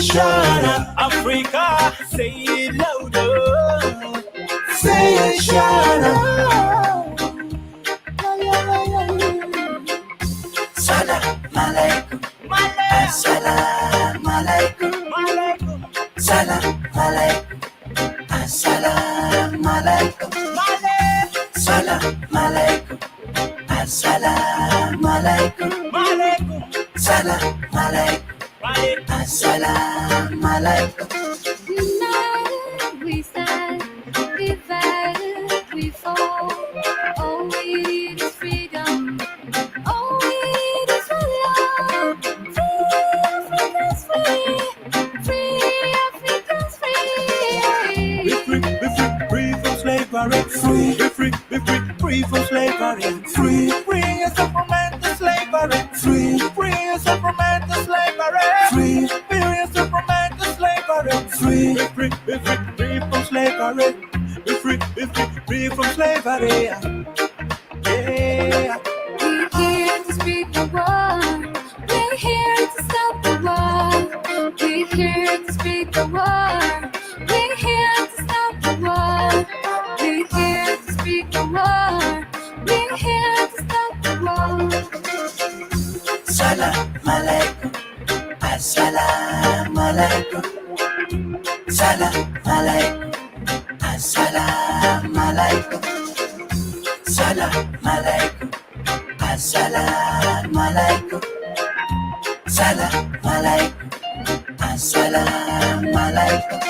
Shana, Africa, say it louder. Say it, Shana. Salam alaikum, assalamu alaikum, salam alaikum, assalamu alaikum, salam alaikum, assalamu alaikum, salam alaikum, assalamu alaikum. United we stand, divided we fall. All we need is freedom. All we need is love. Free Africans free. Free Africans free. Be free, be free, free from slavery. Free, be free, be free, free from slavery. Free, free yourself from mental slavery. Free, free yourself from mental slavery. Free, free yourself from mental slavery. Free, be free, be free, free from slavery. Be free, be free, free from slavery. Yeah. We're here to speak the word. We're here to stop the war. We're here to speak the word. We're here to stop the war. We're here to speak the word. We're here to stop the war. Salam alaikum, assalamu alaikum, salam alaikum, assalamu alaikum, salam alaikum, assalamu alaikum, salam alaikum, assalamu alaikum.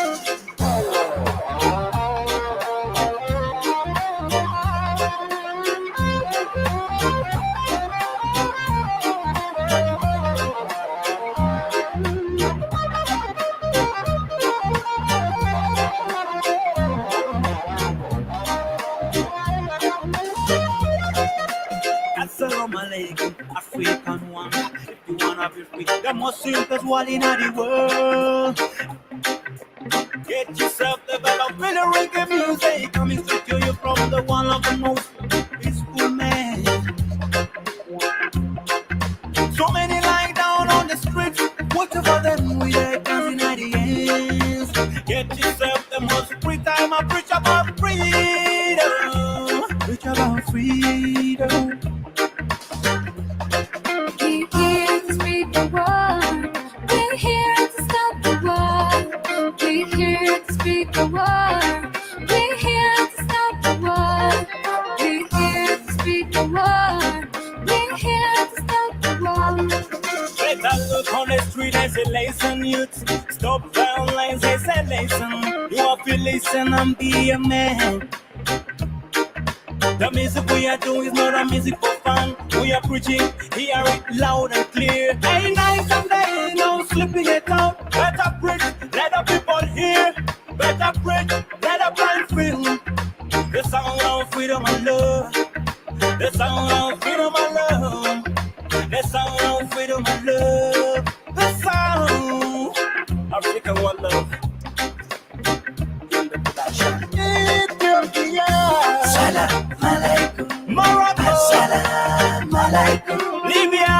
Assalamu alaikum, African one. If you wanna be free, the most simplest one in the world. Get yourself the bell of reggae music coming straight to you from the one of the most peaceful man. So many lie down on the streets, whatever them with their guns in the hands. Get yourself the most free time. I preach about freedom. Preach about freedom. We're here to speak the word. We're here to stop the war. We're here to speak the word. We're here to stop the war. We're here to speak the word. We're here to stop the war. Better look on the street as a lesson, youth. Stop violence as a lesson. You have to listen and be a man. The music we are doing is not a music for fun. We are preaching, hear it loud and clear. Hey, night and day, no slipping it out. Better preach, let the people hear. Better preach, let the blind feel. The sound of freedom and love. The sound of freedom and love. The sound of freedom and love. The sound African one love. In the production. Ethiopia. Salam alaikum. Morocco. Salam alaikum. Libya.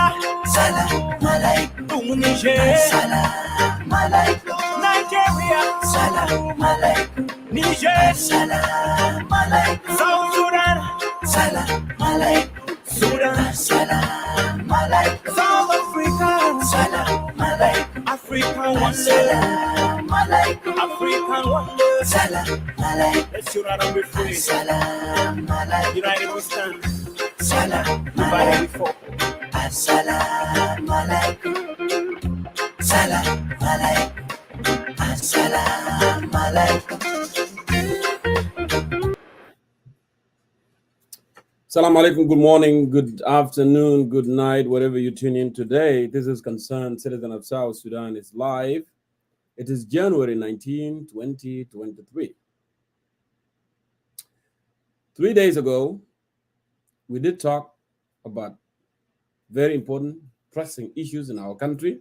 Salam alaikum. Tunisia. Salam alaikum. Nigeria. Salam alaikum. Niger. Salam alaikum. South Sudan. Salam alaikum. Sudan. Salam alaikum. South Africa. Salam alaikum. African one. Salam alaikum. African one. Salam alaikum. Let's unite and be free. Salam alaikum. United we stand. Salam divided we fall. Assalamu alaikum. Salam alaikum. Assalamu alaikum. Assalamu alaikum, good morning, good afternoon, good night, whatever you tune in today. This is Concerned Citizen of South Sudan is live. It is January 19, 2023. 3 days ago, we did talk about very important, pressing issues in our country.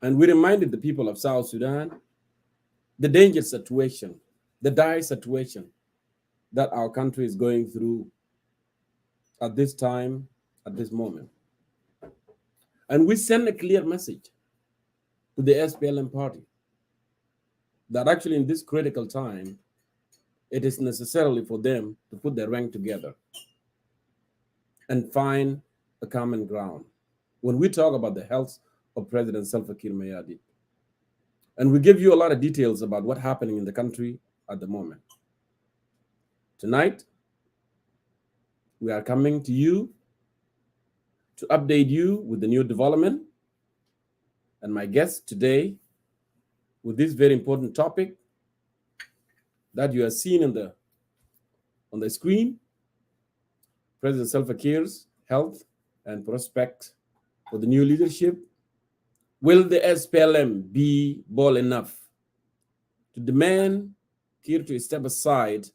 And we reminded the people of South Sudan the dangerous situation, the dire situation that our country is going through at this time, at this moment. And we send a clear message to the SPLM party that actually in this critical time, it is necessarily for them to put their rank together and find a common ground. When we talk about the health of President Salva Kiir Mayardit, and we give you a lot of details about what's happening in the country at the moment. Tonight, we are coming to you to update you with the new development. And my guest today, with this very important topic that you are seeing on the screen, President Salva Kiir's health and prospect for the new leadership. Will the SPLM be bold enough to demand Kiir to step aside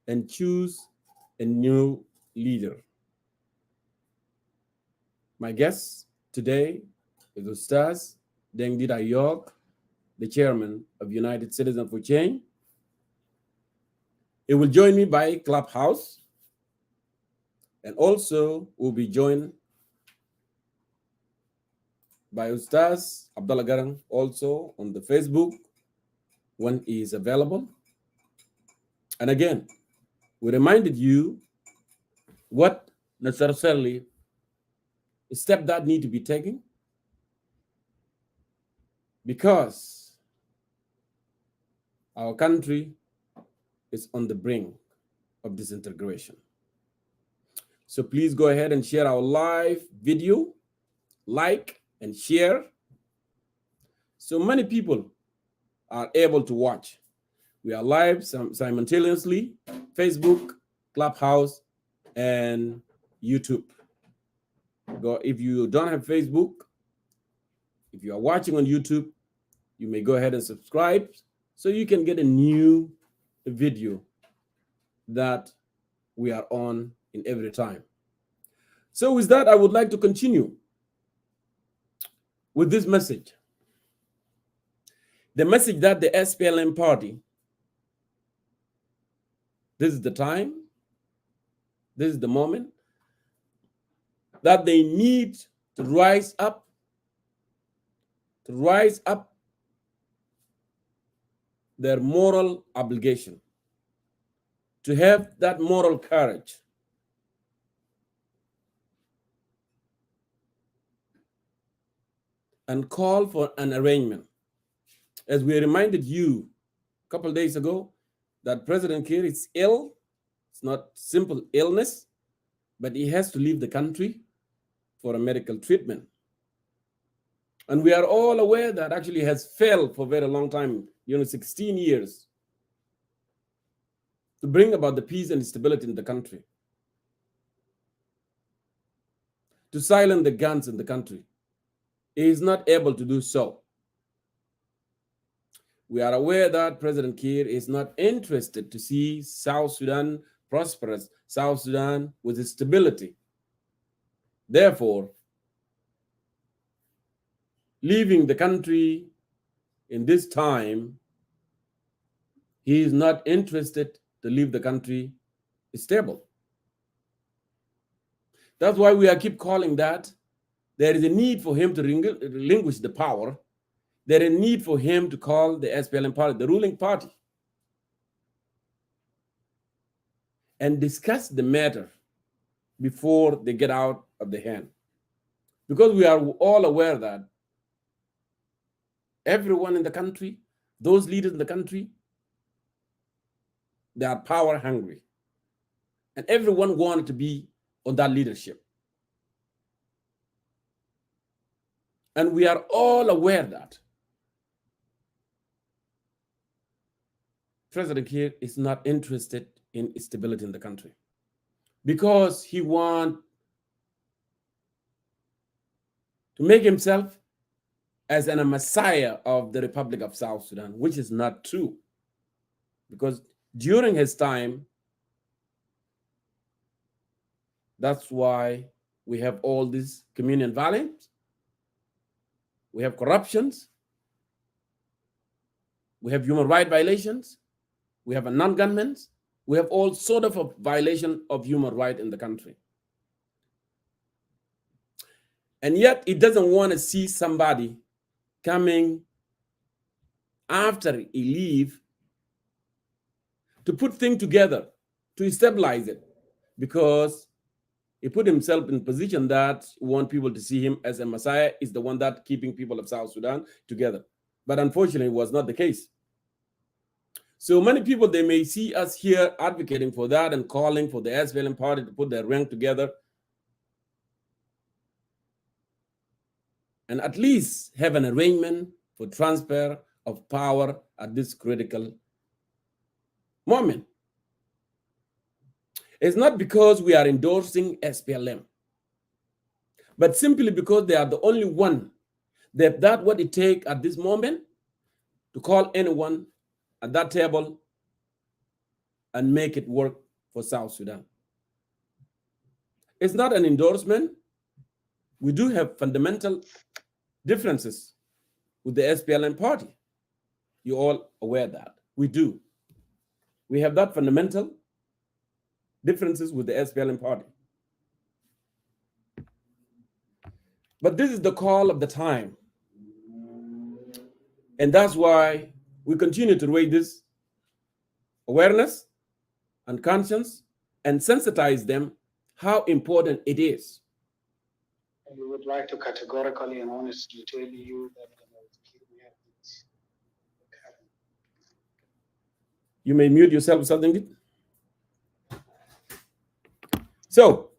and choose a new leader? My guest today is Ustaz Dengdida York, the chairman of United Citizens for Change. He will join me by Clubhouse, and also will be joined by Ustaz Abdullah Garang, also on the Facebook when he is available. And again, we reminded you what necessarily a step that need to be taken, because our country is on the brink of disintegration. So please go ahead and share our live video, like and share, so many people are able to watch. We are live simultaneously, Facebook, Clubhouse, and YouTube. If you don't have Facebook, if you are watching on YouTube, you may go ahead and subscribe so you can get a new video that we are on in every time. So with that, I would like to continue with this message. The message that the SPLM party, this is the time, this is the moment that they need to rise up their moral obligation, to have that moral courage and call for an arrangement. As we reminded you a couple of days ago, that President Kiir is ill. It's not simple illness, but he has to leave the country for a medical treatment. And we are all aware that actually has failed for a very long time, 16 years, to bring about the peace and stability in the country, to silence the guns in the country. He is not able to do so. We are aware that President Kiir is not interested to see South Sudan prosperous, South Sudan with stability. Therefore, leaving the country in this time, he is not interested to leave the country stable. That's why we are keep calling that there is a need for him to relinquish the power. There is a need for him to call the SPLM party, the ruling party, and discuss the matter before they get out of the hand. Because we are all aware that everyone in the country, those leaders in the country, they are power hungry. And everyone wanted to be on that leadership. And we are all aware that President Kiir is not interested in stability in the country, because he wants to make himself as a messiah of the Republic of South Sudan, which is not true. Because during his time, that's why we have all these communal violence, we have corruptions, we have human rights violations, we have a non-government, we have all sort of a violation of human rights in the country. And yet he doesn't want to see somebody coming after he leave to put things together, to stabilize it, because he put himself in a position that he want people to see him as a messiah, is the one that keeping people of South Sudan together. But unfortunately, it was not the case. So many people, they may see us here advocating for that and calling for the SPLM party to put their rank together and at least have an arrangement for transfer of power at this critical moment. It's not because we are endorsing SPLM, but simply because they are the only one that what it takes at this moment to call anyone at that table and make it work for South Sudan. It's not an endorsement. We do have fundamental differences with the SPLM party. You're all aware of that. We do. We have that fundamental differences with the SPLM party. But this is the call of the time. And that's why we continue to raise this awareness and conscience and sensitize them how important it is. We would like to categorically and honestly tell you that we have this. You may mute yourself or something. So,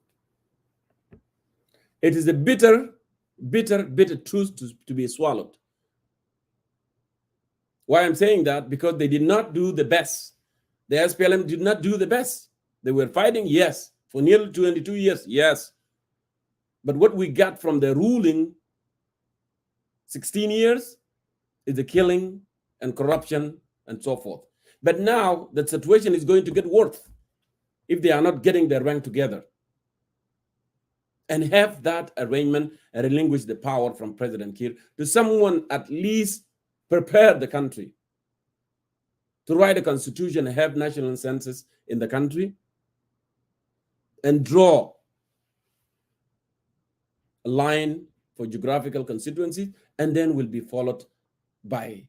it is a bitter, bitter, bitter truth to be swallowed. Why I'm saying that? Because they did not do the best. The SPLM did not do the best. They were fighting, yes, for nearly 22 years, yes. But what we got from the ruling 16 years is the killing and corruption and so forth. But now the situation is going to get worse if they are not getting their rank together and have that arrangement and relinquish the power from President Kiir to someone at least prepare the country to write a constitution and have national census in the country and draw a line for geographical constituencies, and then will be followed by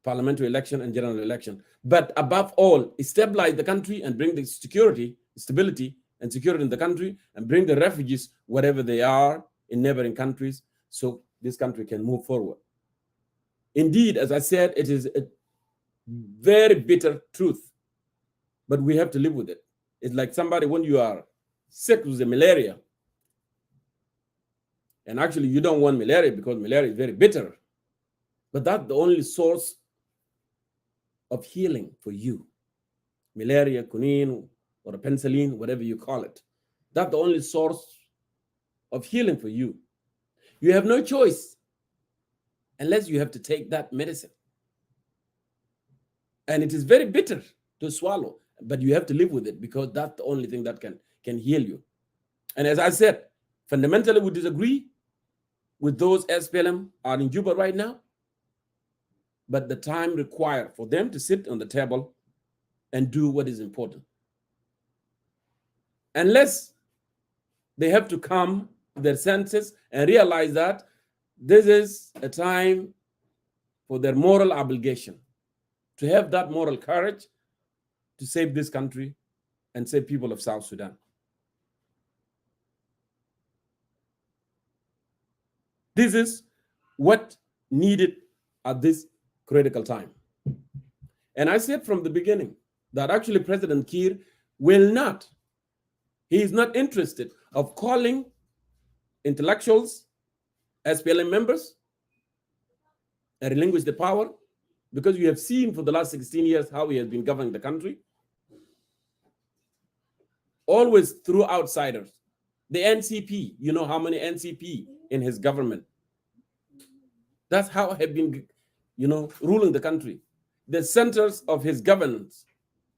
parliamentary election and general election. But above all, stabilize the country and bring the security, stability and security in the country, and bring the refugees wherever they are in neighboring countries so this country can move forward. Indeed, as I said, it is a very bitter truth, but we have to live with it. It's like somebody when you are sick with the malaria, and actually you don't want malaria because malaria is very bitter, but that's the only source of healing for you. Malaria, quinine, or penicillin, whatever you call it. That's the only source of healing for you. You have no choice unless you have to take that medicine. And it is very bitter to swallow, but you have to live with it because that's the only thing that can heal you. And as I said, fundamentally we disagree with those SPLM are in Juba right now, but the time required for them to sit on the table and do what is important. Unless they have to come to their senses and realize that this is a time for their moral obligation, to have that moral courage to save this country and save people of South Sudan. This is what needed at this critical time. And I said from the beginning that actually President Kiir will not, he is not interested of calling intellectuals, SPLM members, and relinquish the power, because you have seen for the last 16 years how he has been governing the country. Always through outsiders. The NCP, you know how many NCP in his government. That's how he had been, ruling the country. The centers of his governance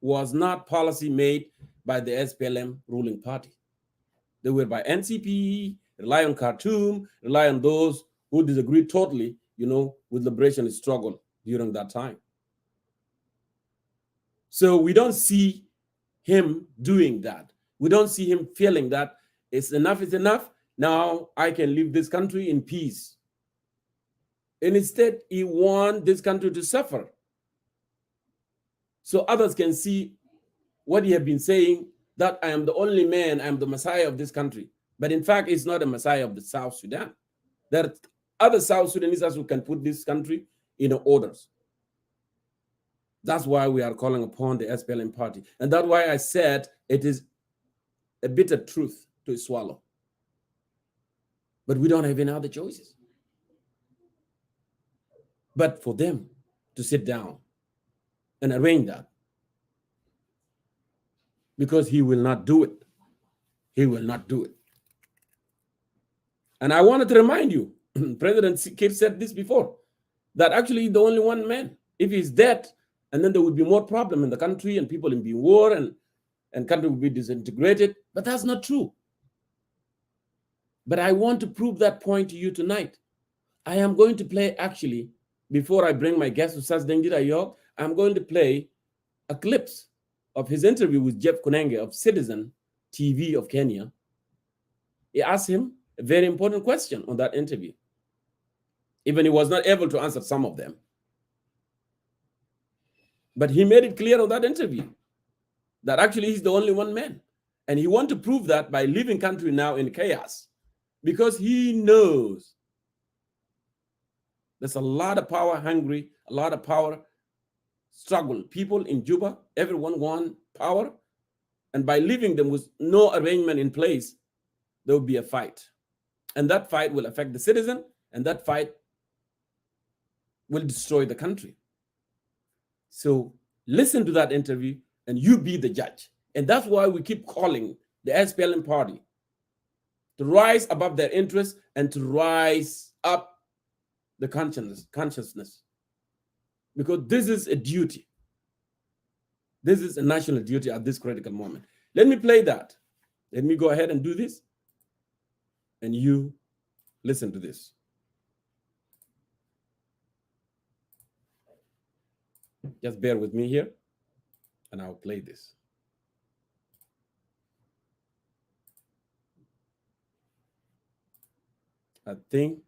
was not policy made by the SPLM ruling party. They were by NCP, rely on Khartoum, rely on those who disagree totally, with liberation struggle during that time. So we don't see him doing that. We don't see him feeling that it's enough is enough. Now I can leave this country in peace. And instead, he wants this country to suffer. So others can see what he has been saying, that I am the only man, I am the Messiah of this country. But in fact, it's not a Messiah of the South Sudan. There are other South Sudanese who can put this country in orders. That's why we are calling upon the SPLM party. And that's why I said it is a bitter truth to swallow. But we don't have any other choices. But for them to sit down and arrange that. Because he will not do it. He will not do it. And I wanted to remind you, President Kiir said this before, that actually he's the only one man. If he's dead, and then there would be more problem in the country and people in be war and country would be disintegrated. But that's not true. But I want to prove that point to you tonight. I am going to play, actually, before I bring my guest to Jidayog, I'm going to play a clip of his interview with Jeff Koinange of Citizen TV of Kenya. He asked him a very important question on that interview. Even he was not able to answer some of them. But he made it clear on that interview that actually he's the only one man. And he wants to prove that by leaving country now in chaos. Because he knows there's a lot of power hungry, a lot of power struggle. People in Juba, everyone want power. And by leaving them with no arrangement in place, there will be a fight. And that fight will affect the citizen, and that fight will destroy the country. So listen to that interview, and you be the judge. And that's why we keep calling the SPLM party to rise above their interests and to rise up the consciousness. Because this is a duty. This is a national duty at this critical moment. Let me play that. Let me go ahead and do this. And you listen to this. Just bear with me here, and I'll play this. I think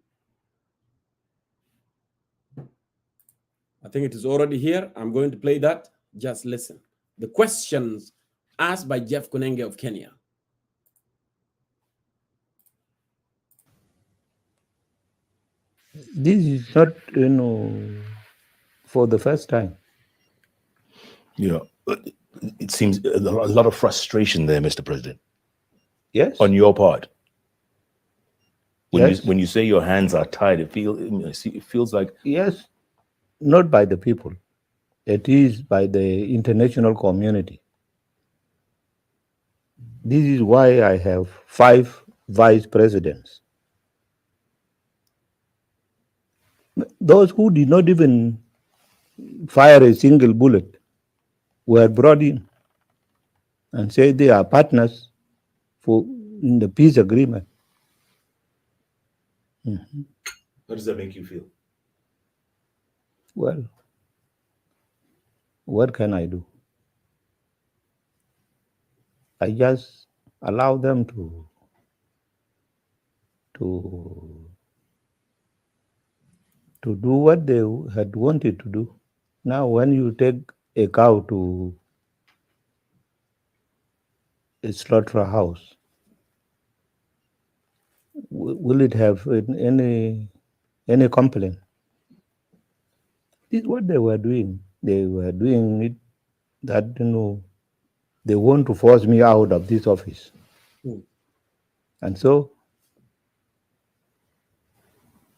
it is already here. I'm going to play that. Just listen. The questions asked by Jeff Koinange of Kenya. This is not, for the first time. It seems a lot of frustration there, Mr. President. Yes. On your part. Yes. When you say your hands are tied, it feels like... Yes, not by the people. It is by the international community. This is why I have 5 vice presidents. Those who did not even fire a single bullet were brought in and said they are partners in the peace agreement. Mm-hmm. How does that make you feel? Well, what can I do? I just allow them to do what they had wanted to do. Now, when you take a cow to a slaughterhouse, will it have any complaint? This is what they were doing. They were doing it that, they want to force me out of this office. And so...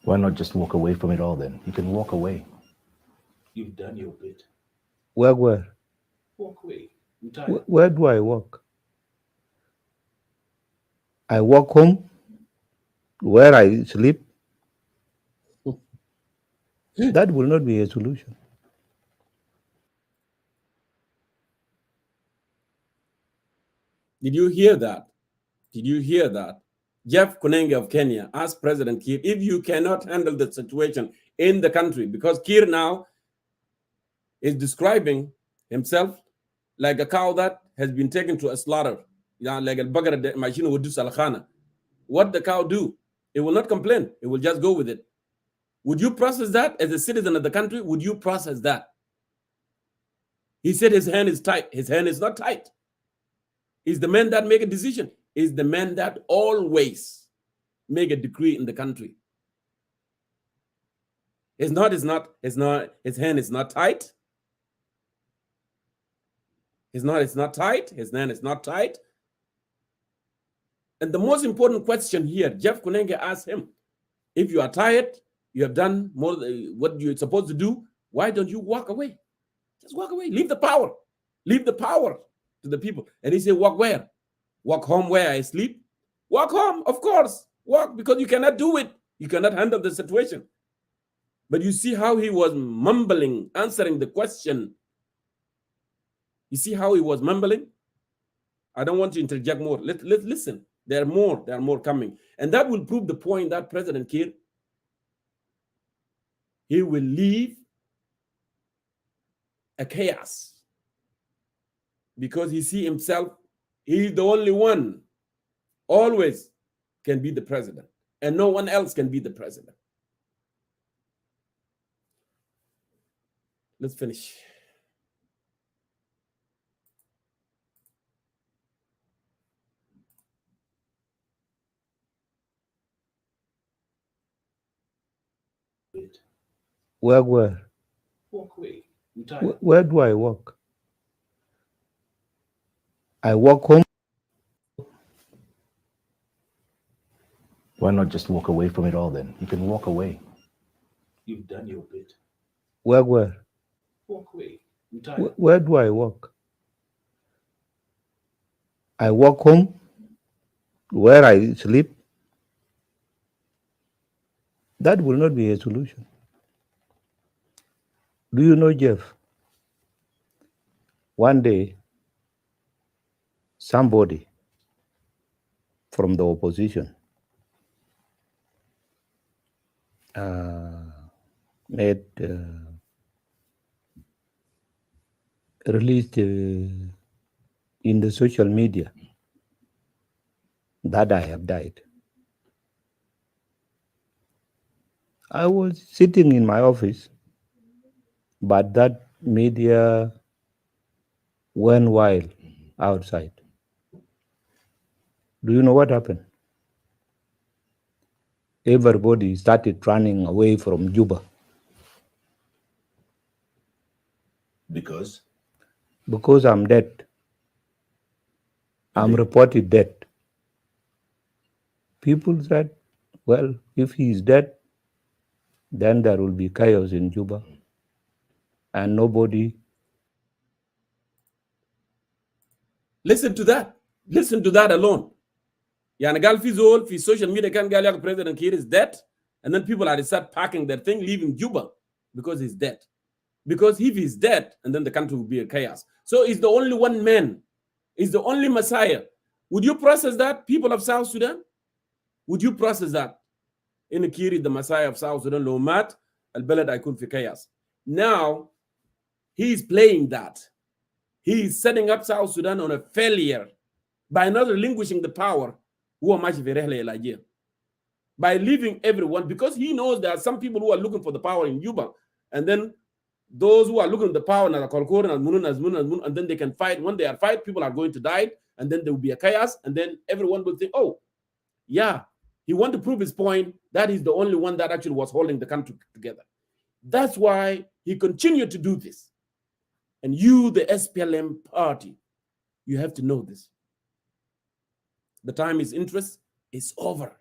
Why not just walk away from it all then? You can walk away. You've done your bit. Where? Walk away. I'm tired. Where do I walk? I walk home, where I sleep. That will not be a solution. Did you hear that? Did you hear that? Jeff Koinange of Kenya asked President Kiir, if you cannot handle the situation in the country, because Kiir now is describing himself like a cow that has been taken to a slaughter. Like a bagger machine would do salkhana. What the cow do? It will not complain. It will just go with it. Would you process that as a citizen of the country? Would you process that? He said his hand is tight. His hand is not tight. He's the man that make a decision. He's the man that always make a decree in the country. His hand is not tight. His hand is not tight. His hand is not tight. And the most important question here, Jeff Kunenge asked him, if you are tired, you have done more than what you're supposed to do, why don't you walk away? Just walk away. Leave the power. Leave the power to the people. And he said, walk where? Walk home where I sleep? Walk home, of course. Walk, because you cannot do it. You cannot handle the situation. But you see how he was mumbling, answering the question. You see how he was mumbling? I don't want to interject more. Let's listen. There are more coming. And that will prove the point that President Kiir, he will leave a chaos because he see himself, he's the only one always can be the president and no one else can be the president. Let's finish. Where? Walk away. Where do I walk? I walk home. Why not just walk away from it all then? You can walk away. You've done your bit. Where? Walk away. Where do I walk? I walk home, where I sleep. That will not be a solution. Do you know, Jeff? One day, somebody from the opposition released in the social media that I have died. I was sitting in my office, but that media went wild outside. Do you know what happened? Everybody started running away from Juba. Because? Because I'm dead. I'm reported dead. People said, well, if he's dead, then there will be chaos in Juba. And nobody. Listen to that. Listen to that alone. Yani gal fi zol fi social media kan gal yak President Kiir is dead, and then people are start packing their thing, leaving Juba because he's dead. Because if he's dead, and then the country will be a chaos. So he's the only one man. He's the only Messiah. Would you process that, people of South Sudan? Would you process that? In Kiir, the Messiah of South Sudan, lo mat al balad aykun fi chaos. Now he's playing that. He's setting up South Sudan on a failure by not relinquishing the power. By leaving everyone, because he knows there are some people who are looking for the power in Juba, and then those who are looking at the power and then they can fight. When they are fight, people are going to die, and then there will be a chaos, and then everyone will think, oh, yeah, he wants to prove his point that he's the only one that actually was holding the country together. That's why he continued to do this. And you, the SPLM party, you have to know this. The time his interest is over.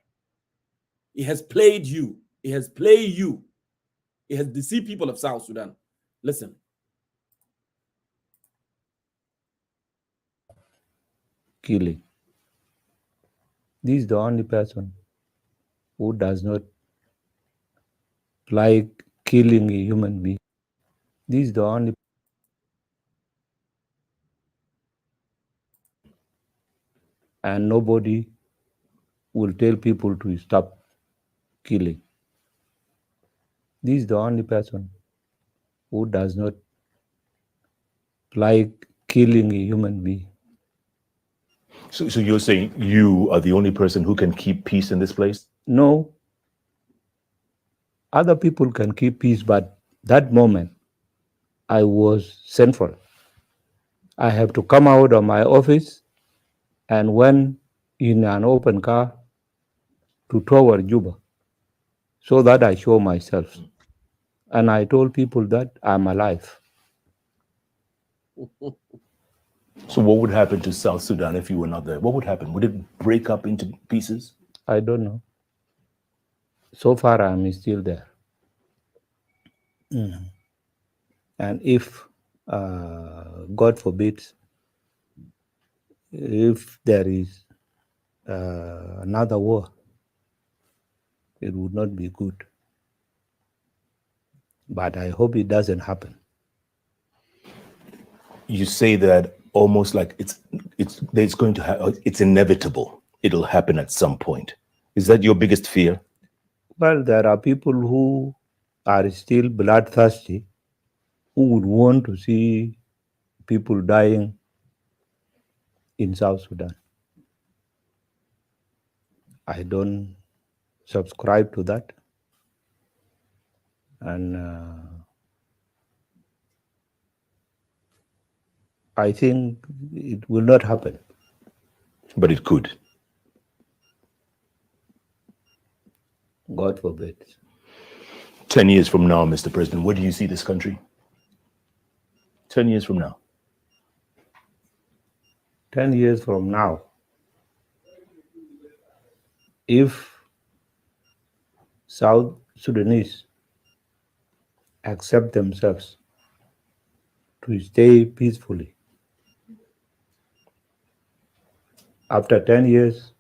He has played you. He has played you. He has deceived people of South Sudan. Listen. Killing. This is the only person who does not like killing a human being. This is the only. And nobody will tell people to stop killing. This is the only person who does not like killing a human being. So you're saying you are the only person who can keep peace in this place? No. Other people can keep peace, but that moment I was central. I have to come out of my office and went in an open car to toward Juba so that I show myself. And I told people that I'm alive. So what would happen to South Sudan if you were not there? What would happen? Would it break up into pieces? I don't know. So far, I'm still there. And if, God forbid, if there is another war, it would not be good. But I hope it doesn't happen. You say that almost like it's inevitable. It'll happen at some point. Is that your biggest fear? Well, there are people who are still bloodthirsty, who would want to see people dying in South Sudan. I don't subscribe to that. And I think it will not happen. But it could. God forbid. 10 years from now, Mr. President, where do you see this country? 10 years from now. 10 years from now, if South Sudanese accept themselves to stay peacefully, after 10 years,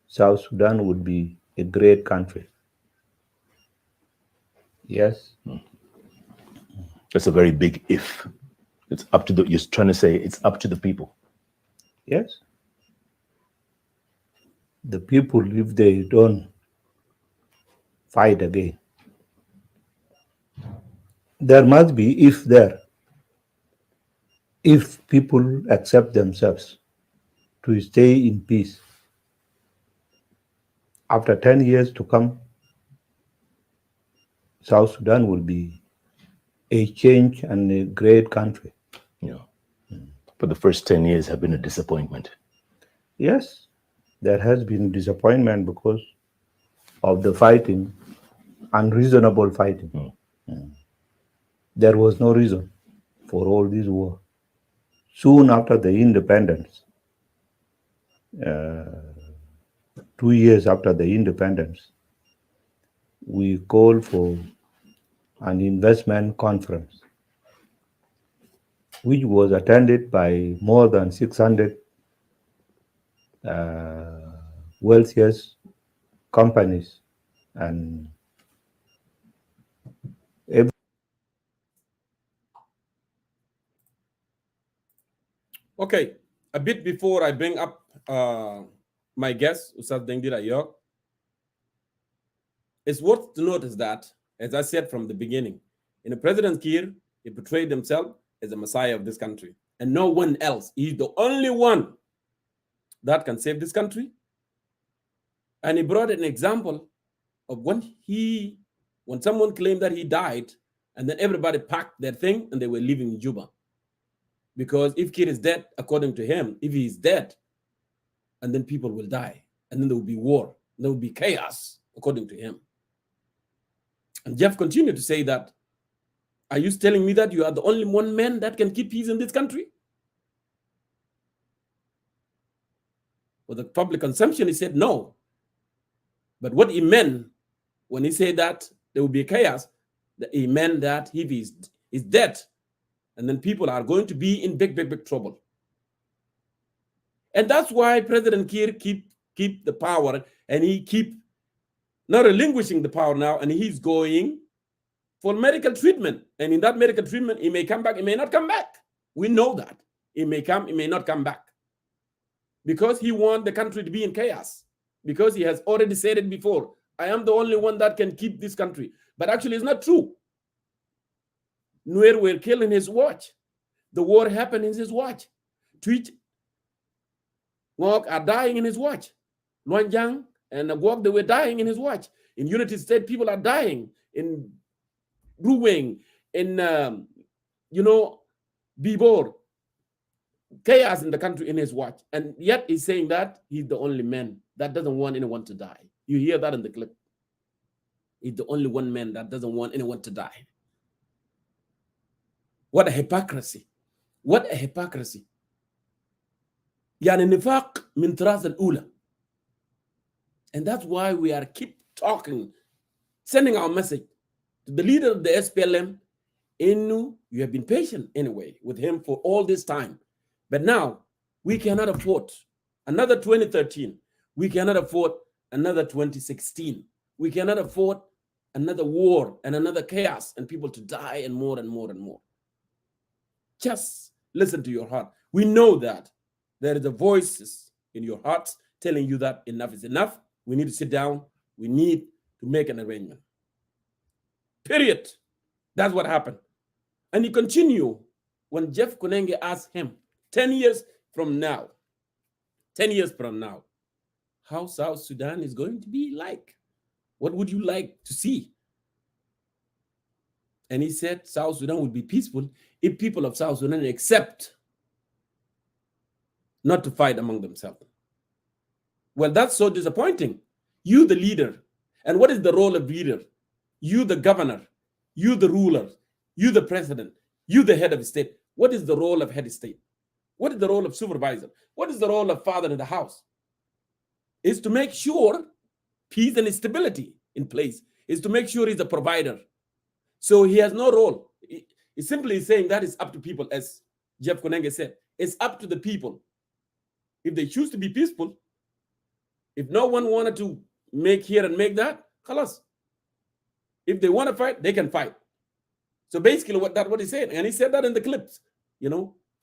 South Sudan would be a great country. Yes. That's a very big if. It's up to you're trying to say it's up to the people. Yes. The people, if they don't fight again, there must be if there. If people accept themselves to stay in peace, after 10 years to come, South Sudan will be a change and a great country. Yeah. But the first 10 years have been a disappointment. Yes, there has been disappointment because of the fighting, unreasonable fighting. There was no reason for all this war. Soon after the independence, 2 years after the independence, we called for an investment conference, which was attended by more than 600 wealthiest companies and Okay, a bit before I bring up my guest, Ustaz Dengdira Yok, it's worth to notice that, as I said from the beginning, President Kiir, he portrayed himself as the Messiah of this country, and no one else. He's the only one that can save this country. And he brought an example of when someone claimed that he died, and then everybody packed their thing and they were leaving in Juba. Because if Kiir is dead, according to him, if he is dead, and then people will die, and then there will be war, there will be chaos, according to him. And Jeff continued to say that, are you telling me that you are the only one man that can keep peace in this country? For the public consumption, he said no. But what he meant when he said that there will be chaos, he meant that if he is dead, and then people are going to be in big, big, big trouble. And that's why President Kiir keep the power, and he keep not relinquishing the power now, and he's going for medical treatment. And in that medical treatment, he may come back, he may not come back. We know that. He may come, he may not come back. Because he wants the country to be in chaos. Because he has already said it before. I am the only one that can keep this country. But actually, it's not true. Nuer were killed in his watch. The war happened in his watch. Tweet Ngok are dying in his watch. Luanjang and Ngok, they were dying in his watch. In Unity State, people are dying. In Ruwing, in, Bibor, chaos in the country in his watch. And yet he's saying that he's the only man that doesn't want anyone to die. You hear that in the clip. He's the only one man that doesn't want anyone to die. What a hypocrisy. What a hypocrisy. يعني نفاق من طراز الأولى. And that's why we are keep talking, sending our message to the leader of the SPLM. You have been patient anyway with him for all this time. But now we cannot afford another 2013. We cannot afford another 2016. We cannot afford another war and another chaos and people to die and more and more and more. Just listen to your heart. We know that there is a voices in your hearts telling you that enough is enough. We need to sit down. We need to make an arrangement. Period. That's what happened. And he continued when Jeff Kunenge asked him 10 years from now, how South Sudan is going to be like. What would you like to see? And he said South Sudan would be peaceful if people of South Sudan accept not to fight among themselves. Well, that's so disappointing. You, the leader. And what is the role of leader? You, the governor. You, the ruler. You, the president. You, the head of state. What is the role of head of state? What is the role of supervisor? What is the role of father in the house? Is to make sure peace and stability in place. Is to make sure he's a provider. So he has no role. He's simply saying that is up to people, as Jeff Konenge said. It's up to the people. If they choose to be peaceful, if no one wanted to make here and make that, khalas. If they want to fight, they can fight. So basically what he's saying, and he said that in the clips,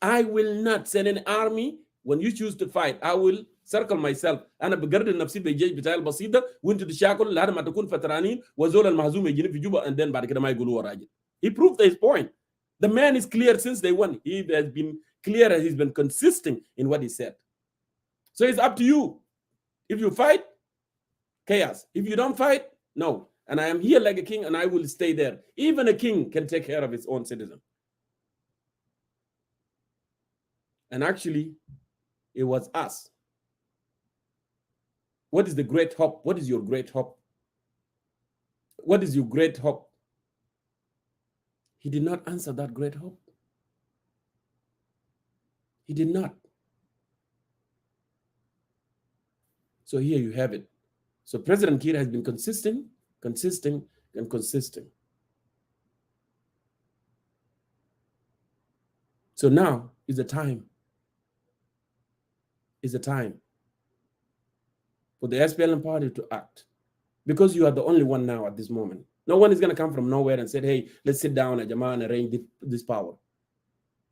I will not send an army when you choose to fight. I will circle myself. أنا بقرر نفسي بالجيش بتاعي البسيطة وانتوا تشاكل لحد ما تكون فترانين وزول المهزوم يجيني في جوبا and then بعد كده ما يقولوا راجل. He proved his point. The man is clear since day one. He has been clear and he's been consistent in what he said. So it's up to you. If you fight, chaos. If you don't fight, no. And I am here like a king and I will stay there. Even a king can take care of his own citizen. And actually, it was us. What is the great hope? What is your great hope? What is your great hope? He did not answer that great hope. He did not. So here you have it. So President Kiir has been consistent. So now is the time. Is the time for the SPLM party to act. Because you are the only one now at this moment. No one is going to come from nowhere and say, hey, let's sit down at Jama and arrange this power.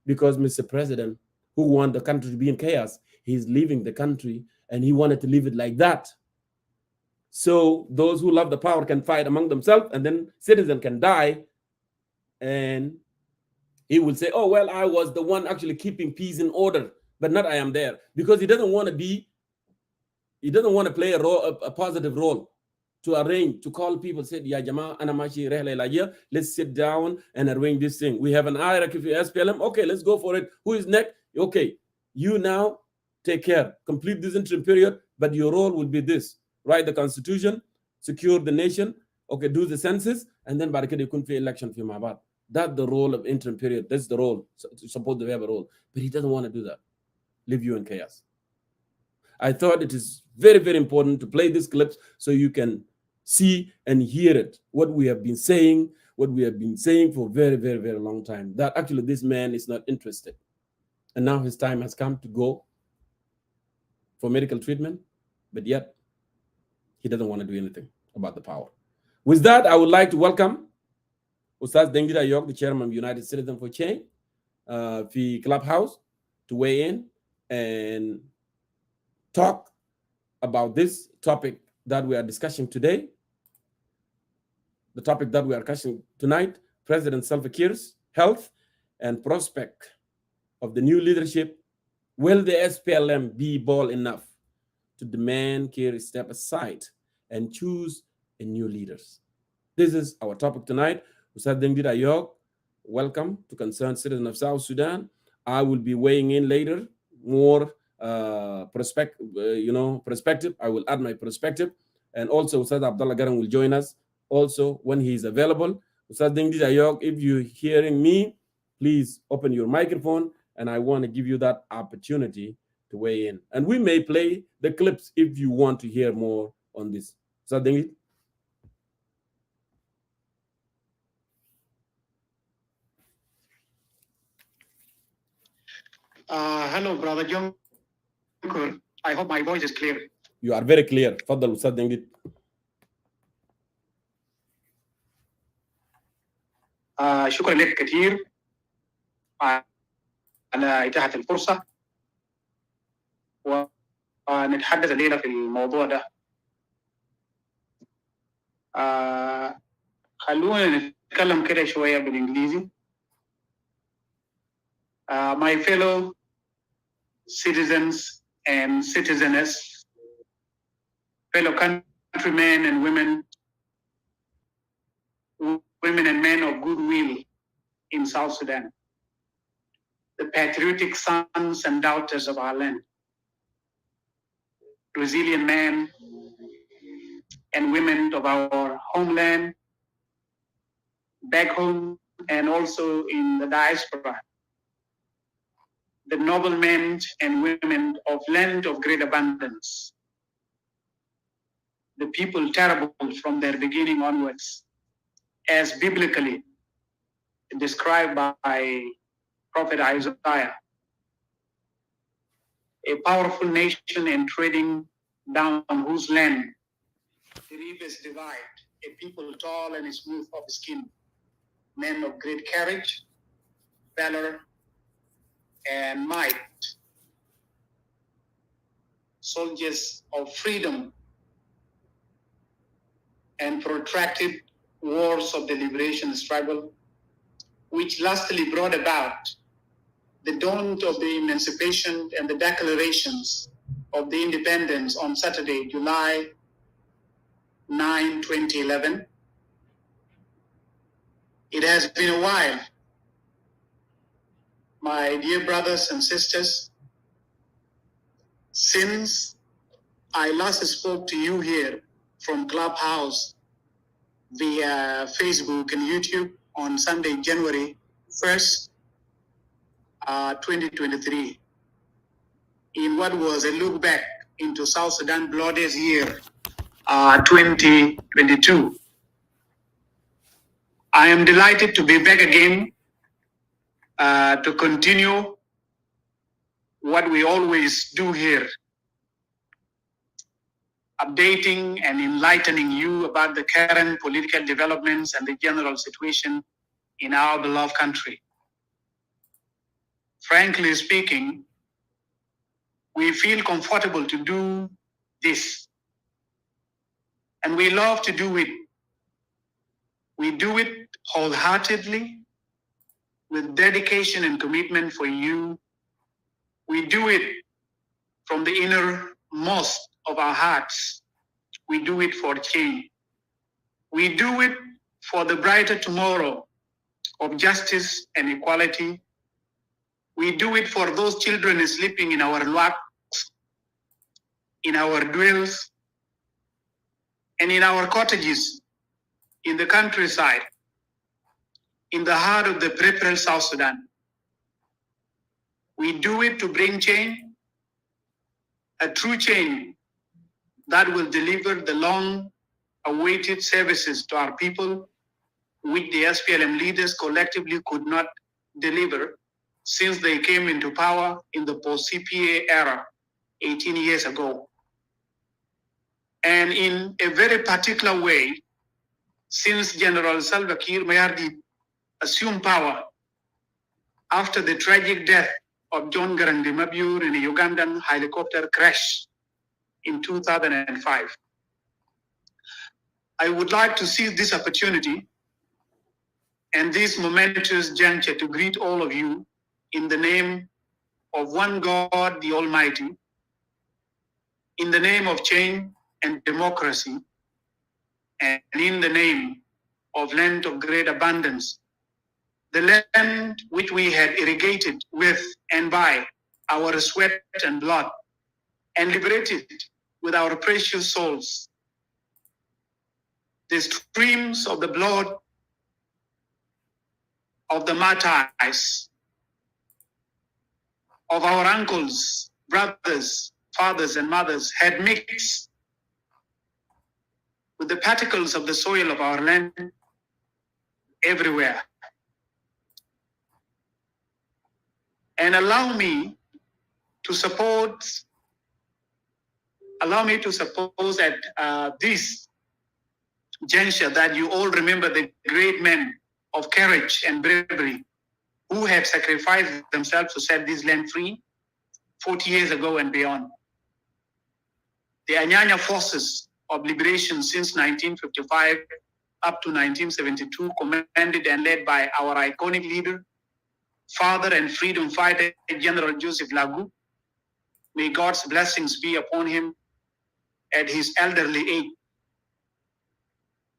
Because Mr. President, who wanted the country to be in chaos, he's leaving the country and he wanted to leave it like that. So those who love the power can fight among themselves and then citizens can die. And he will say, oh, well, I was the one actually keeping peace in order, but not I am there. Because he doesn't want to play a positive role to arrange, to call people, say, Ya Jama, let's sit down and arrange this thing. We have an hierarchy for SPLM. Okay, let's go for it. Who is next? Okay, you now take care, complete this interim period, but your role will be this. Write the constitution, secure the nation, okay, do the census, and then you couldn't election for Mabat. That's the role of interim period. That's the role. It's supposed to have a role. But he doesn't want to do that. Leave you in chaos. I thought it is very, very important to play these clips so you can see and hear it. What we have been saying for a very, very, very long time. That actually this man is not interested. And now his time has come to go for medical treatment. But yet, he doesn't want to do anything about the power. With that, I would like to welcome Ustaz Dengida York, the chairman of United Citizens for Change, the Clubhouse, to weigh in and talk about this topic that we are discussing today. The topic that we are discussing tonight, President Salva Kiir's health and prospect of the new leadership. Will the SPLM be bold enough to demand Kiir step aside and choose and new leaders. This is our topic tonight. Ustad Dengdid Ayok, welcome to Concerned Citizen of South Sudan. I will be weighing in later, more perspective. I will add my perspective. And also Ustad Abdullah Garam will join us also when he is available. Ustad Dengdid Ayok, if you're hearing me, please open your microphone, and I want to give you that opportunity to weigh in. And we may play the clips if you want to hear more on this. Ustad Dengdid? Hello, Brother John. I hope my voice is clear. You are very clear. تفضل أستاذ دنجد. شكرا لك كثير على إتاحة الفرصة ونتحدث الليلة في الموضوع ده. خلونا نتكلم كده شوية بالإنجليزي. My fellow citizens and citizeness, fellow countrymen and women and men of goodwill in South Sudan, the patriotic sons and daughters of our land, resilient men and women of our homeland, back home and also in the diaspora, the noble men and women of land of great abundance, the people terrible from their beginning onwards, as biblically described by Prophet Isaiah, a powerful nation and treading down on whose land the rivers divide, a people tall and smooth of skin, men of great courage, valor, and might, soldiers of freedom and protracted wars of the liberation struggle, which lastly brought about the dawn of the emancipation and the declarations of the independence on Saturday, July 9, 2011. It has been a while, my dear brothers and sisters, since I last spoke to you here from Clubhouse via Facebook and YouTube on Sunday, January 1st, 2023, in what was a look back into South Sudan bloodiest year, 2022. I am delighted to be back again to continue what we always do here, updating and enlightening you about the current political developments and the general situation in our beloved country. Frankly speaking, we feel comfortable to do this, and we love to do it. We do it wholeheartedly, with dedication and commitment for you. We do it from the innermost of our hearts. We do it for change. We do it for the brighter tomorrow of justice and equality. We do it for those children sleeping in our locks, in our dwells, and in our cottages, in the countryside, in the heart of the peripheral South Sudan. We do it to bring change, a true change that will deliver the long-awaited services to our people, which the SPLM leaders collectively could not deliver since they came into power in the post-CPA era 18 years ago. And in a very particular way, since General Salva Kiir assumed power after the tragic death of John Garang Mabur in a Ugandan helicopter crash in 2005. I would like to seize this opportunity and this momentous juncture to greet all of you in the name of one God, the Almighty, in the name of change and democracy, and in the name of land of great abundance, the land which we had irrigated with and by our sweat and blood, and liberated with our precious souls. The streams of the blood of the martyrs, of our uncles, brothers, fathers, and mothers had mixed with the particles of the soil of our land everywhere. And allow me to suppose at this juncture that you all remember the great men of courage and bravery who have sacrificed themselves to set this land free 40 years ago and beyond. The Anyanya forces of liberation since 1955 up to 1972, commanded and led by our iconic leader, father and freedom fighter, General Joseph Lagu. May God's blessings be upon him at his elderly age.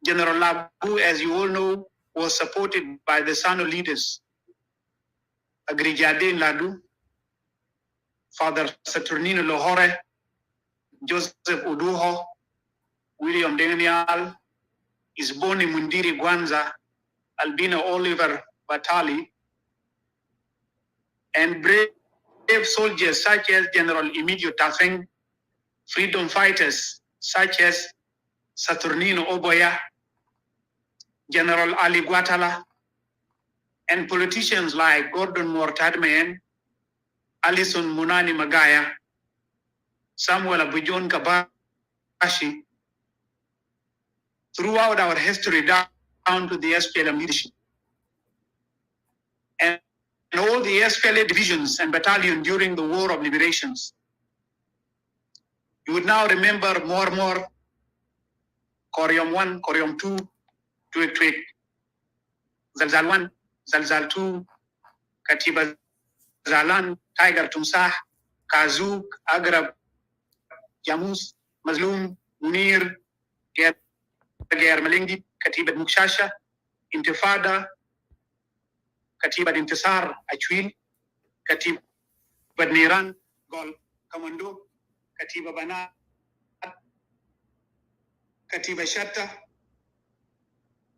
General Lagu, as you all know, was supported by the Sano leaders, Agrijade Ladu, Father Saturnino Lohore, Joseph Uduho, William Daniel, Isboni Mundiri Gwanza, Albino Oliver Batali, and brave soldiers such as General Emilio Tafeng, freedom fighters such as Saturnino Oboya, General Ali Guatala, and politicians like Gordon Mortadmeyen, Alison Munani Magaya, Samuel Abujon Kabashi, throughout our history down to the SPLM leadership. And all the SPLA divisions and battalions during the War of Liberations. You would now remember more Koryom 1, Koryom 2, Twig, Zalzal 1, Zalzal 2, Katiba Zalan, Tiger Tumsah, Kazuk, Agrab, Jamus, Mazlum, Munir, Ger Malingi, Katiba Mukshasha, Intifada, Katiba Intisar, Achwil, Katiba Niran, Gol, Commando, Katiba Banat, Katiba Shatta,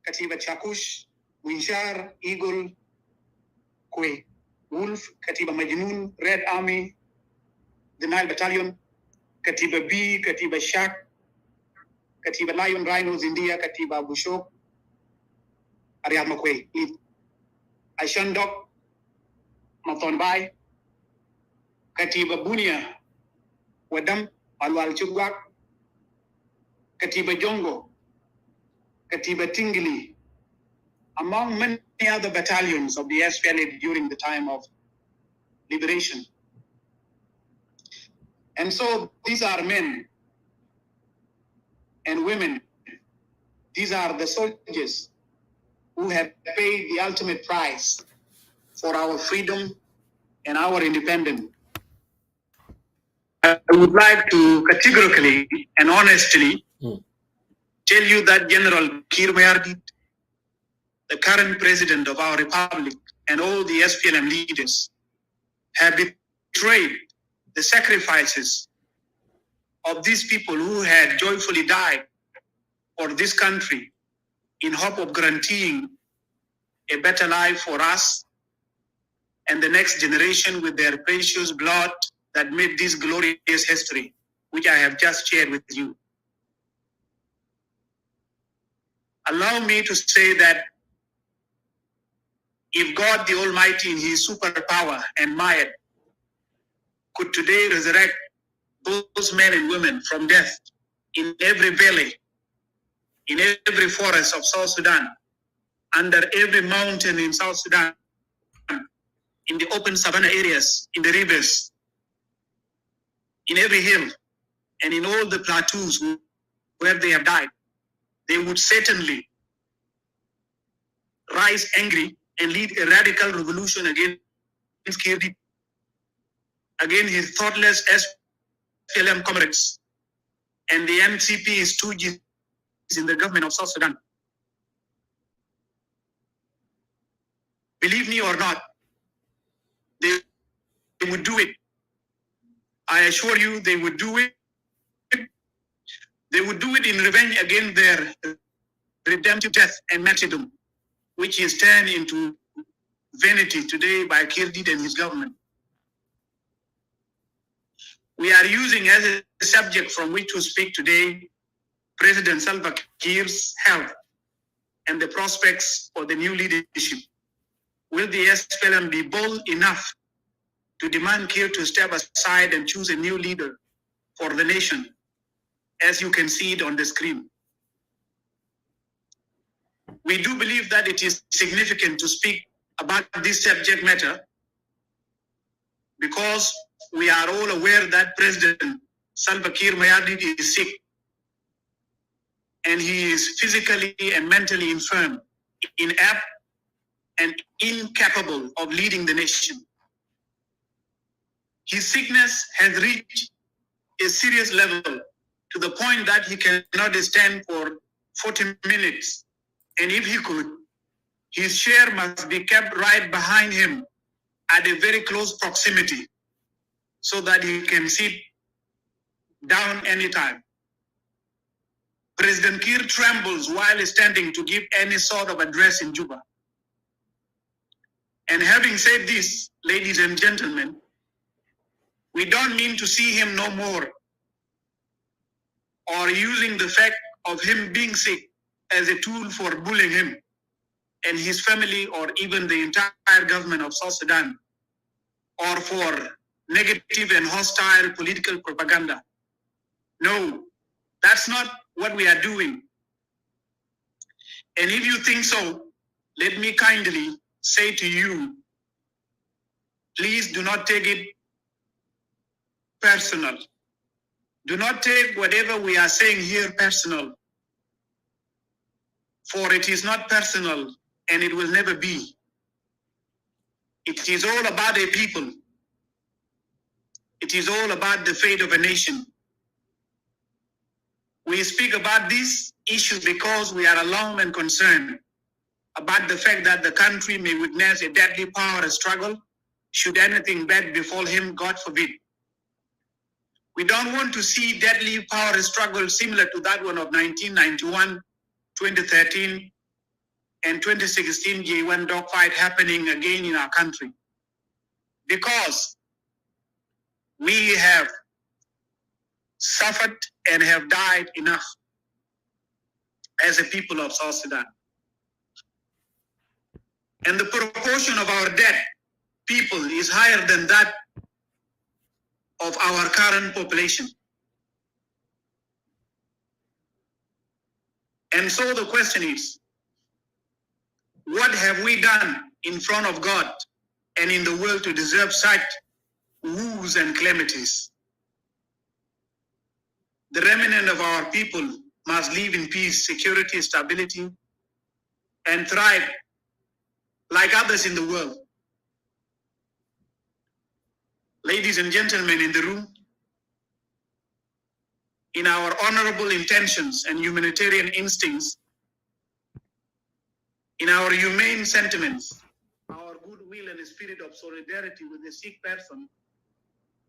Katiba Chakush, Winshar, Eagle, Kwe, Wolf, Katiba Majnun, Red Army, the Nile Battalion, Katiba B, Katiba Shak, Katiba Lion, Rhinos, India, Katiba Bushok, Ariad Makwe, Aishandok, Matonbai, Katiba Bunia, Wadam, Alwal Chugwak, Katiba Jongo, Katiba Tingili, among many other battalions of the SPLA during the time of liberation. And so these are men and women. These are the soldiers who have paid the ultimate price for our freedom and our independence. I would like to categorically and honestly tell you that General Kiir Mayardit, the current president of our republic, and all the SPLM leaders have betrayed the sacrifices of these people who had joyfully died for this country in hope of guaranteeing a better life for us and the next generation with their precious blood that made this glorious history, which I have just shared with you. Allow me to say that if God the Almighty in his superpower and might could today resurrect those men and women from death in every valley, in every forest of South Sudan, under every mountain in South Sudan, in the open savanna areas, in the rivers, in every hill, and in all the plateaus where they have died, they would certainly rise angry and lead a radical revolution against Kiir, against his thoughtless SPLM comrades and the MCP stooges in the government of South Sudan. Believe me or not, they would do it. I assure you they would do it. They would do it in revenge against their redemptive death and martyrdom, which is turned into vanity today by Jadid and his government. We are using as a subject from which to speak today President Salva Kiir's health and the prospects for the new leadership. Will the SPLM be bold enough to demand Kiir to step aside and choose a new leader for the nation, as you can see it on the screen? We do believe that it is significant to speak about this subject matter because we are all aware that President Salva Kiir is sick and he is physically and mentally infirm, inept, and incapable of leading the nation. His sickness has reached a serious level to the point that he cannot stand for 40 minutes. And if he could, his chair must be kept right behind him at a very close proximity so that he can sit down anytime. President Kiir trembles while standing to give any sort of address in Juba. And having said this, ladies and gentlemen, we don't mean to see him no more or using the fact of him being sick as a tool for bullying him and his family or even the entire government of South Sudan or for negative and hostile political propaganda. No, that's not what we are doing. And if you think so, let me kindly say to you, please do not take it personal. Do not take whatever we are saying here personal, for it is not personal and it will never be. It is all about a people. It is all about the fate of a nation. We speak about these issues because we are alarmed and concerned about the fact that the country may witness a deadly power struggle should anything bad befall him, God forbid. We don't want to see deadly power struggle similar to that one of 1991, 2013, and 2016 J1 dogfight happening again in our country. Because we have suffered and have died enough as a people of South Sudan. And the proportion of our dead people is higher than that of our current population. And so the question is, what have we done in front of God and in the world to deserve such woes and calamities? The remnant of our people must live in peace, security, stability, and thrive like others in the world. Ladies and gentlemen in the room, in our honorable intentions and humanitarian instincts, in our humane sentiments, our goodwill and spirit of solidarity with the sick person,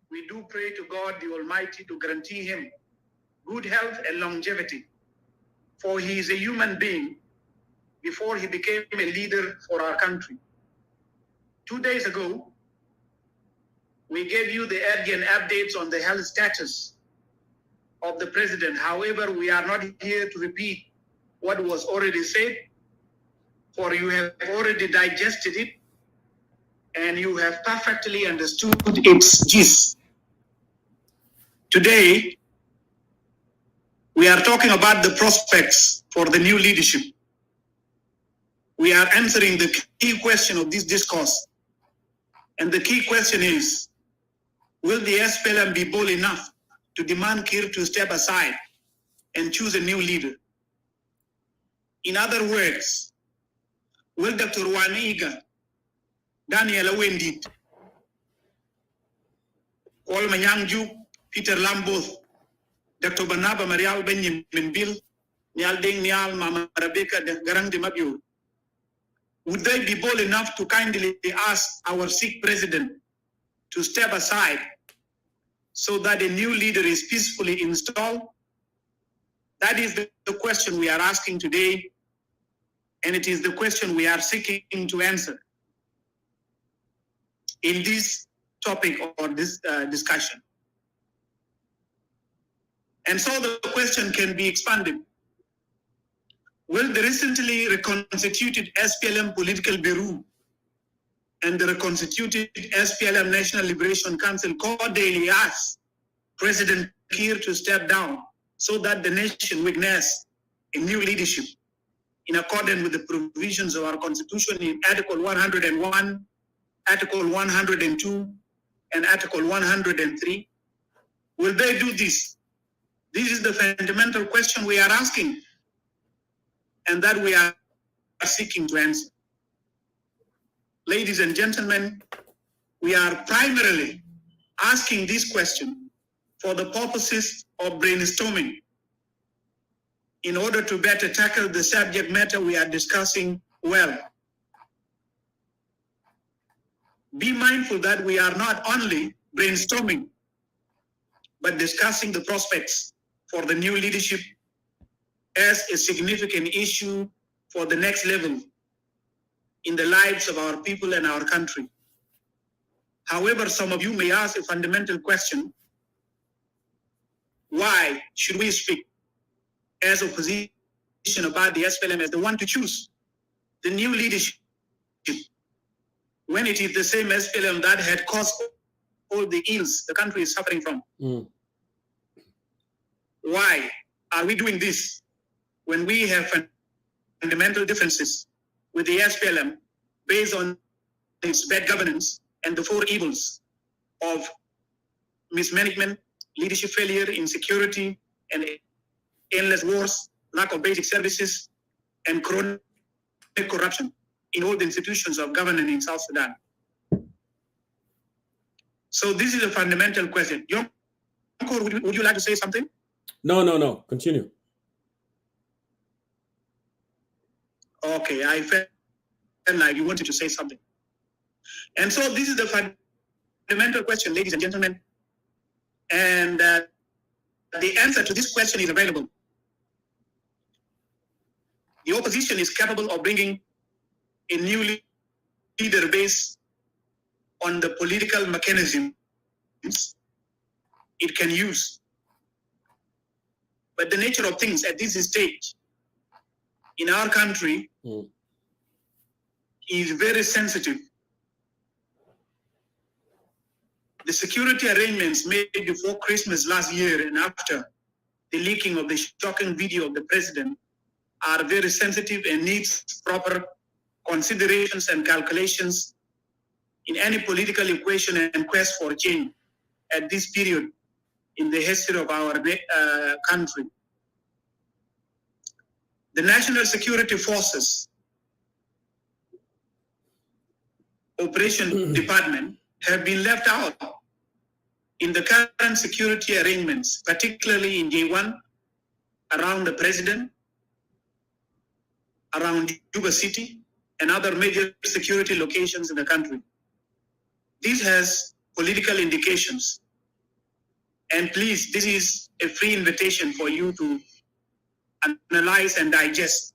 we do pray to God the Almighty to guarantee him good health and longevity, for he is a human being before he became a leader for our country. 2 days ago, we gave you the urgent updates on the health status of the president. However, we are not here to repeat what was already said, for you have already digested it and you have perfectly understood its gist. Today, we are talking about the prospects for the new leadership. We are answering the key question of this discourse. And the key question is, will the SPLM be bold enough to demand Kiir to step aside and choose a new leader? In other words, will Dr. Waniga, Daniel Awendit, Paul Manyangju, Peter Lamboth, Dr. Barnaba Marial Benjamin Bill, Nyal Ding Nyal, Mama Rebecca, Garang de Mabio, would they be bold enough to kindly ask our sick president to step aside so that a new leader is peacefully installed? That is the question we are asking today, and it is the question we are seeking to answer in this topic or this discussion. And so the question can be expanded. Will the recently reconstituted SPLM Political Bureau and the reconstituted SPLM National Liberation Council cordially ask President Kiir to step down so that the nation witness a new leadership in accordance with the provisions of our Constitution in Article 101, Article 102, and Article 103? Will they do this? This is the fundamental question we are asking, and that we are seeking to answer. Ladies and gentlemen, we are primarily asking this question for the purposes of brainstorming in order to better tackle the subject matter we are discussing well. Be mindful that we are not only brainstorming, but discussing the prospects for the new leadership as a significant issue for the next level in the lives of our people and our country. However, some of you may ask a fundamental question: why should we speak as opposition about the SPLM as the one to choose the new leadership when it is the same SPLM that had caused all the ills the country is suffering from? Why are we doing this when we have fundamental differences with the SPLM based on its bad governance and the four evils of mismanagement, leadership failure, insecurity, and endless wars, lack of basic services, and chronic corruption in all the institutions of governance in South Sudan? So this is a fundamental question. Yonko, would you like to say something? No. Continue. Okay, I felt like you wanted to say something. And so this is the fundamental question, ladies and gentlemen. And the answer to this question is available. The opposition is capable of bringing a new leader based on the political mechanisms it can use. But the nature of things at this stage in our country is very sensitive. The security arrangements made before Christmas last year and after the leaking of the shocking video of the president are very sensitive and needs proper considerations and calculations in any political equation and quest for change at this period in the history of our country. The National Security Forces Operation Department have been left out in the current security arrangements, particularly in J1, around the president, around Juba City, and other major security locations in the country. This has political indications. And please, this is a free invitation for you to analyze and digest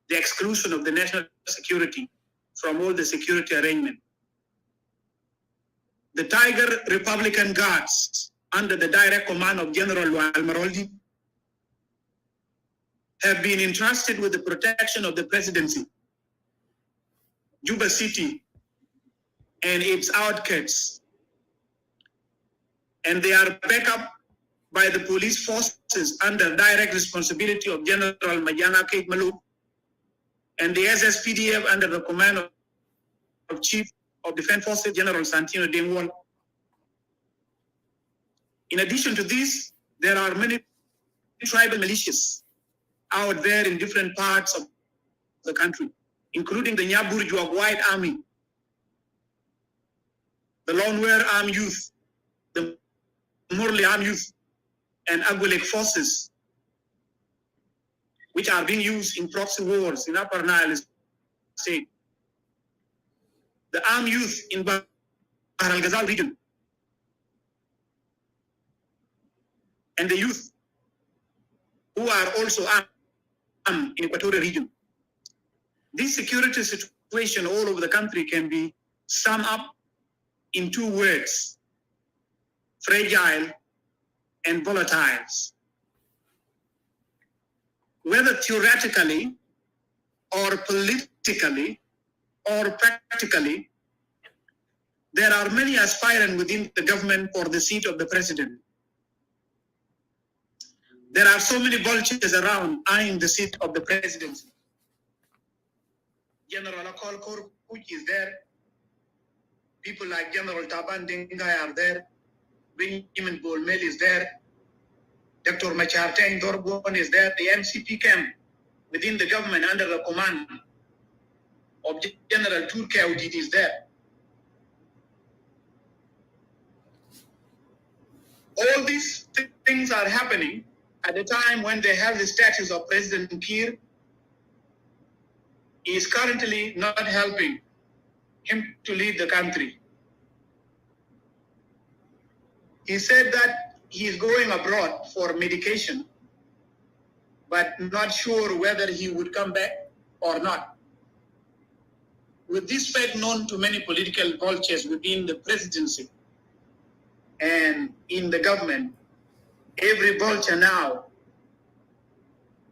the exclusion of the national security from all the security arrangement. The Tiger Republican Guards, under the direct command of General Almaroldi, have been entrusted with the protection of the presidency, Juba City, and its outskirts. And they are backed up by the police forces under direct responsibility of General Majana Kate Malou and the SSPDF under the command of Chief of Defense Forces General Santino Dengwal. In addition to this, there are many tribal militias out there in different parts of the country, including the Nyaburjuak White Army, the Lone Were Armed Youth, the Morley Armed Youth, and Agulek forces which are being used in proxy wars in Upper Nile State, the armed youth in Bahr al-Ghazal region, and the youth who are also armed in Equatorial region. This security situation all over the country can be summed up in 2 words: fragile and volatiles. Whether theoretically or politically or practically, there are many aspirants within the government for the seat of the president. There are so many vultures around eyeing the seat of the presidency. General Akol Korkuch is there. People like General Taban Dengai are there. Benjamin Bolmel is there. Dr. Macharteng Dorbon is there. The MCP camp within the government under the command of General Turki Audit is there. All these things are happening at a time when they have the status of President Kiir. He is currently not helping him to lead the country. He said that he is going abroad for medication, but not sure whether he would come back or not. With this fact known to many political vultures within the presidency and in the government, every vulture now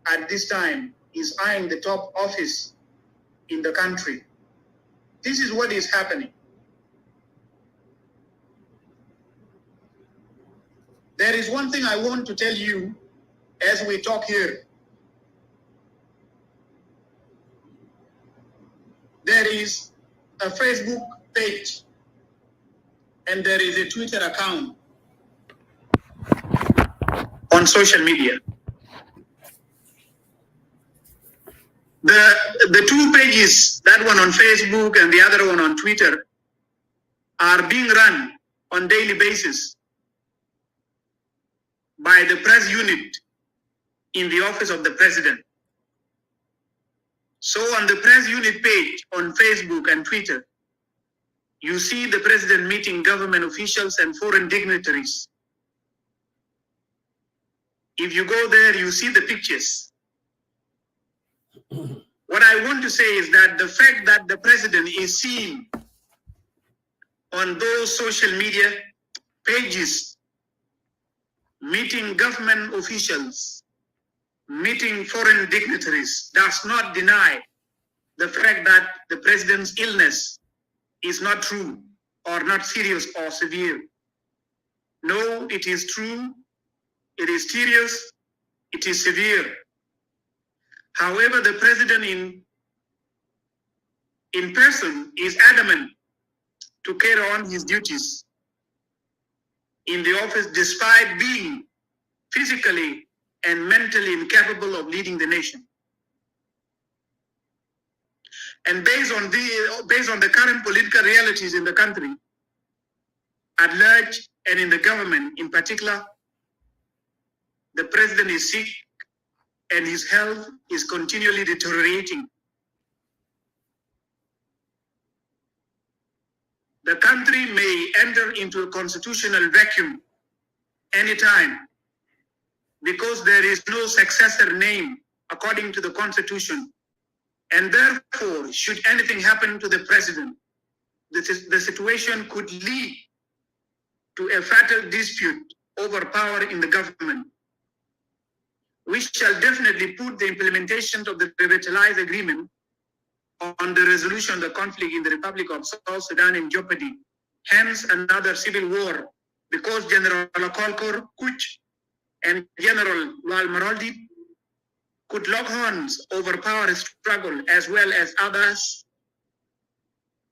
at this time is eyeing the top office in the country. This is what is happening. There is one thing I want to tell you as we talk here. There is a Facebook page and there is a Twitter account on social media. The 2 pages, that one on Facebook and the other one on Twitter, are being run on daily basis by the press unit in the office of the president. So on the press unit page on Facebook and Twitter, you see the president meeting government officials and foreign dignitaries. If you go there, you see the pictures. What I want to say is that the fact that the president is seen on those social media pages, meeting government officials, meeting foreign dignitaries, does not deny the fact that the president's illness is not true or not serious or severe. No, it is true, it is serious, it is severe. However, the president in person is adamant to carry on his duties in the office despite being physically and mentally incapable of leading the nation. And based on the current political realities in the country at large and in the government in particular, the president is sick and his health is continually deteriorating. The country may enter into a constitutional vacuum anytime because there is no successor name according to the constitution. And therefore, should anything happen to the president, the situation could lead to a fatal dispute over power in the government. We shall definitely put the implementation of the revitalized agreement on the resolution of the conflict in the Republic of South Sudan in jeopardy, hence another civil war, because General Akol Korkuch and General Wal Maroldi could lock horns over power struggle, as well as others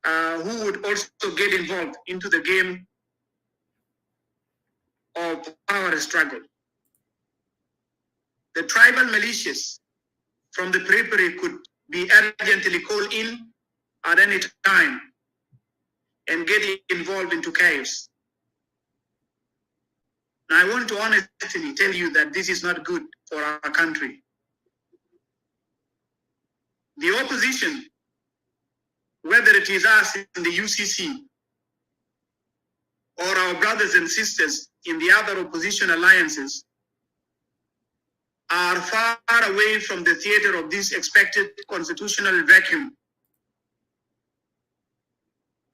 who would also get involved into the game of power struggle. The tribal militias from the periphery could be urgently called in at any time and get involved into chaos. Now, I want to honestly tell you that this is not good for our country. The opposition, whether it is us in the UCC or our brothers and sisters in the other opposition alliances, are far away from the theater of this expected constitutional vacuum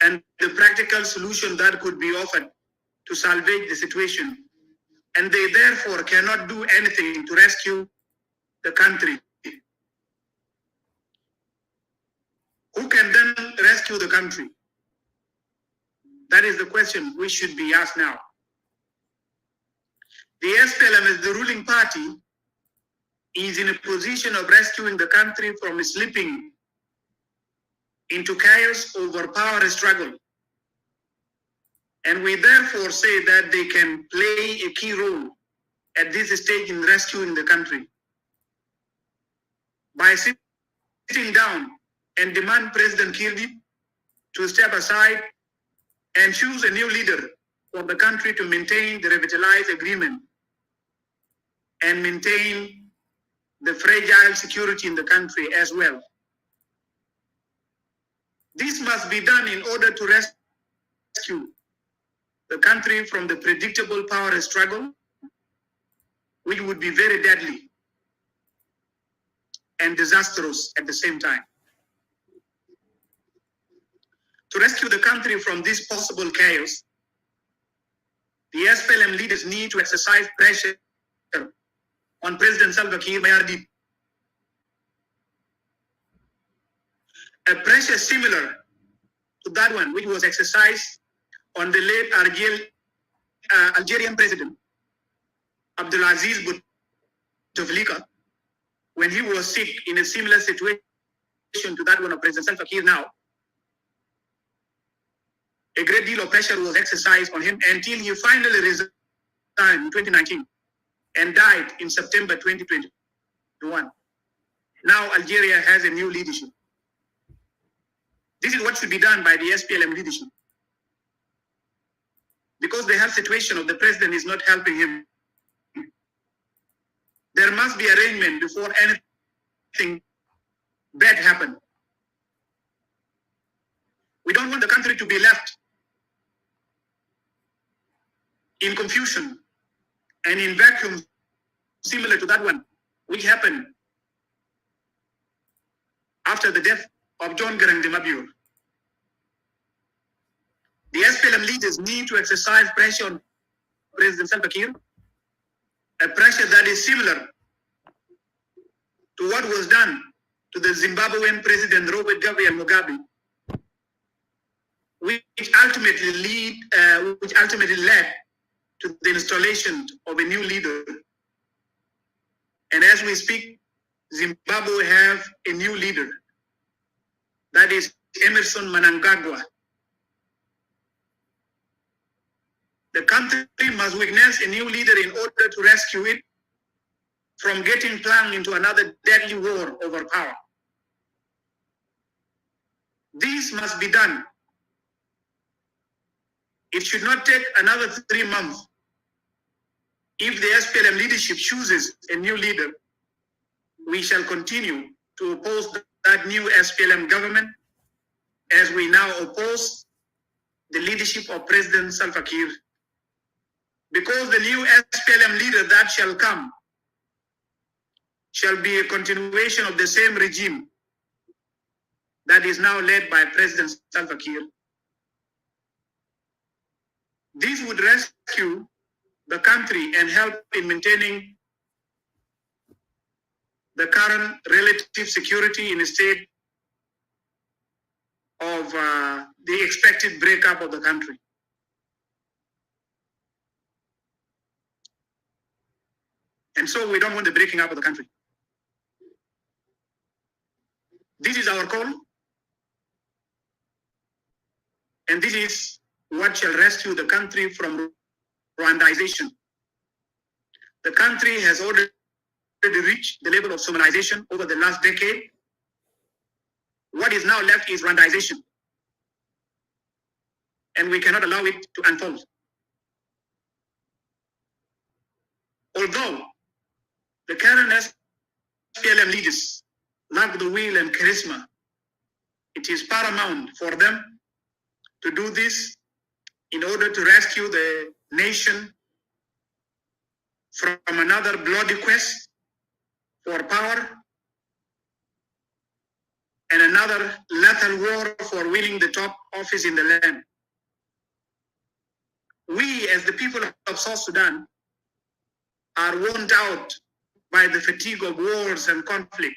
and the practical solution that could be offered to salvage the situation. And they therefore cannot do anything to rescue the country. Who can then rescue the country? That is the question we should be asked now. The SPLM, as the ruling party, is in a position of rescuing the country from slipping into chaos over power struggle. And we therefore say that they can play a key role at this stage in rescuing the country by sitting down and demand President Kiir to step aside and choose a new leader for the country to maintain the revitalized agreement and maintain the fragile security in the country as well. This must be done in order to rescue the country from the predictable power struggle, which would be very deadly and disastrous at the same time. To rescue the country from this possible chaos, the SPLM leaders need to exercise pressure on President Salva Kiir Mayardit. A pressure similar to that one which was exercised on the late Algerian president Abdulaziz Bouteflika when he was sick, in a similar situation to that one of President Salva Kiir now. A great deal of pressure was exercised on him until he finally resigned in 2019 and died in September 2021. Now Algeria has a new leadership. This is what should be done by the SPLM leadership, because the health situation of the president is not helping him. There must be arrangement before anything bad happens. We don't want the country to be left in confusion and in vacuum similar to that one which happened after the death of John Garang de Mabior. The SPLM leaders need to exercise pressure on President Salva Kiir, a pressure that is similar to what was done to the Zimbabwean President Robert Gabriel Mugabe, which ultimately led to the installation of a new leader. And as we speak, Zimbabwe have a new leader, that is Emerson Mnangagwa. The country must witness a new leader in order to rescue it from getting plunged into another deadly war over power. This must be done. It should not take another 3 months. If the SPLM leadership chooses a new leader, we shall continue to oppose that new SPLM government as we now oppose the leadership of President Salva Kiir. Because the new SPLM leader that shall come shall be a continuation of the same regime that is now led by President Salva Kiir. This would rescue the country and help in maintaining the current relative security in a state of the expected breakup of the country. And so we don't want the breaking up of the country. This is our call. And this is what shall rescue the country from Rwandization. The country has already reached the level of Somalization over the last decade. What is now left is Rwandization. And we cannot allow it to unfold. Although the current SPLM leaders lack the will and charisma. It is paramount for them to do this in order to rescue the nation from another bloody quest for power and another lethal war for winning the top office in the land. We, as the people of South Sudan, are worn out by the fatigue of wars and conflict,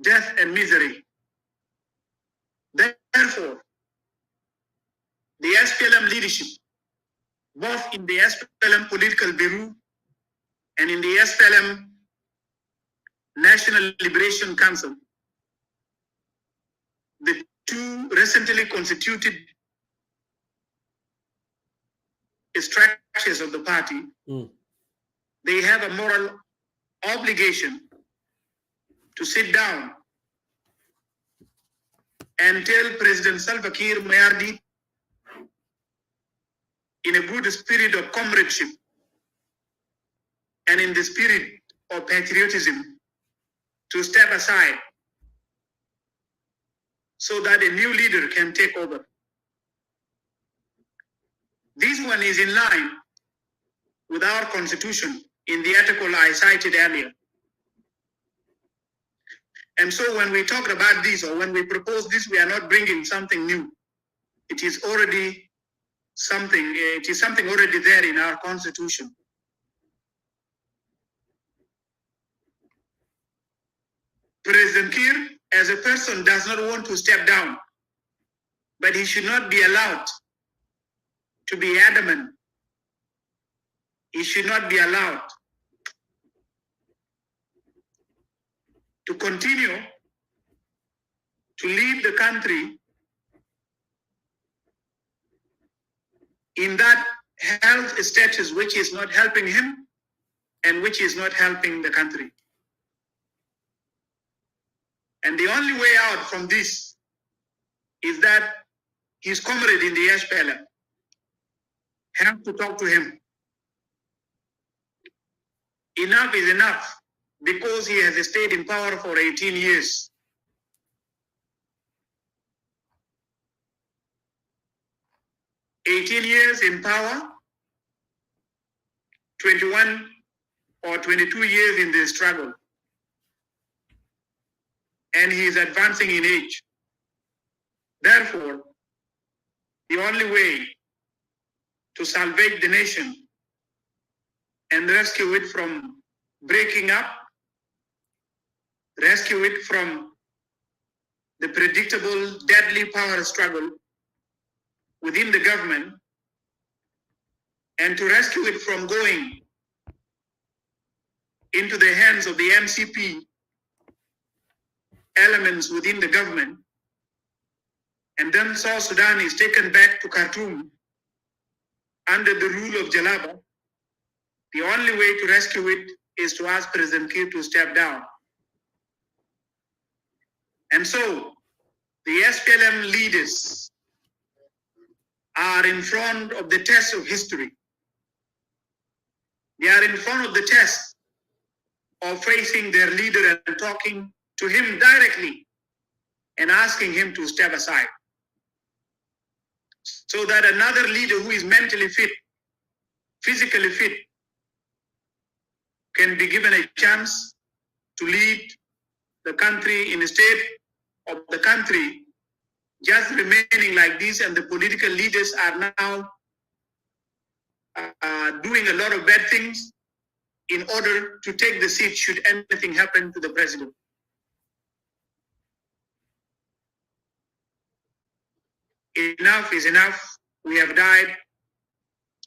death and misery. Therefore, the SPLM leadership, both in the SPLM Political Bureau and in the SPLM National Liberation Council, the two recently constituted structures of the party, they have a moral obligation to sit down and tell President Salva Kiir Mayardit, in a good spirit of comradeship and in the spirit of patriotism, to step aside so that a new leader can take over. This one is in line with our constitution in the article I cited earlier. And so when we talk about this, or when we propose this, we are not bringing something new. It is already something already there in our constitution. President Kiir, as a person, does not want to step down, but he should not be allowed to be adamant. He should not be allowed to continue to lead the country in that health status which is not helping him and which is not helping the country. And the only way out from this is that his comrade in the SPLM have to talk to him. Enough is enough, because he has stayed in power for 18 years. "18 years in power, 21 or 22 years in the struggle. And he is advancing in age. Therefore, the only way to salvage the nation and rescue it from breaking up, rescue it from the predictable, deadly power struggle within the government, and to rescue it from going into the hands of the MCP elements within the government, and then South Sudan is taken back to Khartoum under the rule of Jalaba, the only way to rescue it is to ask President Kiir to step down. And so the SPLM leaders are in front of the test of history. They are in front of the test of facing their leader and talking to him directly and asking him to step aside, so that another leader who is mentally fit, physically fit, can be given a chance to lead the country, instead of the country just remaining like this, and the political leaders are now doing a lot of bad things in order to take the seat should anything happen to the president. Enough is enough. We have died,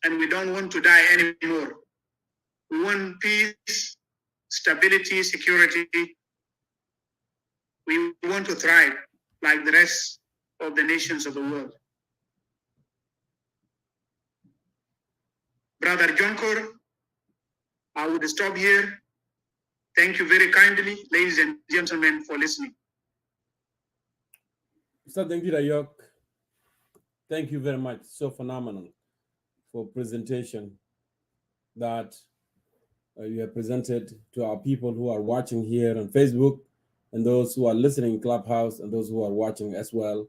and we don't want to die anymore. We want peace, stability, security. We want to thrive like the rest of the nations of the world. Brother Jonkor, I would stop here. Thank you very kindly, ladies and gentlemen, for listening. Mr. Dengira, thank you very much. So phenomenal for presentation that you have presented to our people who are watching here on Facebook, and those who are listening in Clubhouse, and those who are watching as well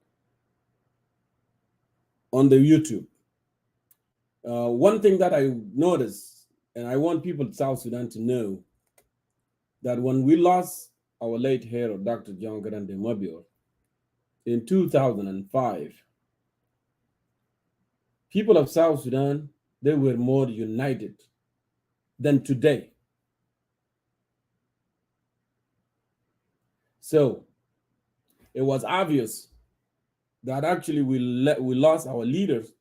on the YouTube. One thing that I noticed, and I want people in South Sudan to know, that when we lost our late hero, Dr. John Grande Mobile, in 2005, people of South Sudan, they were more united than today. So it was obvious that actually we lost our leaders,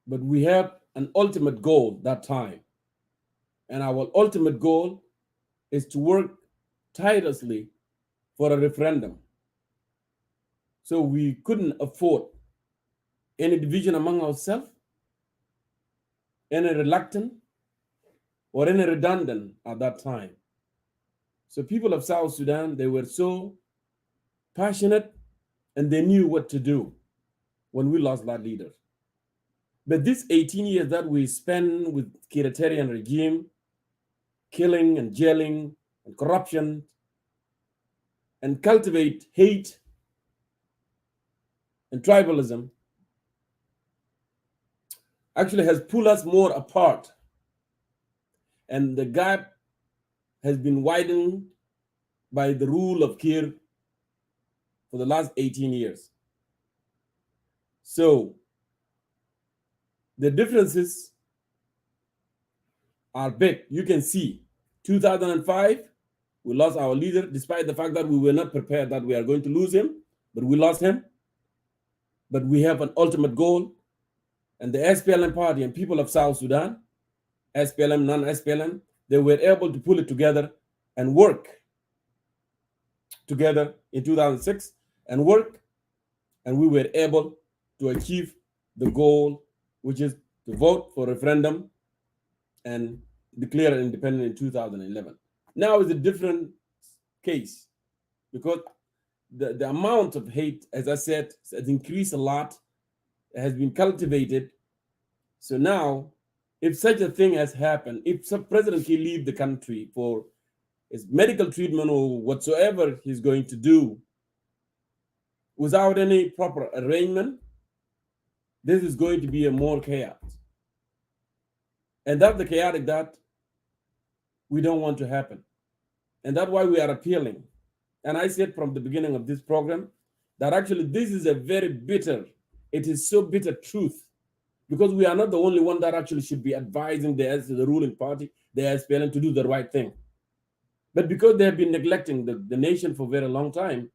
but we have an ultimate goal that time. And our ultimate goal is to work tirelessly for a referendum. So we couldn't afford any division among ourselves, any reluctant or any redundant at that time. So people of South Sudan, they were so passionate and they knew what to do when we lost that leader. But this 18 years that we spent with authoritarian regime, killing and jailing and corruption, and cultivate hate and tribalism, actually has pulled us more apart. And the gap has been widened by the rule of Kiir for the last 18 years. So the differences are big. You can see 2005, we lost our leader, despite the fact that we were not prepared that we are going to lose him, but we lost him. But we have an ultimate goal, and the SPLM party and people of South Sudan, SPLM, non-SPLM, they were able to pull it together and work together in 2006 and work, and we were able to achieve the goal, which is to vote for referendum and declare independent in 2011. Now is a different case because the amount of hate, as I said, has increased a lot. It has been cultivated. So now, if such a thing has happened, if some President can leave the country for his medical treatment or whatsoever he's going to do without any proper arrangement, this is going to be a more chaos. And that's the chaotic that we don't want to happen. And that's why we are appealing. And I said from the beginning of this program that actually this is a very bitter, it is so bitter truth, because we are not the only one that actually should be advising the ruling party, the SPLM, to do the right thing. But because they have been neglecting the nation for a very long time,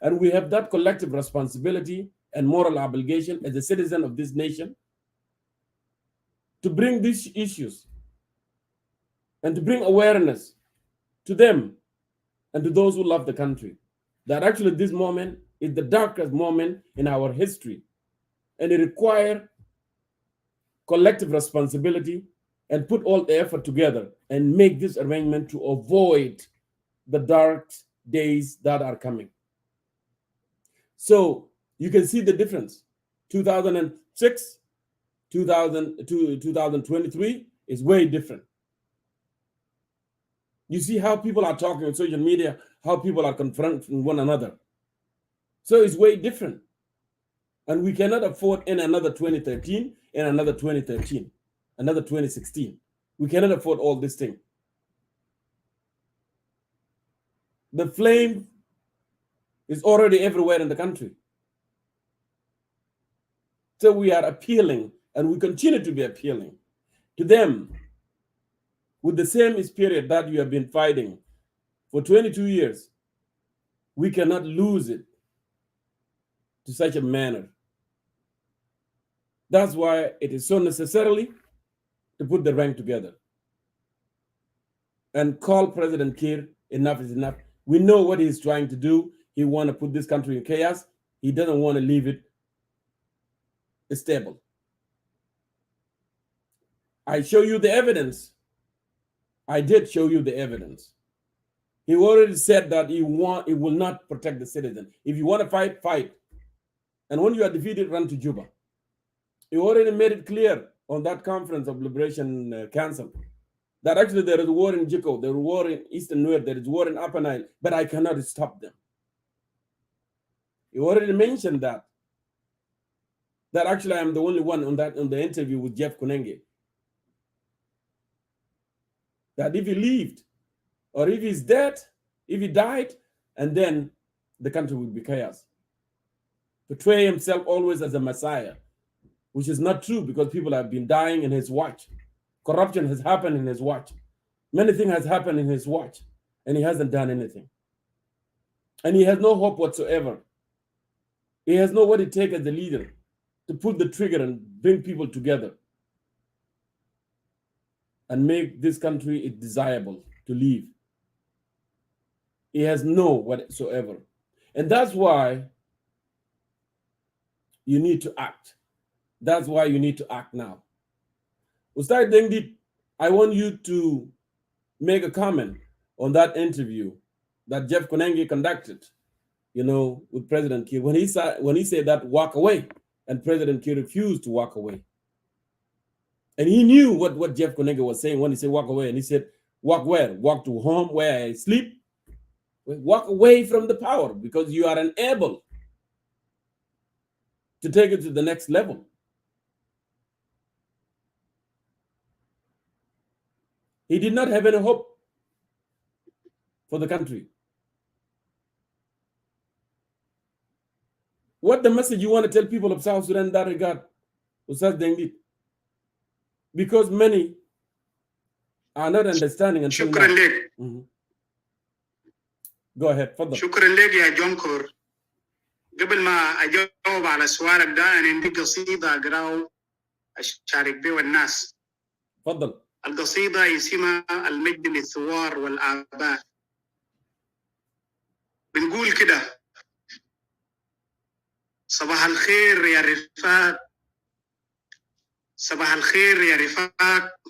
and we have that collective responsibility and moral obligation as a citizen of this nation to bring these issues and to bring awareness to them and to those who love the country, that actually this moment is the darkest moment in our history, and it requires collective responsibility and put all the effort together and make this arrangement to avoid the dark days that are coming. So you can see the difference. 2006, 2023 is way different. You see how people are talking on social media, how people are confronting one another. So it's way different. And we cannot afford in another 2013, in another 2013, another 2016. We cannot afford all this thing. The flame is already everywhere in the country. So we are appealing, and we continue to be appealing to them with the same spirit that you have been fighting for 22 years. We cannot lose it to such a manner. That's why it is so necessarily to put the rank together and call President Kiir, enough is enough. We know what he's trying to do. He wants to put this country in chaos. He doesn't want to leave it stable. I show you the evidence. I did show you the evidence. He already said that he will not protect the citizen. If you want to fight, fight. And when you are defeated, run to Juba. He already made it clear on that conference of Liberation Council that actually there is war in Jiko, there is war in Eastern Nuer, there is war in Upper Nile, but I cannot stop them. You already mentioned that actually I'm the only one on the interview with Jeff Kunenge. That if he lived, or if he's dead, if he died, and then the country would be chaos. Portray himself always as a messiah, which is not true because people have been dying in his watch. Corruption has happened in his watch. Many things has happened in his watch, and he hasn't done anything. And he has no hope whatsoever. He has no what it takes as a leader to pull the trigger and bring people together and make this country desirable to live. He has no whatsoever. And that's why you need to act. That's why you need to act now. Ustad Dengdi, I want you to make a comment on that interview that Jeff Konenge conducted, with President Kiir when he said that walk away, and President Kiir refused to walk away. And he knew what Jeff Konenge was saying when he said walk away, and he said, walk where? Walk to home where I sleep? Walk away from the power because you are unable to take it to the next level. He did not have any hope for the country. What the message you want to tell people of South Sudan in that regard, Ustaz Dengdi? Because many are not understanding until now. Go ahead, فضل. شكرا لك يا جونكور. قبل ما أجاوب على سؤالك ده أنا عندي قصيدة أقرأه أشارك بها الناس. تفضل. القصيدة اسمها المجد للثوار والآباء. بنقول كده: صباح الخير يا رفاق، صباح الخير يا رفاق،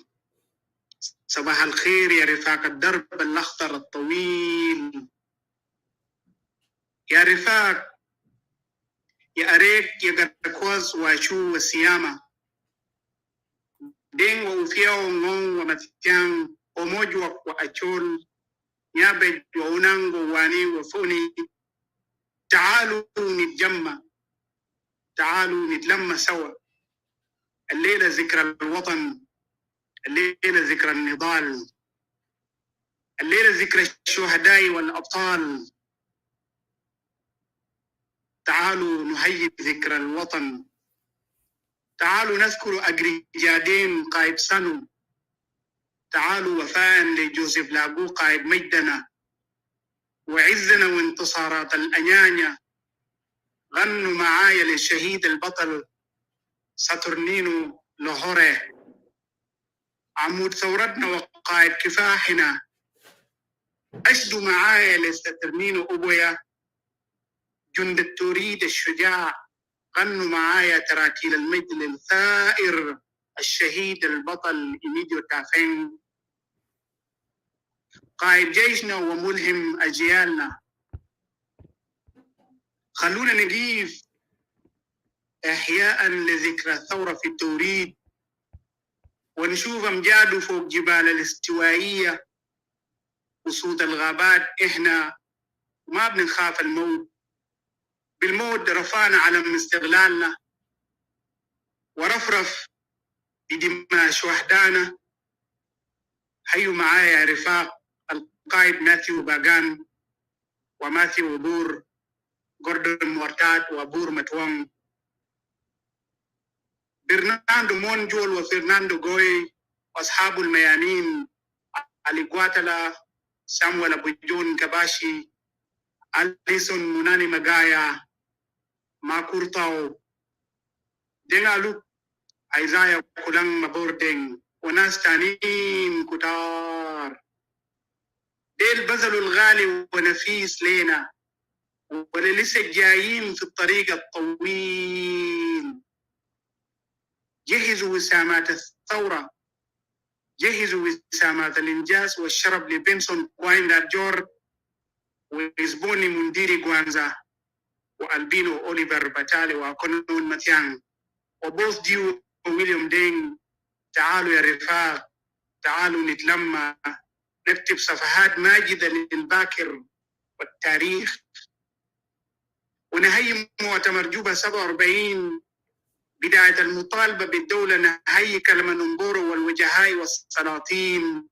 صباح الخير يا رفاق الدرب الأخضر الطويل. يا رفاق يا أريك يا قركوز واشو وسيامة دين ووفيا ومون ومتيان وموجوك وأشول نيابج وونانغ وواني وفوني. تعالوا نتجمع، تعالوا نتلم سوا. الليلة ذكرى الوطن، الليلة ذكرى النضال، الليلة ذكرى الشهداء والأبطال. تعالوا نهيئ ذكرى الوطن، تعالوا نذكر أجريجادين قائد سنو، تعالوا وفاء لجوزيف لاغو قائد مجدنا، وعزنا وانتصارات الأنيانيا. غنوا معايا للشهيد البطل ساتورنينو لهوري، عمود ثورتنا وقائد كفاحنا. أشدوا معايا لسترنينو أبويا جند التوريد الشجاع. غنوا معايا تراكيل المجد للثائر الشهيد البطل إيميديو تافين، قائد جيشنا وملهم أجيالنا. خلونا نقيف إحياء لذكرى الثورة في التوريد، ونشوف أمجاده فوق جبال الاستوائية وسود الغابات. إحنا ما بنخاف الموت، بالموت رفعنا علم استغلالنا ورفرف بدماء شهدانا. هيو معايا يا رفاق القائد ماثيو باغان وماثيو بور، جوردن مورتات وبور متوان، برناندو مونجول وفرناندو غوي واصحاب الميامين، علي قواتلا، سامويل ابو جون كباشي، أليسون مناني مغايا، ماكورتاو، دينالو، ايزايا كولان مبوردين، وناس تانيين كتار. ديل بذلوا الغالي ونفيس لينا، ولسه جايين في الطريق الطويل. جهزوا وسامات الثورة، جهزوا وسامات الإنجاز والشرف لبنسون كوايندا جور وإزبوني منديري غوانزا وألبينو أوليفر باتالي وكونون ماتيان وبوث ديو وويليام دينغ تعالوا يا رفاق، تعالوا نتلمى نكتب صفحات ماجدة للباكر والتاريخ، ونهيئ مؤتمر جوبا 47 بداية المطالبة بالدولة، نهيئ كلمة نمبورو والوجهاء والسلاطين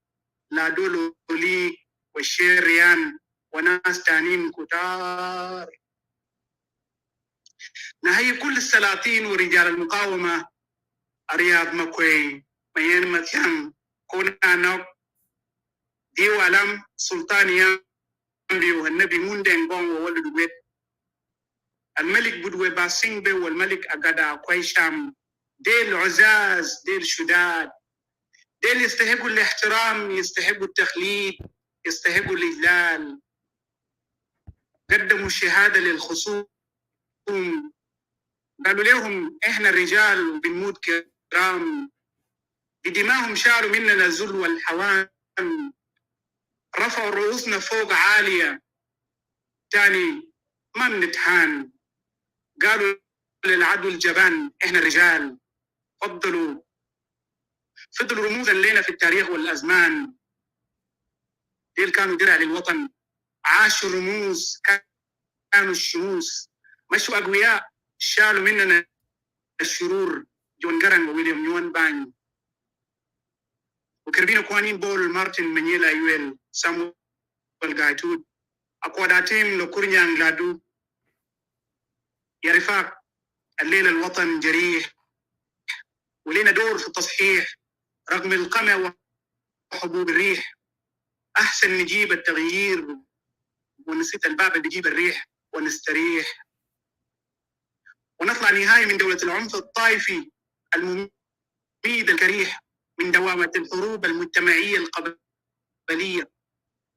لا دولو لي والشيريان وناس تانيين كتار، نهيئ كل السلاطين ورجال المقاومة، أرياض مكوي ميان متيان كونا نوك ديو علم سلطان يامبي والنبي موندين بون وولد بيت الملك بدوي باسينبي والملك أغادا كويشام، ديل عزاز، ديل شداد، ديل يستحقوا الاحترام، يستحقوا التخليد، يستحقوا الإجلال. قدموا الشهادة للخصوم، قالوا لهم إحنا الرجال وبنموت كرام، بدماهم شالوا مننا الذل والحوان، رفعوا رؤوسنا فوق عالية، تاني ما بنتهان. قالوا للعدو الجبان إحنا الرجال، فضلوا رموزا لنا في التاريخ والأزمان. ديل كانوا درع للوطن، عاشوا رموز، كانوا الشموس، مشوا أقوياء، شالوا مننا الشرور. جون جرن وويليام نيوان باني وكربينو كوانين بول مارتن منيلا يويل سامويل غايتود أقواداتيم لكورنيان لادو. يا رفاق، الليلة الوطن جريح ولينا دور في التصحيح رغم القمع وحبوب الريح. أحسن نجيب التغيير ونسيت الباب اللي بيجيب الريح ونستريح، ونطلع نهاية من دولة العنف الطائفي المميت الكريح، من دوامة الحروب المجتمعية القبلية،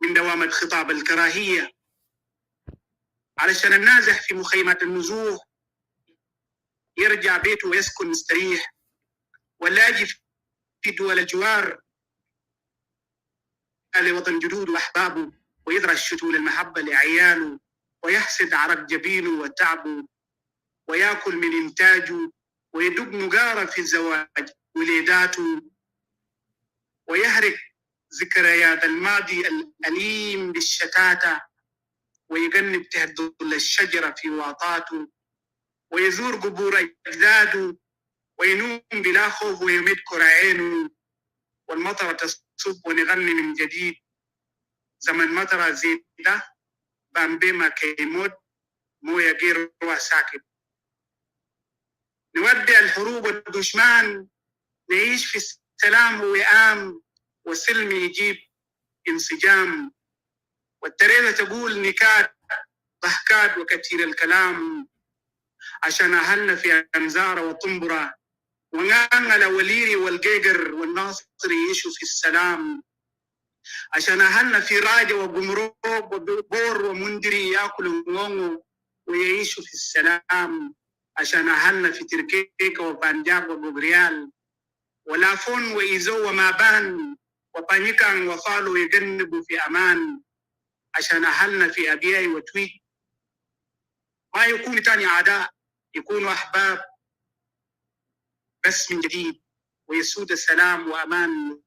من دوامة خطاب الكراهية، علشان النازح في مخيمات النزوح يرجع بيته ويسكن مستريح، واللاجئ في دول الجوار لوطن جدود وأحبابه ويدرى الشتول المحبة لعياله، ويحسد عرق جبينه وتعبه، ويأكل من إنتاجه، ويدق نقارة في الزواج وليداته، ويهرق ذكريات الماضي الأليم بالشتاتة، ويجنب تهدل الشجرة في واطاته، ويزور قبور أجداده، وينوم بلا خوف ويمد كرعينه، والمطر تصب ونغني من جديد. زمن مطر زيدة بامبي ما كيمود مويا غير ساكت. نودع الحروب والدشمان، نعيش في السلام ووئام، والسلم يجيب انسجام، والتريثة تقول نكات ضحكات وكثير الكلام، عشان أهلنا في أنزارة وطنبرة ونغنى وليري والقيقر والناصر يعيشوا في السلام، عشان أهلنا في راجة وقمروب وبور ومندري يأكلوا نونو ويعيشوا في السلام، عشان أهلنا في تركيكا وبانجاب وقبريال ولافون وإيزو ومابان وبانيكان وفالو يجنبوا في أمان، عشان أهلنا في أبياي وتويت ما يكون تاني أعداء، يكونوا أحباب بس من جديد، ويسود السلام وأمان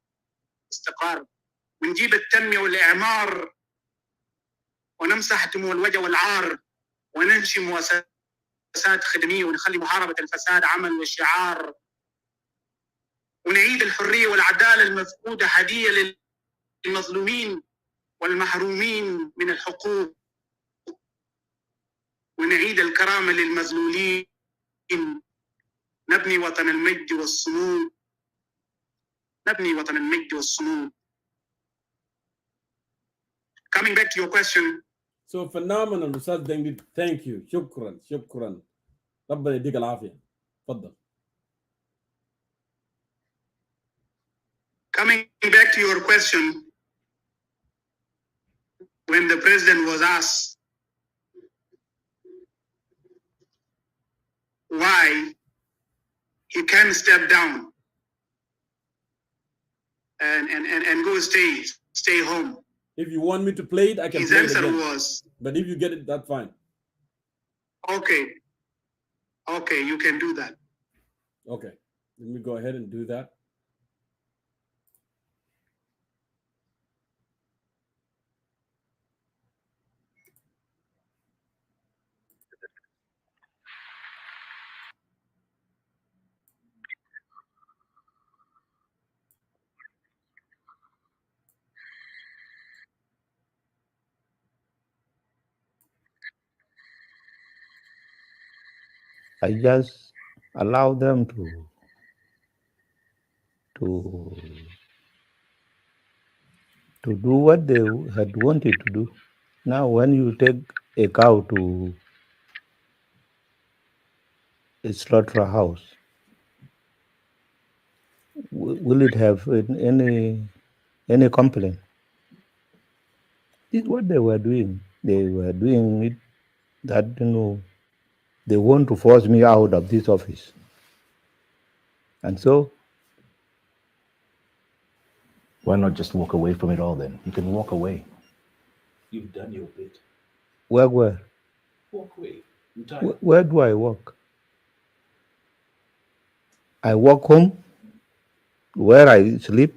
واستقرار. ونجيب التنمية والإعمار ونمسح دموع الوجه والعار، وننشئ مؤسسات خدمية، ونخلي محاربة الفساد عمل وشعار، ونعيد الحرية والعدالة المفقودة هدية للمظلومين والمحرومين من الحقوق، ونعيد الكرامة للمذلولين، نبني وطن المجد والصمود، نبني وطن المجد والصمود. Coming back to your question. So phenomenal أستاذ جديد. Thank you. شكرا. ربنا يديك العافية. تفضل. Coming back to your question, when the president was asked why he can step down and go stay home. If you want me to play it, I can His play it answer again. was, But if you get it, that's fine. Okay, you can do that. Okay, let me go ahead and do that. I just allow them to do what they had wanted to do. Now, when you take a cow to a slaughterhouse, will it have any complaint? This is what they were doing. They were doing it that, they want to force me out of this office. And so, Why not just walk away from it all then? You can walk away. You've done your bit. where? Walk away. I'm tired. Where do I walk? I walk home, where I sleep.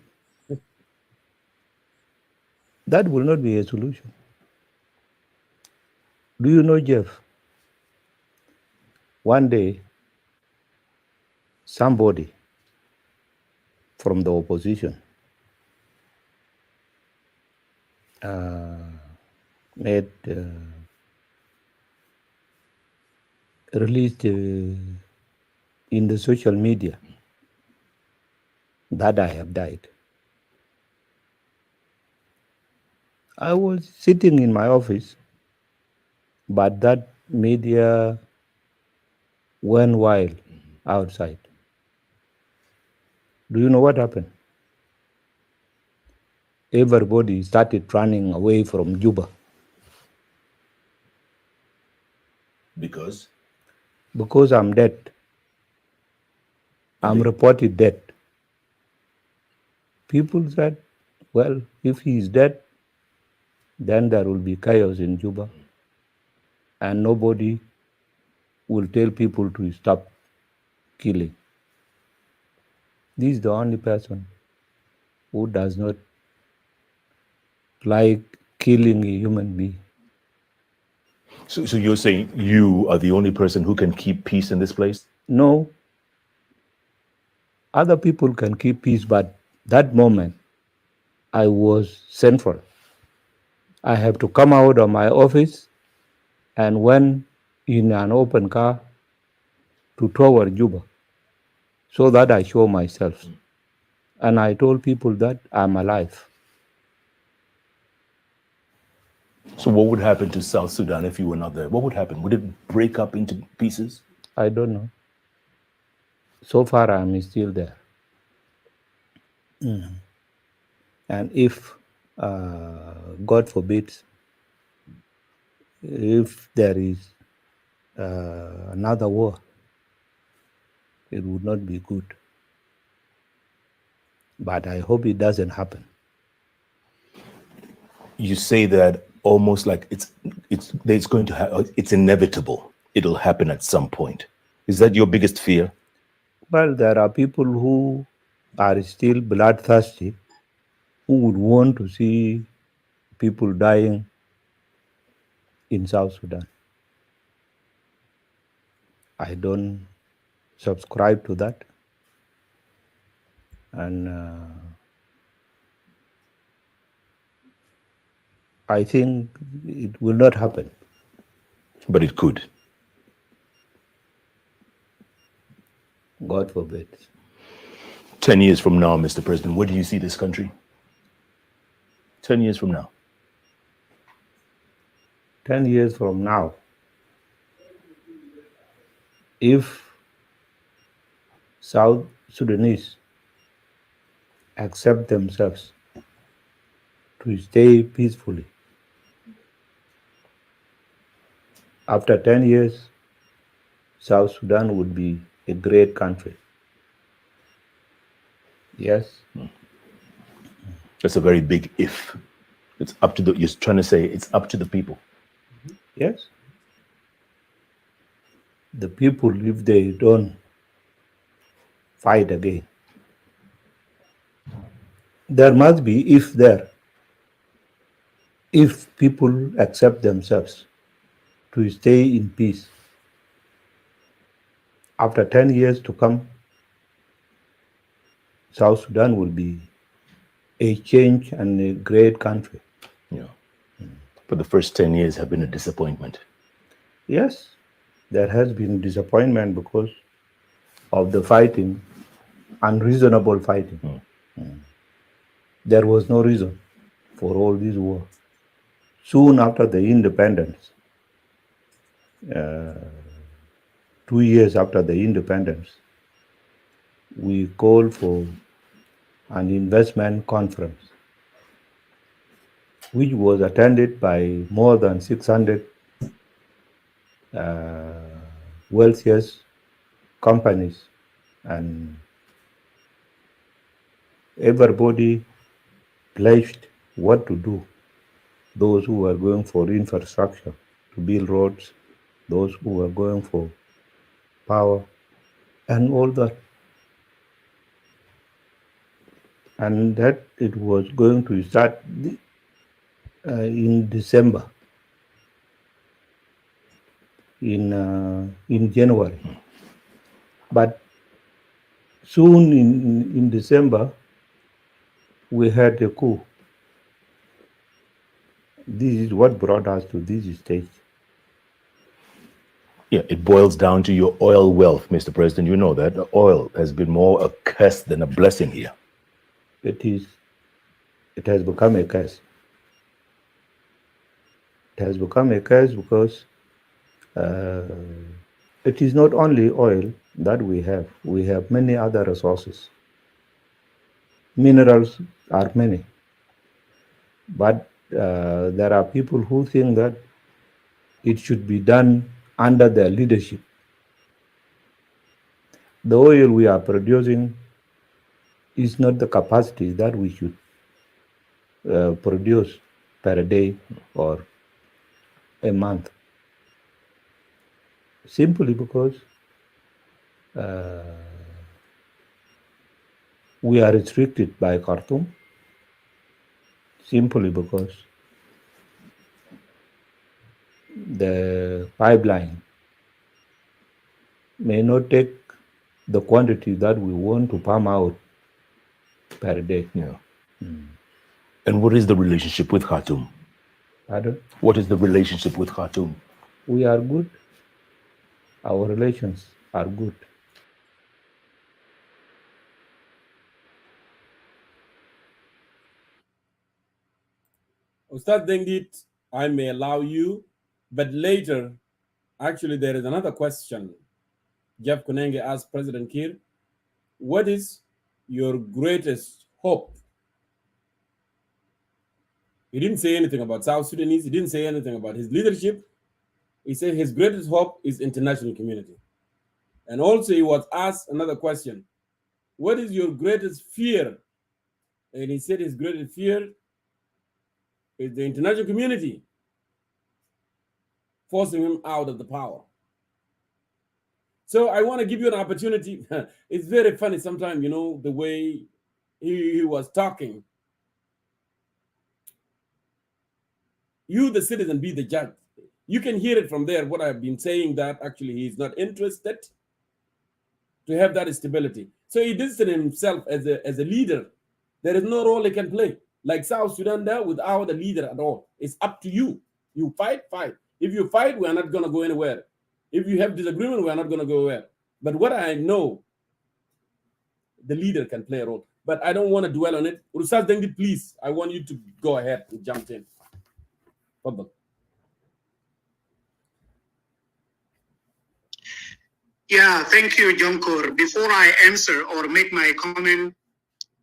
That will not be a solution. Do you know, Jeff? One day, somebody from the opposition made released in the social media that I have died. I was sitting in my office, but that media went wild outside. Do you know what happened? Everybody started running away from Juba Because? because I'm dead. I'm reported dead. People said, well, if he's dead, then there will be chaos in Juba, and nobody will tell people to stop killing. This is the only person who does not like killing a human being. So you're saying you are the only person who can keep peace in this place? No, other people can keep peace, but that moment I was central. I have to come out of my office and went in an open car to toward Juba so that I show myself. And I told people that I'm alive. So what would happen to South Sudan if you were not there? What would happen? Would it break up into pieces? I don't know. So far, I'm still there. And if, God forbid, if there is another war, it would not be good. But I hope it doesn't happen. You say that almost like it's going to it's inevitable. It'll happen at some point. Is that your biggest fear? Well, there are people who are still bloodthirsty, who would want to see people dying in South Sudan. I don't subscribe to that. And I think it will not happen. But it could. God forbid. 10 years from now, Mr. President, where do you see this country? 10 years from now. 10 years from now, if South Sudanese accept themselves to stay peacefully, after 10 years, South Sudan would be a great country. Yes. That's a very big if. It's up to you're trying to say it's up to the people. Yes. The people, if they don't fight again, there must be if there. If people accept themselves to stay in peace, after 10 years to come, South Sudan will be a change and a great country. Yeah. But the first 10 years have been a disappointment. Yes. there has been disappointment because of the fighting, unreasonable fighting. There was no reason for all this war. Soon after the independence, 2 years after the independence, we called for an investment conference, which was attended by more than 600 wealthiest companies, and everybody pledged what to do. Those who were going for infrastructure, to build roads, those who were going for power, and all that. And that it was going to start in December, in January. But soon in December, we had a coup. This is what brought us to this stage. Yeah, it boils down to your oil wealth, Mr. President. You know that the oil has been more a curse than a blessing here. It has become a curse. It has become a curse because it is not only oil that we have. We have many other resources. Minerals are many. But there are people who think that it should be done under their leadership. The oil we are producing is not the capacity that we should produce per day or a month. Simply because we are restricted by Khartoum, simply because the pipeline may not take the quantity that we want to pump out per day. Yeah. And what is the relationship with Khartoum? Pardon? What is the relationship with Khartoum? We are good. Our relations are good. Ustad Dengit, I may allow you, but later, actually, there is another question. Jeff Kunenge asked President Kiir, what is your greatest hope? He didn't say anything about South Sudanese. He didn't say anything about his leadership. He said his greatest hope is international community. And also he was asked another question. What is your greatest fear? And he said his greatest fear is the international community forcing him out of the power. So I want to give you an opportunity. It's very funny sometimes, you know, the way he was talking. You, the citizen, be the judge. You can hear it from there, what I've been saying, that actually he's not interested to have that stability. So he distanced himself as a leader. There is no role he can play. Like South Sudan there, without a leader at all. It's up to you. You fight. If you fight, we are not going to go anywhere. If you have disagreement, we are not going to go anywhere. But what I know, the leader can play a role. But I don't want to dwell on it. Ustaz Dengi, please, I want you to go ahead and jump in. Yeah, thank you, Jonkor. Before I answer or make my comment,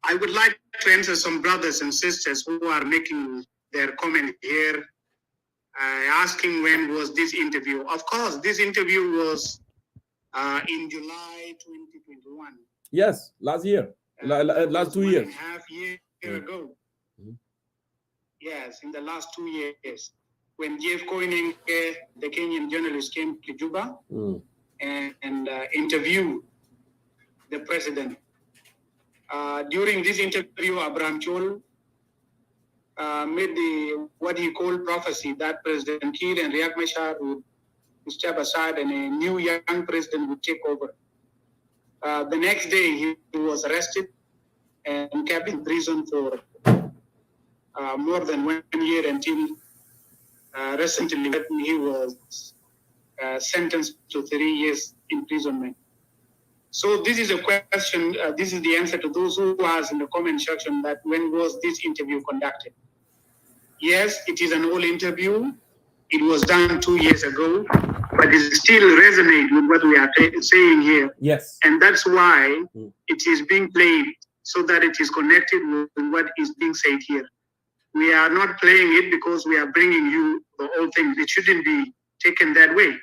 I would like to answer some brothers and sisters who are making their comment here, asking when was this interview. Of course, this interview was in July 2021. Yes, last year, last 2 years. 1.5 years ago. Yes, in the last 2 years, when Jeff Koinenge, the Kenyan journalist, came to Juba and interviewed the president. During this interview, Abraham Chol made what he called prophecy that President Kiir and Riek Machar would step aside and a new young president would take over. The next day, he was arrested and kept in prison for more than 1 year until recently he was sentenced to 3 years imprisonment. So this is a question, this is the answer to those who asked in the comment section that when was this interview conducted? Yes, it is an old interview. It was done 2 years ago, but it still resonates with what we are saying here. Yes. And that's why it is being played so that it is connected with what is being said here. We are not playing it because we are bringing you the whole thing. It shouldn't be taken that way.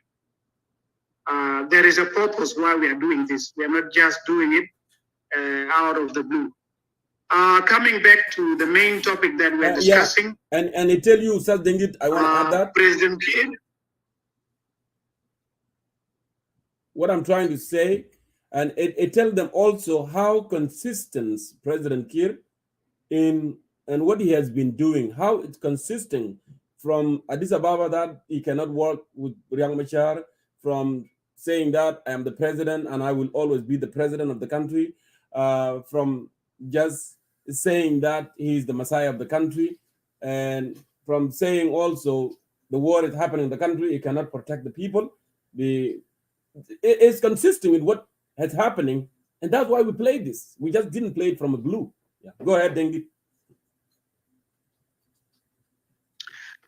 There is a purpose why we are doing this. We are not just doing it out of the blue. Coming back to the main topic that we're discussing. Yeah. And I tell you, Sir Dengit, I want to add that. President Kiir. What I'm trying to say, and it tell them also how consistent President Kiir in and what he has been doing, how it's consistent from Addis Ababa that he cannot work with Riek Machar, from saying that I am the president and I will always be the president of the country, from just saying that he's the Messiah of the country, and from saying also the war is happening in the country, he cannot protect the people. It's consistent with what is happening, and that's why we played this. We just didn't play it from a blue. Yeah. Go ahead, Dengi.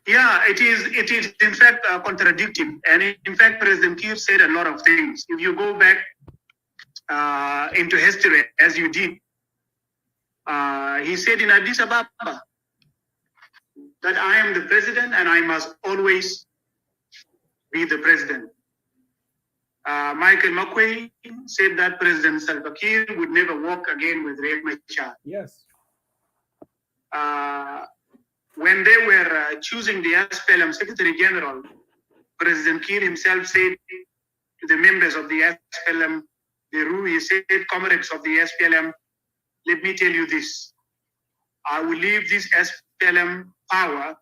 Yeah, it is in fact contradicting, and in fact President Kiir said a lot of things. If you go back into history, as you did, he said in Addis Ababa that I am the president and I must always be the president. Michael McQuay said that President Salva Kiir would never work again with Riek Machar. Yes. When they were choosing the SPLM Secretary General, President Kiir himself said to the members of the SPLM, he said, comrades of the SPLM, let me tell you this. I will leave this SPLM power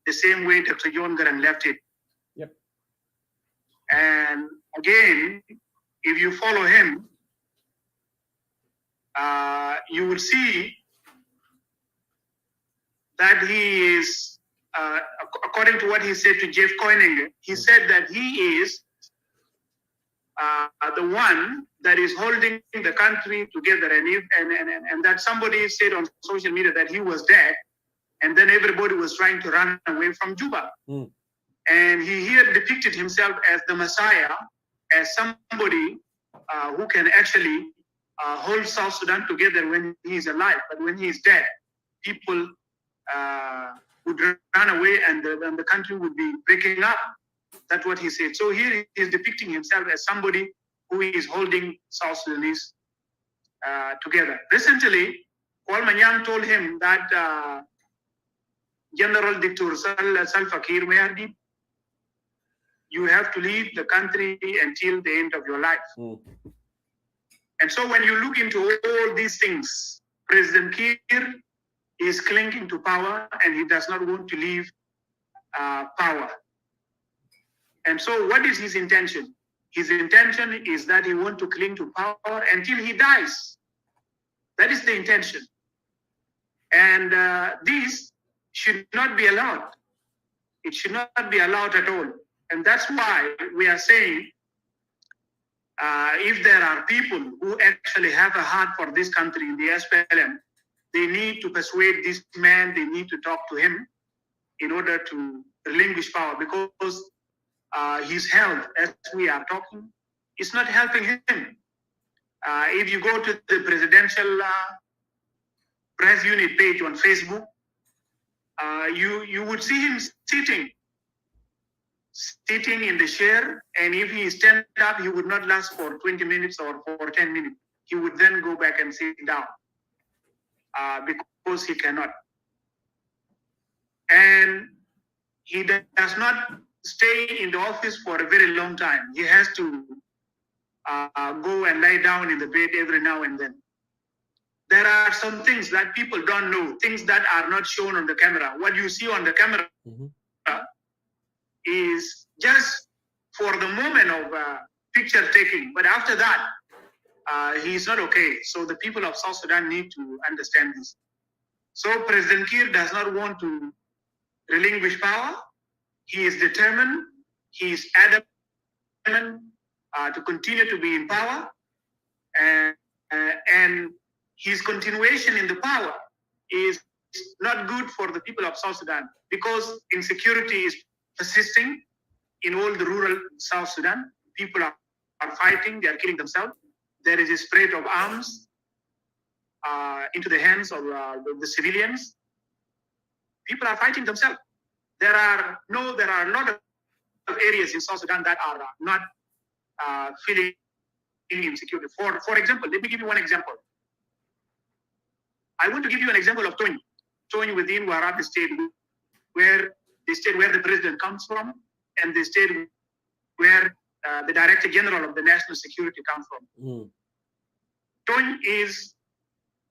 the same way Dr. John Garang left it. Yep. And again, if you follow him, you will see that he is, according to what he said to Jeff Koenig, he said that he is the one that is holding the country together, and that somebody said on social media that he was dead, and then everybody was trying to run away from Juba. And he here depicted himself as the Messiah, as somebody who can actually hold South Sudan together when he is alive, but when he is dead, people would run away and the country would be breaking up. That's what he said. So here he is depicting himself as somebody who is holding South Sudanese together. Recently, Paul Manyang told him that General Dictator Salva Kiir, you have to lead the country until the end of your life. And so when you look into all these things, President Kiir is clinging to power and he does not want to leave power. And so what is his intention? His intention is that he wants to cling to power until he dies. That is the intention. And this should not be allowed. It should not be allowed at all. And that's why we are saying if there are people who actually have a heart for this country in the SPLM, they need to persuade this man, they need to talk to him in order to relinquish power, because his health, as we are talking, is not helping him. If you go to the presidential press unit page on Facebook, you would see him sitting in the chair, and if he stand up, he would not last for 20 minutes or for 10 minutes. He would then go back and sit down because he cannot. And he does not stay in the office for a very long time. He has to go and lie down in the bed every now and then. There are some things that people don't know, things that are not shown on the camera. What you see on the camera is just for the moment of picture taking. But after that, he's not okay. So the people of South Sudan need to understand this. So President Kiir does not want to relinquish power. He is determined. He is adamant to continue to be in power, and his continuation in the power is not good for the people of South Sudan, because insecurity is persisting in all the rural South Sudan. People are fighting, they are killing themselves. There is a spread of arms into the hands of the civilians. People are fighting themselves. There are a lot of areas in South Sudan that are not feeling insecurity. For example, let me give you one example. I want to give you an example of Tony within Warab state, where the president comes from, and the state where the Director General of the National Security comes from. Tony is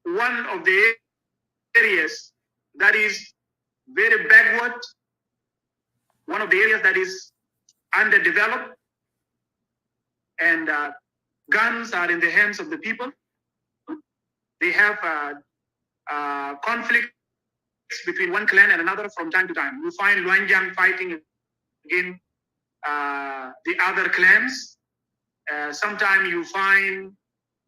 one of the areas that is very backward, one of the areas that is underdeveloped, and guns are in the hands of the people. They have conflicts between one clan and another from time to time. You find Luanjang fighting against the other clans. Sometimes you find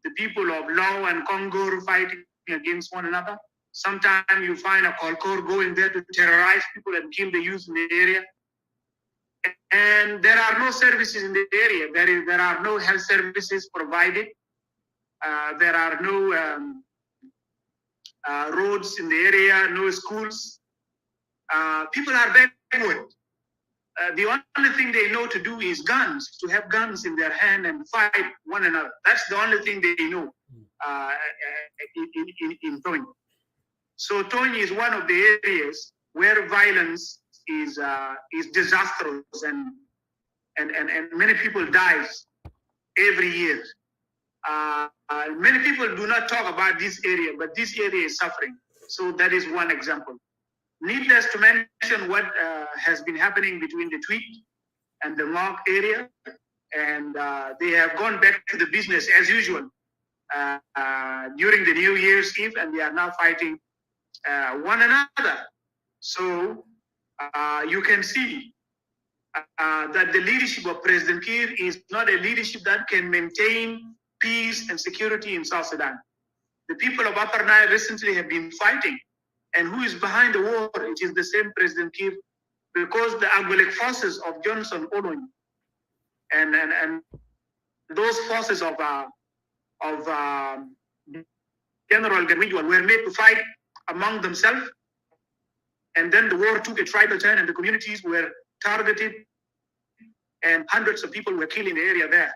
the people of Lao and Congo fighting against one another. Sometimes you find a Kolkor going there to terrorize people and kill the youth in the area. And there are no services in the area. There are no health services provided. There are no roads in the area, no schools. People are backward. The only thing they know to do is guns, to have guns in their hand and fight one another. That's the only thing they know in Tony. So Tony is one of the areas where violence is disastrous, and many people dies every year. Many people do not talk about this area, but this area is suffering. So that is one example. Needless to mention what has been happening between the Tweed and the Mark area, and they have gone back to the business as usual during the New Year's Eve, and they are now fighting one another. So you can see that the leadership of President Kiir is not a leadership that can maintain peace and security in South Sudan. The people of Upper Nile recently have been fighting. And who is behind the war? It is the same President Kiir, because the Agulek forces of Johnson Olony and those forces of General Garwidwal were made to fight among themselves. And then the war took a tribal turn, and the communities were targeted, and hundreds of people were killed in the area there.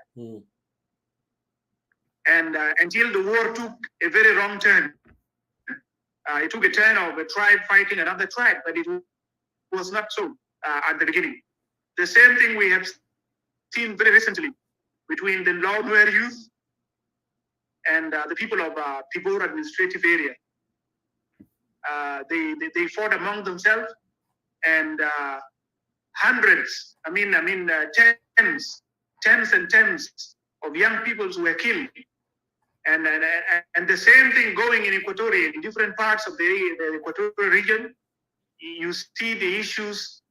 And until the war took a very wrong turn. It took a turn of a tribe fighting another tribe, but it was not so at the beginning. The same thing we have seen very recently between the Lawnware youth and the people of Pibor administrative area. They fought among themselves, and hundreds, tens and tens of young people were killed. And the same thing going in Equatoria, in different parts of the Equatorial region. You see the issues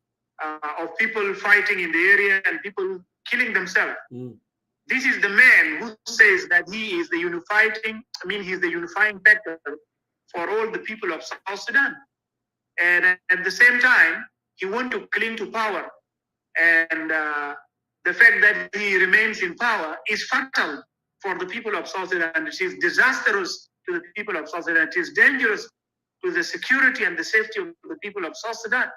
of people fighting in the area and people killing themselves. This is the man who says that he is the he's the unifying factor for all the people of South Sudan. And at the same time, he wants to cling to power. And the fact that he remains in power is fatal for the people of South Sudan. It is disastrous to the people of South Sudan. It is dangerous to the security and the safety of the people of South Sudan.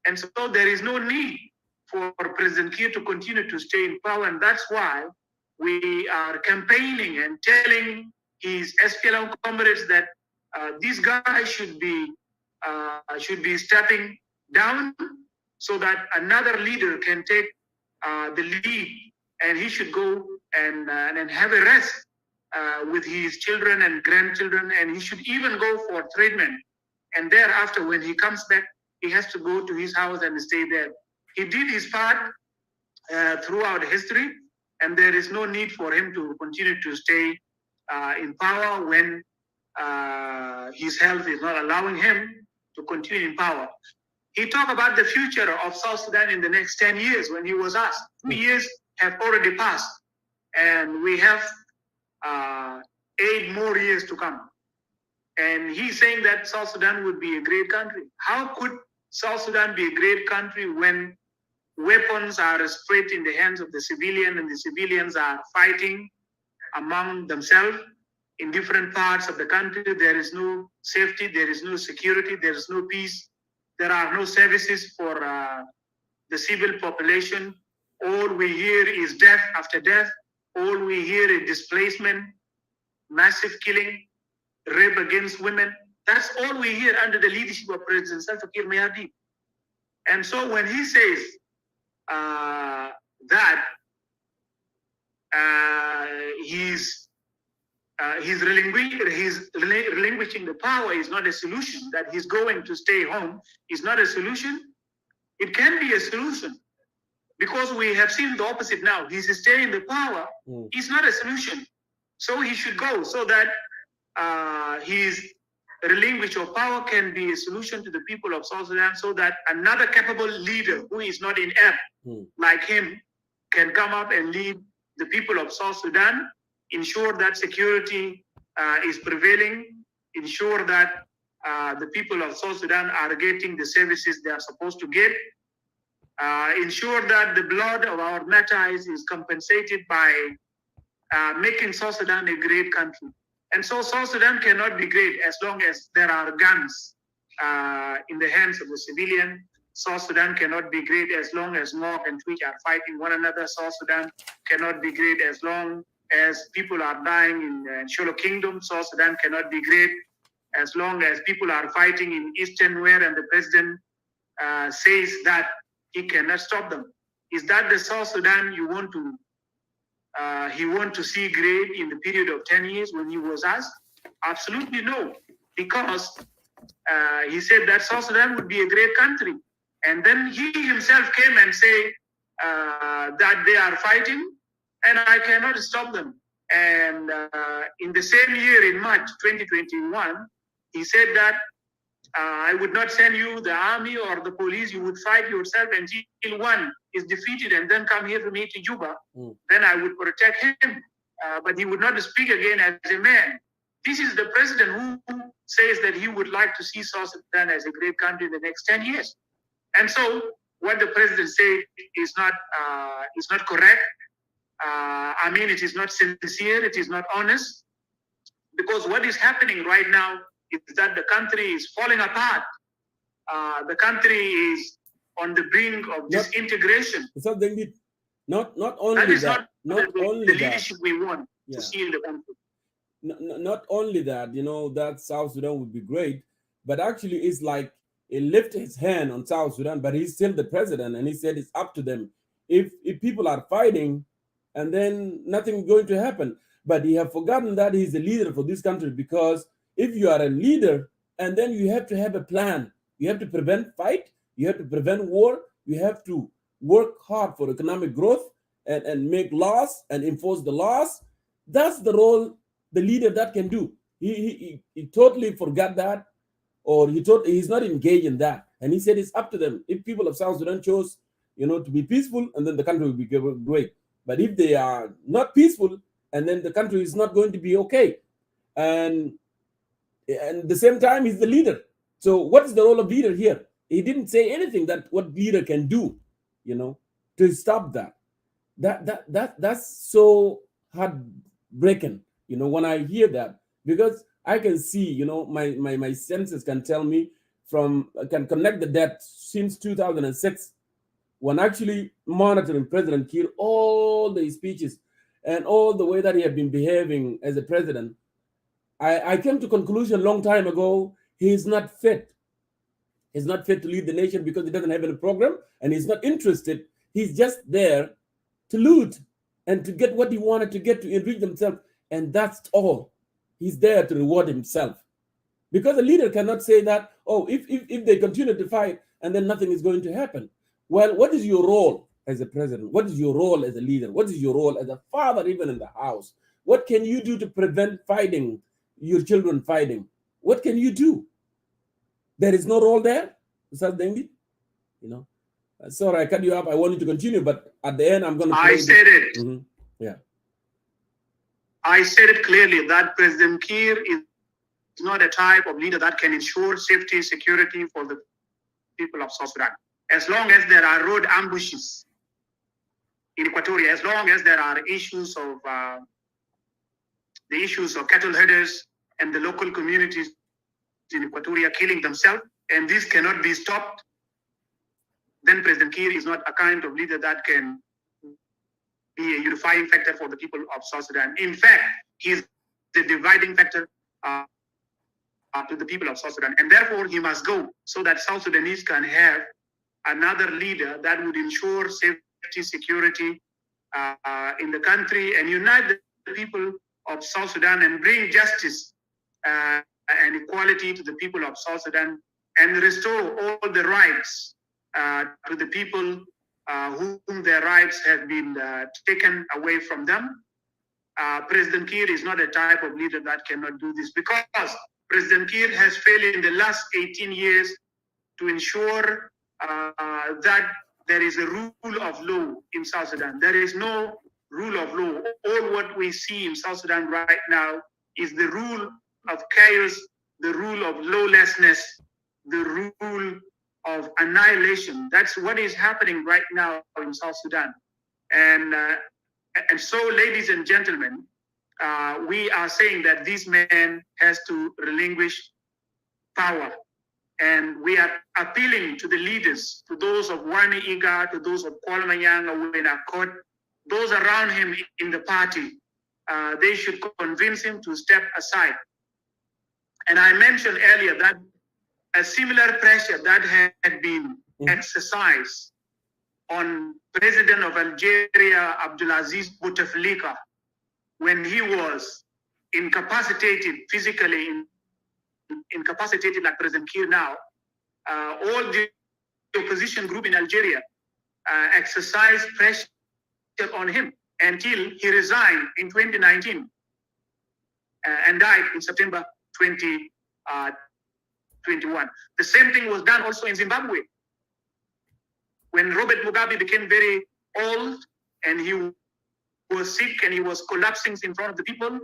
And so there is no need for President Kiir to continue to stay in power. And that's why we are campaigning and telling his SPLM comrades that this guy should be stepping down so that another leader can take the lead, and he should go and have a rest with his children and grandchildren, and he should even go for treatment. And thereafter, when he comes back, he has to go to his house and stay there. He did his part throughout history, and there is no need for him to continue to stay in power when his health is not allowing him to continue in power. He talked about the future of South Sudan in the next 10 years when he was asked. 2 years have already passed, and we have 8 more years to come. And he's saying that South Sudan would be a great country. How could South Sudan be a great country when weapons are spread in the hands of the civilian, and the civilians are fighting among themselves in different parts of the country? There is no safety, there is no security, there is no peace. There are no services for the civil population. All we hear is death after death. All we hear is displacement, massive killing, rape against women. That's all we hear under the leadership of President Salva Kiir. And so when he says that he's relinquishing the power is not a solution, that he's going to stay home is not a solution, it can be a solution. Because we have seen the opposite now. He's staying in the power. It's not a solution. So he should go so that his relinquish of power can be a solution to the people of South Sudan, so that another capable leader who is not inept like him can come up and lead the people of South Sudan, ensure that security is prevailing, ensure that the people of South Sudan are getting the services they are supposed to get, ensure that the blood of our martyrs is compensated by making South Sudan a great country. And so South Sudan cannot be great as long as there are guns in the hands of the civilian. South Sudan cannot be great as long as North and Twitch are fighting one another. South Sudan cannot be great as long as people are dying in Sholo Kingdom. South Sudan cannot be great as long as people are fighting in Eastern Nuer and the president says that he cannot stop them. Is that the South Sudan you want to he want to see great in the period of 10 years when he was asked? Absolutely no, because he said that South Sudan would be a great country. And then he himself came and said that they are fighting and I cannot stop them. And in the same year, in March 2021, he said that I would not send you the army or the police, you would fight yourself until one is defeated and then come here for me to Juba. Then I would protect him. But he would not speak again as a man. This is the president who says that he would like to see South Sudan as a great country in the next 10 years. And so what the president said is not correct. I mean, it is not sincere, it is not honest. Because what is happening right now is that the country is falling apart. The country is on the brink of disintegration. Not only that, not only the that, leadership we want to see in the country. Not only that, that South Sudan would be great, but actually it's like he lifted his hand on South Sudan, but he's still the president, and he said it's up to them. If people are fighting, and then nothing is going to happen. But he have forgotten that he's the leader for this country, because if you are a leader, and then you have to have a plan. You have to prevent fight, you have to prevent war, you have to work hard for economic growth and make laws and enforce the laws. That's the role the leader that can do. He totally forgot that, or he's not engaged in that. And he said it's up to them. If people of South Sudan chose, to be peaceful, and then the country will be great. But if they are not peaceful, and then the country is not going to be okay. And at the same time, he's the leader. So what is the role of leader here? He didn't say anything that what leader can do, to stop that. That's so heartbreaking, when I hear that, because I can see, my senses can tell me can connect the debt since 2006, when actually monitoring President Kiir, all the speeches and all the way that he had been behaving as a president. I came to conclusion a long time ago, he's not fit. He's not fit to lead the nation because he doesn't have any program and he's not interested. He's just there to loot and to get what he wanted to get, to enrich himself. And that's all. He's there to reward himself. Because a leader cannot say that, if they continue to fight and then nothing is going to happen. Well, what is your role as a president? What is your role as a leader? What is your role as a father, even in the house? What can you do to prevent fighting, your children fighting? What can you do? There is no role there, Ustaz Dengi, Sorry, I cut you up. I want you to continue, but at the end, I'm going to. I said it. Mm-hmm. Yeah. I said it clearly that President Kiir is not a type of leader that can ensure safety, security for the people of South Sudan. As long as there are road ambushes in Equatoria, as long as there are issues of cattle herders and the local communities in Equatoria killing themselves, and this cannot be stopped, then President Kiir is not a kind of leader that can be a unifying factor for the people of South Sudan. In fact, he is the dividing factor to the people of South Sudan, and therefore he must go so that South Sudanese can have another leader that would ensure safety, security in the country and unite the people of South Sudan and bring justice and equality to the people of South Sudan and restore all the rights to the people whom their rights have been taken away from them. President Kiir is not a type of leader that cannot do this, because President Kiir has failed in the last 18 years to ensure that there is a rule of law in South Sudan. There is no rule of law. All what we see in South Sudan right now is the rule of chaos, the rule of lawlessness, the rule of annihilation. That's what is happening right now in South Sudan. And so, ladies and gentlemen, we are saying that this man has to relinquish power. And we are appealing to the leaders, to those of Wani Iga, to those of Kwalmanyang, Owena Kot, those around him in the party. They should convince him to step aside. And I mentioned earlier that a similar pressure that had been exercised on President of Algeria, Abdulaziz Bouteflika, when he was incapacitated, physically incapacitated like President Kiir now, all the opposition group in Algeria exercised pressure on him until he resigned in 2019 and died in September 2021. The same thing was done also in Zimbabwe. When Robert Mugabe became very old and he was sick and he was collapsing in front of the people,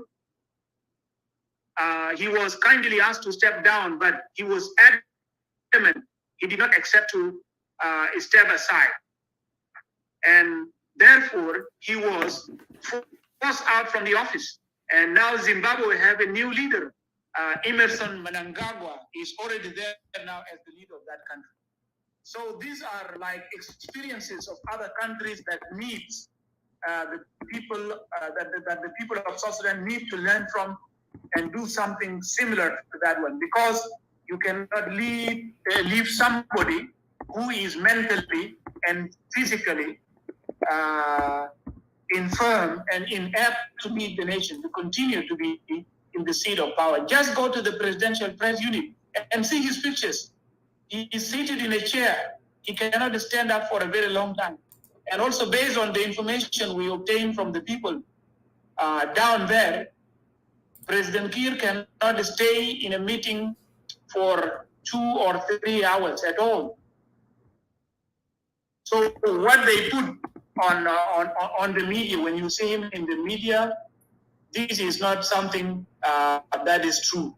he was kindly asked to step down, but he was adamant. He did not accept to step aside. And therefore, he was forced out from the office. And now Zimbabwe have a new leader. Emerson Mnangagwa is already there now as the leader of that country. So these are like experiences of other countries that needs the people that the people of South Sudan need to learn from and do something similar to that one, because you cannot leave somebody who is mentally and physically infirm and inept to lead the nation, to continue to be in the seat of power. Just go to the presidential press unit and see his pictures. He is seated in a chair. He cannot stand up for a very long time. And also based on the information we obtain from the people down there, President Kiir cannot stay in a meeting for 2 or 3 hours at all. So what they put on the media, when you see him in the media, this is not something that is true.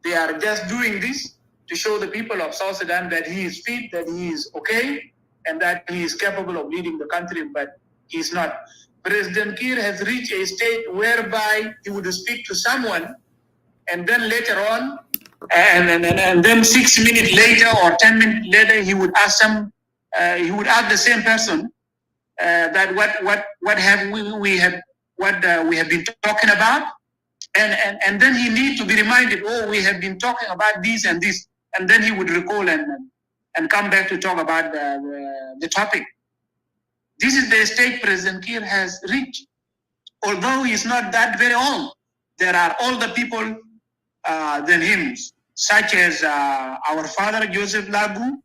They are just doing this to show the people of South Sudan that he is fit, that he is okay, and that he is capable of leading the country, but he's not. President Kiir has reached a state whereby he would speak to someone, and then later on, and then 6 minutes later or 10 minutes later, he would ask them. He would ask the same person that what have we have been talking about, and then he need to be reminded. Oh, we have been talking about this and this, and then he would recall and come back to talk about the topic. This is the state President Kiir has reached. Although he's not that very old, there are older people than him, such as our father Joseph Lagu,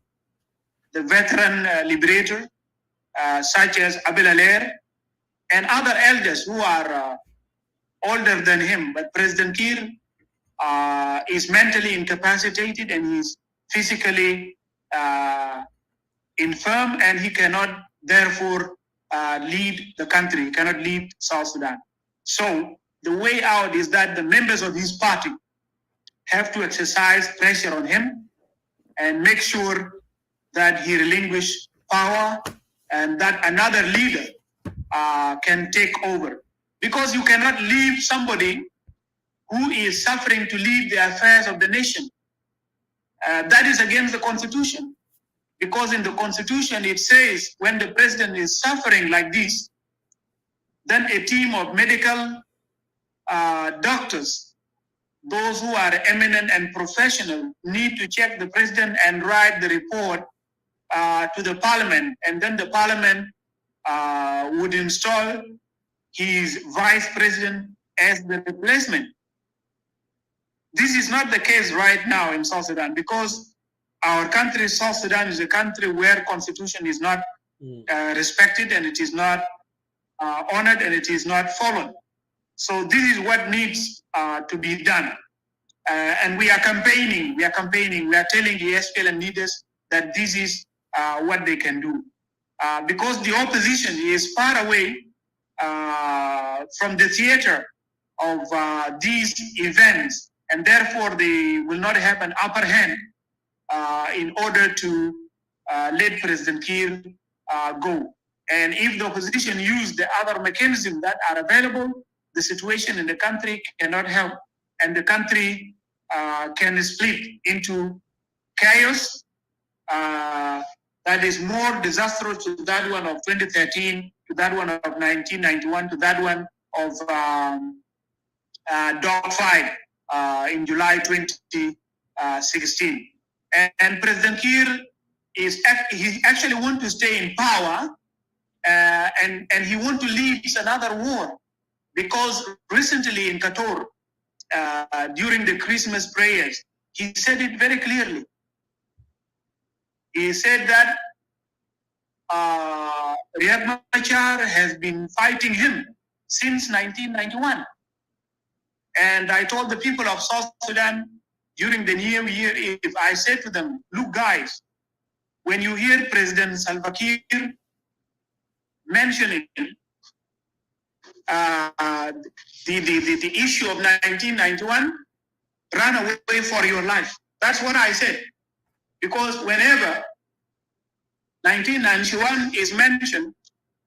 the veteran liberator, such as Abel Alair, and other elders who are older than him. But President Kiir is mentally incapacitated and he's physically infirm, and he cannot therefore lead the country, cannot lead South Sudan. So the way out is that the members of his party have to exercise pressure on him and make sure that he relinquish power and that another leader can take over. Because you cannot leave somebody who is suffering to lead the affairs of the nation. That is against the Constitution. Because in the Constitution it says when the president is suffering like this, then a team of medical doctors, those who are eminent and professional, need to check the president and write the report to the parliament, and then the parliament would install his vice president as the replacement. This is not the case right now in South Sudan, because our country, South Sudan, is a country where constitution is not respected, and it is not honored, and it is not followed. So this is what needs to be done. And we are campaigning, we are telling the SPLM leaders that this is what they can do. Because the opposition is far away from the theater of these events, and therefore they will not have an upper hand in order to let President Kiir go. And if the opposition use the other mechanisms that are available, the situation in the country cannot help, and the country can split into chaos that is more disastrous to that one of 2013, to that one of 1991, to that one of dogfight in July 2016. And President Kiir he actually want to stay in power, and he want to lead another war, because recently in Qatar, during the Christmas prayers, he said it very clearly. He said that Riek Machar has been fighting him since 1991. And I told the people of South Sudan during the New Year, if I said to them, look guys, when you hear President Salva Kiir mentioning the issue of 1991, run away for your life. That's what I said. Because whenever 1991 is mentioned,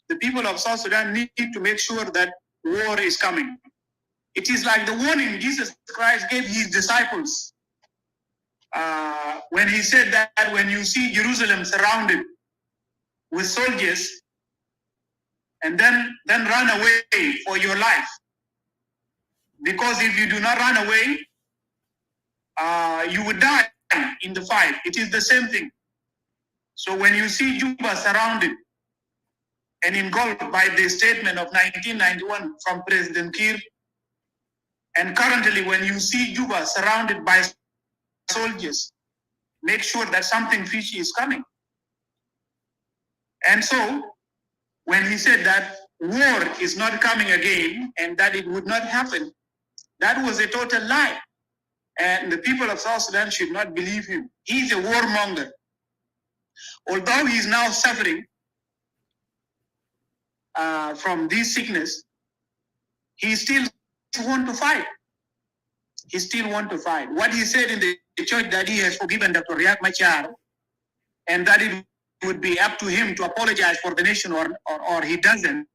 the people of South Sudan need to make sure that war is coming. It is like the warning Jesus Christ gave his disciples when he said that when you see Jerusalem surrounded with soldiers, and then run away for your life. Because if you do not run away, you would die in the fight. It is the same thing. So when you see Juba surrounded and engulfed by the statement of 1991 from President Kiir, and currently when you see Juba surrounded by soldiers, make sure that something fishy is coming. And so, when he said that war is not coming again and that it would not happen, that was a total lie. And the people of South Sudan should not believe him. He's a warmonger. Although he's now suffering from this sickness, he still wants to fight. He still wants to fight. What he said in the church that he has forgiven Dr. Riek Machar, and that it would be up to him to apologize for the nation, or he doesn't.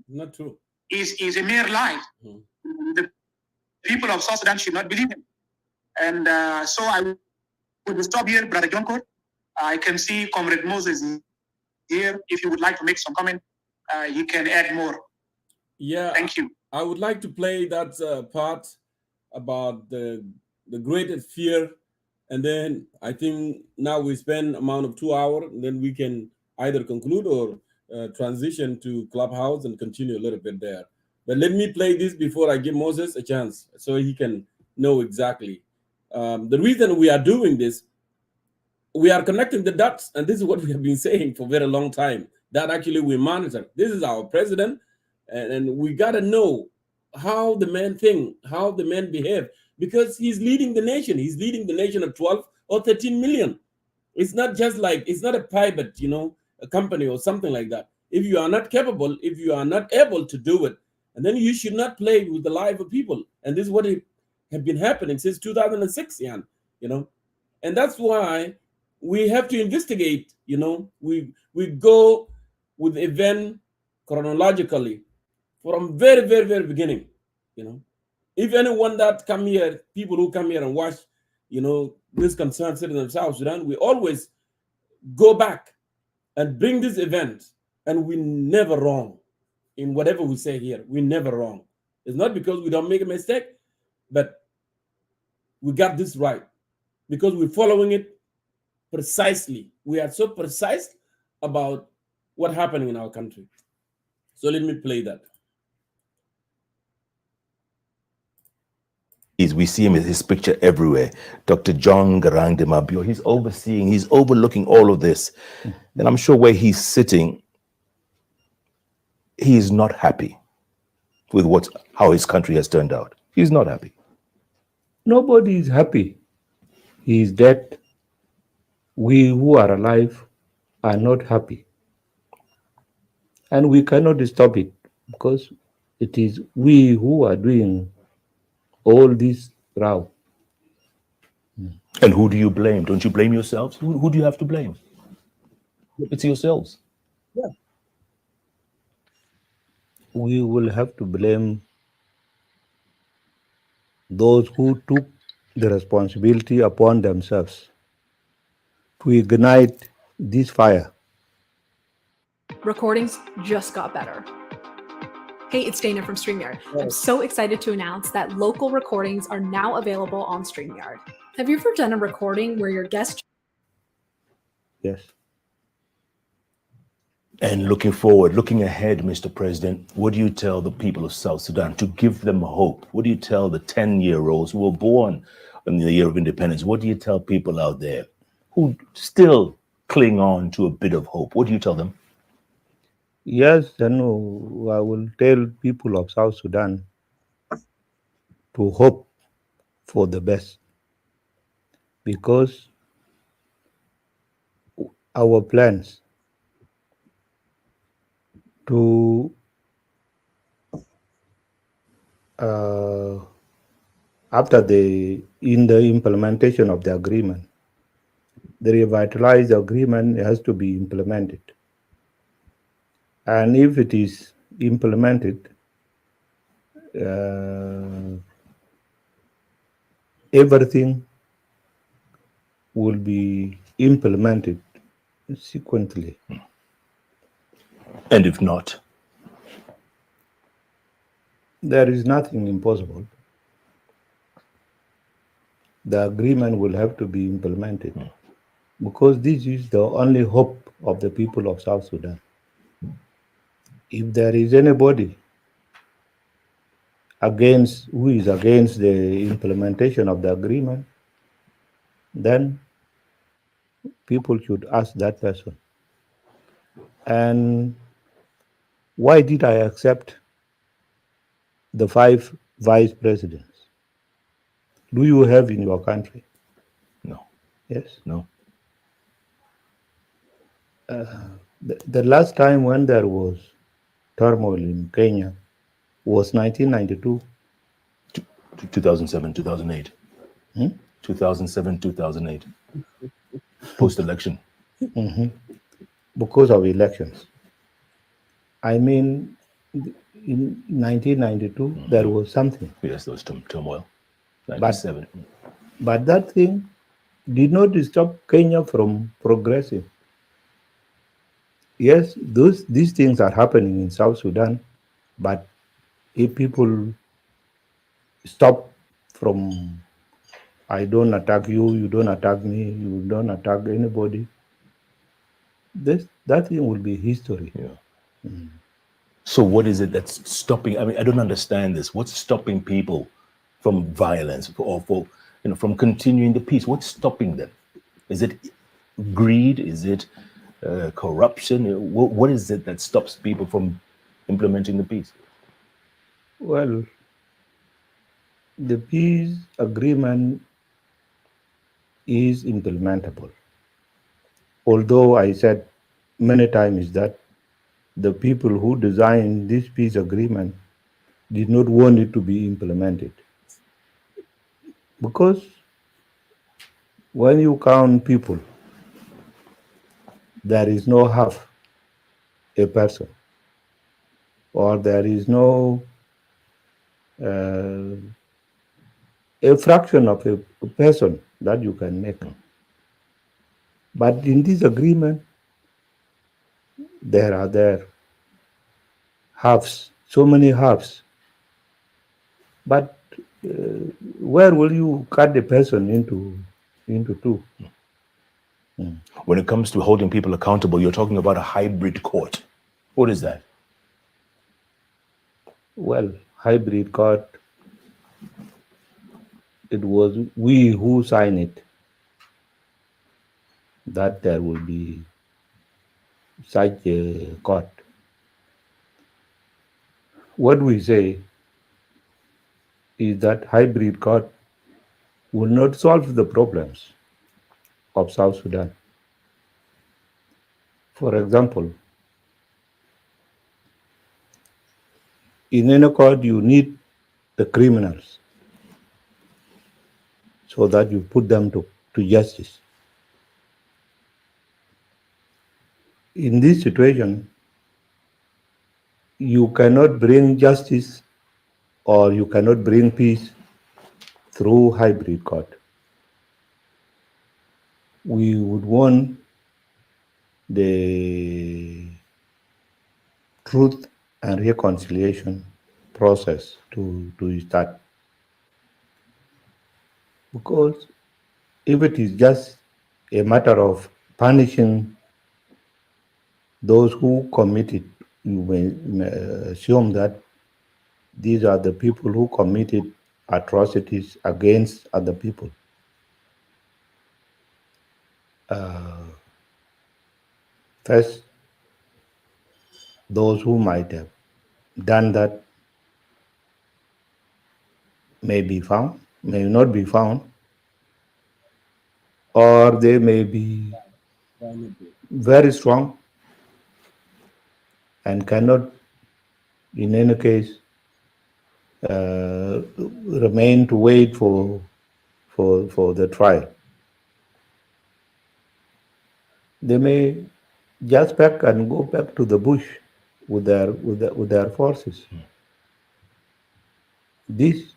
Not true. Is a mere lie. The people of South Sudan should not believe him. And so I would stop here, Brother John Court. I can see Comrade Moses here. If you would like to make some comment, you can add more. Yeah. Thank you. I would like to play that part about the greatest fear. And then I think now we spend amount of 2 hours, and then we can either conclude or transition to Clubhouse and continue a little bit there. But let me play this before I give Moses a chance so he can know exactly. The reason we are doing this, we are connecting the dots, and this is what we have been saying for a very long time, that actually we monitor. This is our president, and we got to know how the man think, how the man behave, because he's leading the nation. He's leading the nation of 12 or 13 million. It's not just like, it's not a private, a company or something like that. If you are not capable, if you are not able to do it, and then you should not play with the life of people. And this is what have been happening since 2006, and that's why we have to investigate. We go with the event chronologically from very, very, very beginning. If anyone that come here, people who come here and watch, this concerned citizens of South Sudan, we always go back and bring this event, and we never wrong in whatever we say here. We never wrong. It's not because we don't make a mistake, but we got this right because we're following it precisely. We are so precise about what's happening in our country. So let me play that. We see him, his picture everywhere. Dr. John Garang de Mabio, he's overlooking all of this. And I'm sure where he's sitting, he is not happy with how his country has turned out. He's not happy. Nobody is happy. He is dead. We who are alive are not happy. And we cannot stop it because it is we who are doing all this row. And who do you blame? Don't you blame yourselves? Who do you have to blame? It's yourselves. Yeah. We will have to blame those who took the responsibility upon themselves to ignite this fire. Recordings just got better. Hey, it's Dana from StreamYard. I'm so excited to announce that local recordings are now available on StreamYard. Have you ever done a recording where your guest... Yes. And looking forward, looking ahead, Mr. President, what do you tell the people of South Sudan to give them hope? What do you tell the 10-year-olds who were born in the year of independence? What do you tell people out there who still cling on to a bit of hope? What do you tell them? Yes, I will tell people of South Sudan to hope for the best, because our plans to after in the implementation of the agreement, the revitalized agreement has to be implemented. And if it is implemented, everything will be implemented sequentially. And if not? There is nothing impossible. The agreement will have to be implemented because this is the only hope of the people of South Sudan. If there is anybody who is against the implementation of the agreement, then people should ask that person. And why did I accept the 5 vice presidents? Do you have in your country? No. Yes? No. The last time when there was turmoil in Kenya was 1992. 2007, 2008. 2007, 2008. Post-election. Because of elections. I mean, in 1992, there was something. Yes, there was turmoil. 97. But that thing did not stop Kenya from progressing. Yes, these things are happening in South Sudan, but if people stop from, I don't attack you, you don't attack me, you don't attack anybody, that thing will be history. Yeah. So what is it that's stopping? I mean, I don't understand this. What's stopping people from violence or from continuing the peace? What's stopping them? Is it greed? Is it corruption? What is it that stops people from implementing the peace? Well, the peace agreement is implementable. although I said many times that the people who designed this peace agreement did not want it to be implemented. Because when you count people, there is no half a person, or there is no a fraction of a person that you can make. But in this agreement, there are halves, so many halves. But where will you cut the person into two? When it comes to holding people accountable, you're talking about a hybrid court. What is that? Well, hybrid court, it was we who signed it, that there will be such a court. What we say is that hybrid court will not solve the problems of South Sudan. For example, in any court you need the criminals so that you put them to justice. In this situation, you cannot bring justice or you cannot bring peace through hybrid court. We would want the truth and reconciliation process to start. Because if it is just a matter of punishing those who committed, you may assume that these are the people who committed atrocities against other people. First, those who might have done that may be found, may not be found, or they may be very strong and cannot, in any case, remain to wait for the trial. They may just pack and go back to the bush with their forces. This,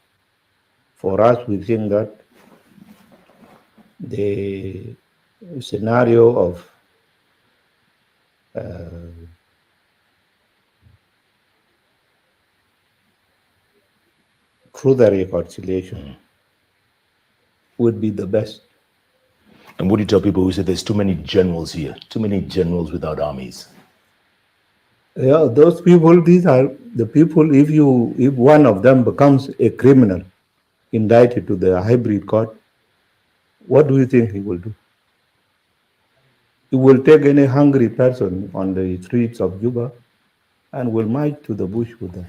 for us, we think that the scenario of through the reconciliation would be the best. And what do you tell people who say there's too many generals here, too many generals without armies? Yeah, those people, these are the people, if one of them becomes a criminal indicted to the hybrid court, what do you think he will do? He will take any hungry person on the streets of Juba and will march to the bush with them.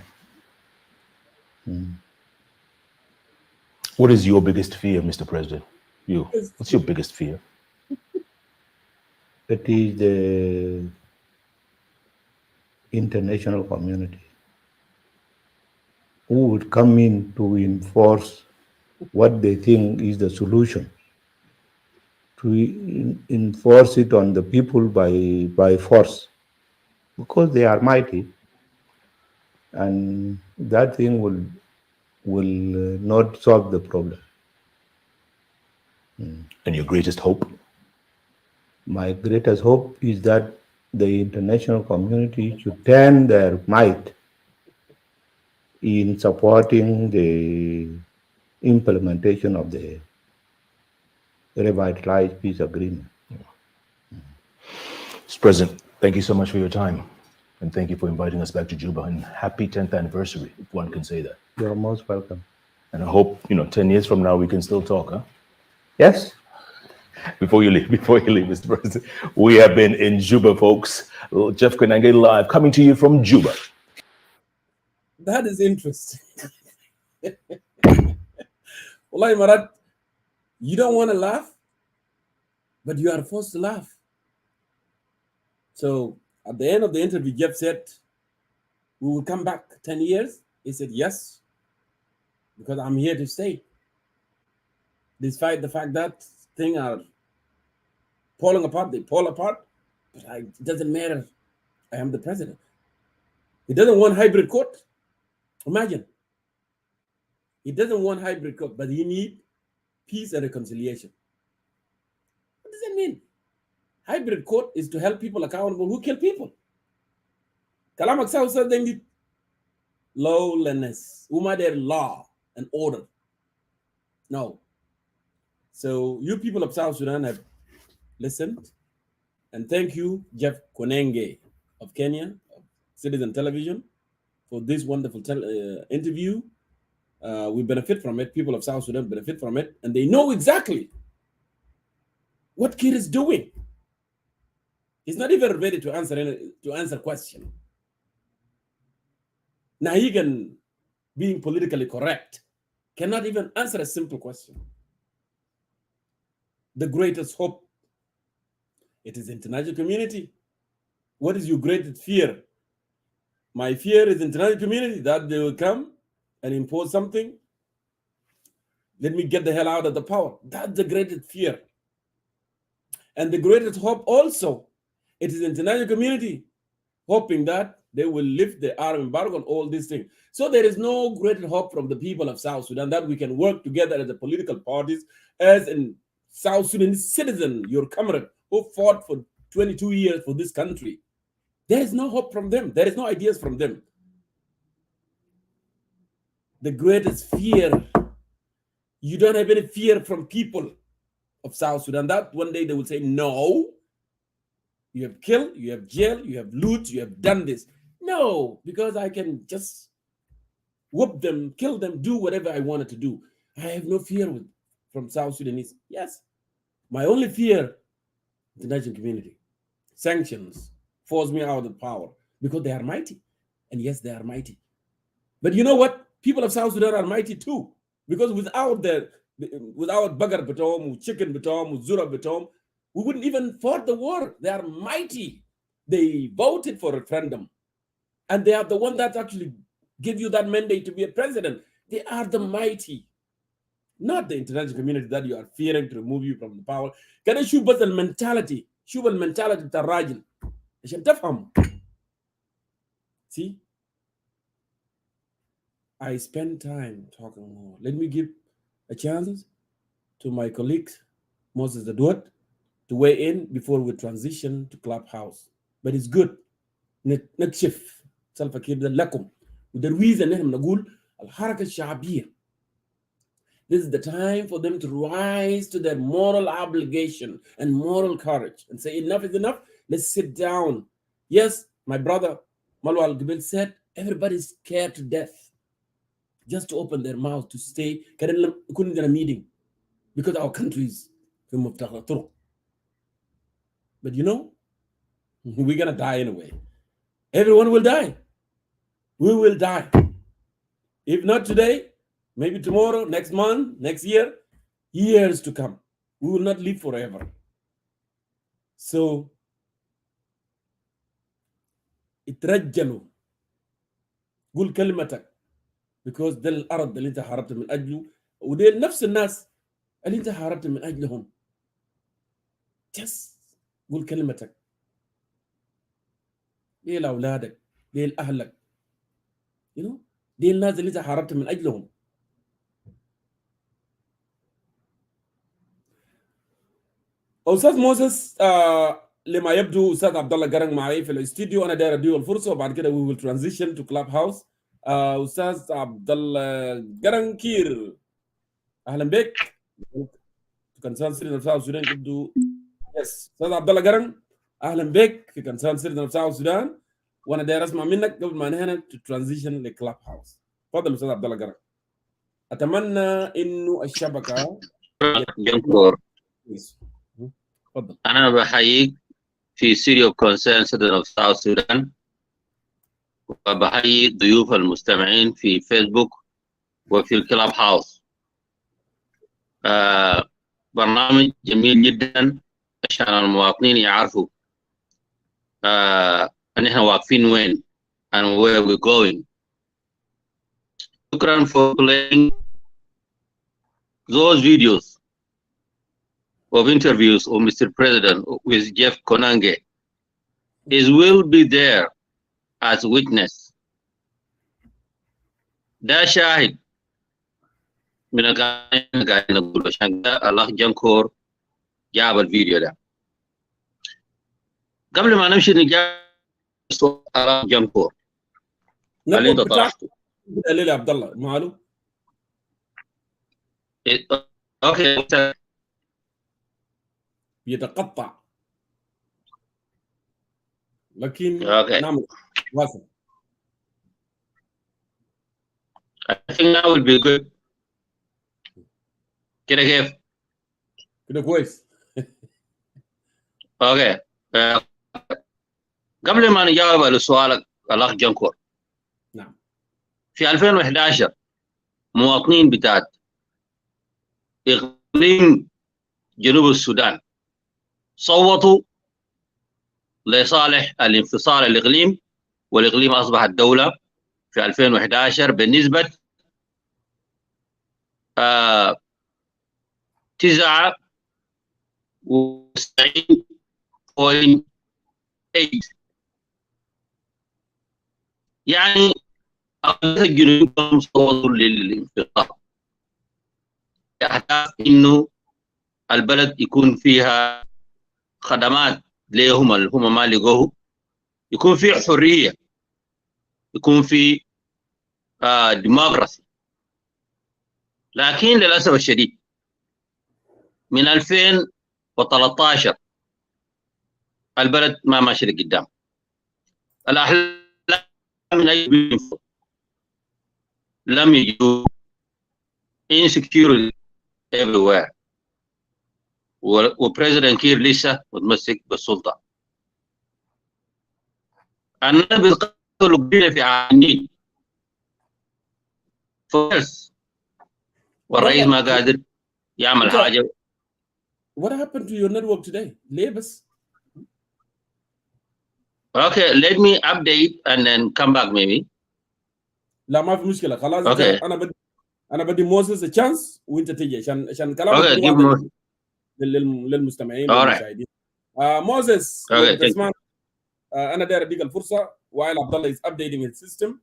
What is your biggest fear, Mr. President? What's your biggest fear? It is the international community who would come in to enforce what they think is the solution, to enforce it on the people by force, because they are mighty, and that thing will not solve the problem. And your greatest hope? My greatest hope is that the international community should turn their might in supporting the implementation of the revitalized peace agreement. Mr. President, thank you so much for your time. And thank you for inviting us back to Juba, and happy 10th anniversary, if one can say that. You're most welcome. And I hope, 10 years from now, we can still talk, huh? Yes. Before you leave, Mr. President, we have been in Juba, folks. Jeff Kenange live, coming to you from Juba. That is interesting. Wallahi, Marat, you don't want to laugh, but you are forced to laugh. So at the end of the interview, Jeff said, "We will come back 10 years." He said, "Yes, because I'm here to stay. Despite the fact that things are falling apart, they fall apart, but it doesn't matter. I am the president." He doesn't want hybrid court. Imagine. He doesn't want hybrid court, but he needs peace and reconciliation. What does that mean? Hybrid court is to help people accountable who kill people. Kalamak South said they need lawlessness. There law and order. No. So you people of South Sudan have listened. And thank you, Jeff Konenge of Kenya, of Citizen Television, for this wonderful interview. We benefit from it. People of South Sudan benefit from it. And they know exactly what Kiir is doing. He's not even ready to answer question. Nahigan, being politically correct, cannot even answer a simple question. The greatest hope, it is international community. What is your greatest fear? My fear is international community, that they will come and impose something. Let me get the hell out of the power. That's the greatest fear. And the greatest hope also, it is international community hoping that they will lift the arm embargo and all these things. So there is no greater hope from the people of South Sudan that we can work together as the political parties, as in South Sudanese citizen, your comrade who fought for 22 years for this country. There is no hope from them. There is no ideas from them. The greatest fear, you don't have any fear from people of South Sudan that one day they will say, no, you have killed, you have jailed, you have loot, you have done this. No, because I can just whoop them, kill them, do whatever I wanted to do. I have no fear from South Sudanese. Yes, my only fear, international community. Sanctions force me out of power because they are mighty. And yes, they are mighty. But you know what? People of South Sudan are mighty too. Because without Bagar Batom, Chicken Batom, Zura Batom, we wouldn't even fought the war. They are mighty. They voted for a referendum. And they are the one that actually give you that mandate to be a president. They are the mighty. Not the international community that you are fearing to remove you from the power. Can I show the mentality? Show the mentality of the Rajin. See? I spend time talking more. Let me give a chance to my colleague, Moses Adwat, to weigh in before we transition to Clubhouse. But it's good. نكشف سلفا كير لكم. وده reason نحن نقول الحركة الشعبية. This is the time for them to rise to their moral obligation and moral courage and say enough is enough. Let's sit down. Yes, my brother Malwa Al-Gibil said everybody's scared to death just to open their mouth to stay. Couldn't a meeting because our countries. But you know, we're gonna die anyway. Everyone will die. We will die. If not today, maybe tomorrow, next month, next year, years to come. We will not live forever. So, اترجلوا. قول كلمتك. Because ده الأرض اللي أنت حاربت من أجله ودي نفس الناس اللي أنت حاربت من أجلهم. Just قول كلمتك. دي لأولادك. دي لأهلك. You know? دي الناس اللي أنت حاربت من أجلهم. أستاذ موسى لما يبدو أستاذ عبد الله قرن معي في الاستديو. أنا داير أديه الفرصة وبعد كده we will transition to Clubhouse. أستاذ عبد الله قرن كير أهلا بك. في كنسان سيرنا في ساوث السودان يبدو يس أستاذ عبد الله قرن أهلا بك في كنسان سيرنا في ساوث السودان وأنا داير أسمع منك قبل ما نهنا to transition لكلاب-هاوس. تفضل أستاذ عبد الله قرن. أتمنى إنه الشبكة جنكور. تفضل. أنا بحييك في City of Concern Citizen of South Sudan وبحيي ضيوف المستمعين في فيسبوك وفي الكلاب هاوس. برنامج جميل جدا عشان المواطنين يعرفوا ان احنا واقفين وين and where we're going. شكرا for playing those videos of interviews of Mr. President with Jeff Konange. It will be there as witness. ده شاهد من القاعدين قاعدين نقول عشان الله جنكور جاب الفيديو ده. قبل ما نمشي نجاوب سؤال جنكور اللي انت طرحته. دليل يا عبد الله ماله؟ اوكي يتقطع لكن Okay. نعمل واصل. I think that will be good. كده كيف؟ كده كويس. اوكي. قبل ما نجاوب على سؤالك الاخ جنكور. نعم. في 2011 مواطنين بتاعت اقليم جنوب السودان صوتوا لصالح الانفصال الاقليم، والاقليم اصبحت دوله في 2011 بنسبه 99.8. يعني أغلبية الجنوب صوتوا للانفصال بأهداف إنه البلد يكون فيها خدمات ليهم اللي هم ما لقوه، يكون في حرية، يكون في ديمقراطي. لكن للأسف الشديد من 2013 البلد ما ماشي لقدام. الأحلام من أي لم يجدوا insecurity everywhere، وبريزيدنت كير لسه متمسك بالسلطة. الناس بيتقتلوا قبيلة في عامين فبس، والرئيس ما قادر يعمل حاجة. What happened to your network today? ليه بس؟ Okay, let me update and then come back maybe. لا ما في مشكلة خلاص. Okay. أنا بدي موسس تشانس وأنت تيجي عشان كلامك Okay, give me. للمستمعين All right. والمشاهدين. موسس Okay, أنا داير أديك الفرصة وائل عبد الله is updating his system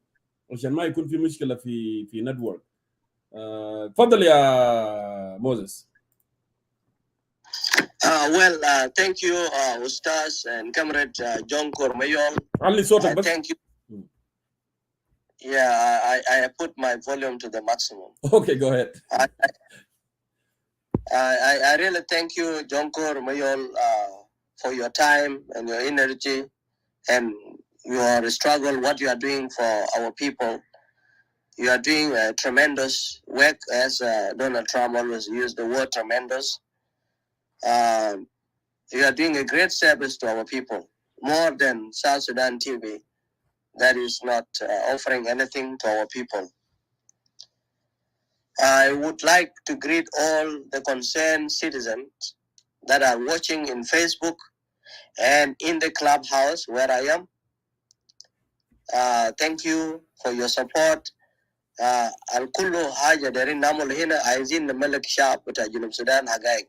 عشان ما يكون في مشكلة في نتورك. تفضل يا موسس. Thank you, Ustaz and Comrade John Kormayol. علي صوتك بس. Thank you. Yeah, I put my volume to the maximum. Okay, go ahead. I really thank you, John Kormayol, for your time and your energy and your struggle, what you are doing for our people. You are doing tremendous work, as Donald Trump always used the word tremendous. You are doing a great service to our people, more than South Sudan TV that is not offering anything to our people. I would like to greet all the concerned citizens that are watching in Facebook and in the clubhouse where I am. Thank you for your support. الكل حاجة دارين نعمل هنا عايزين نملك شعب بتاع جنوب السودان حقائق.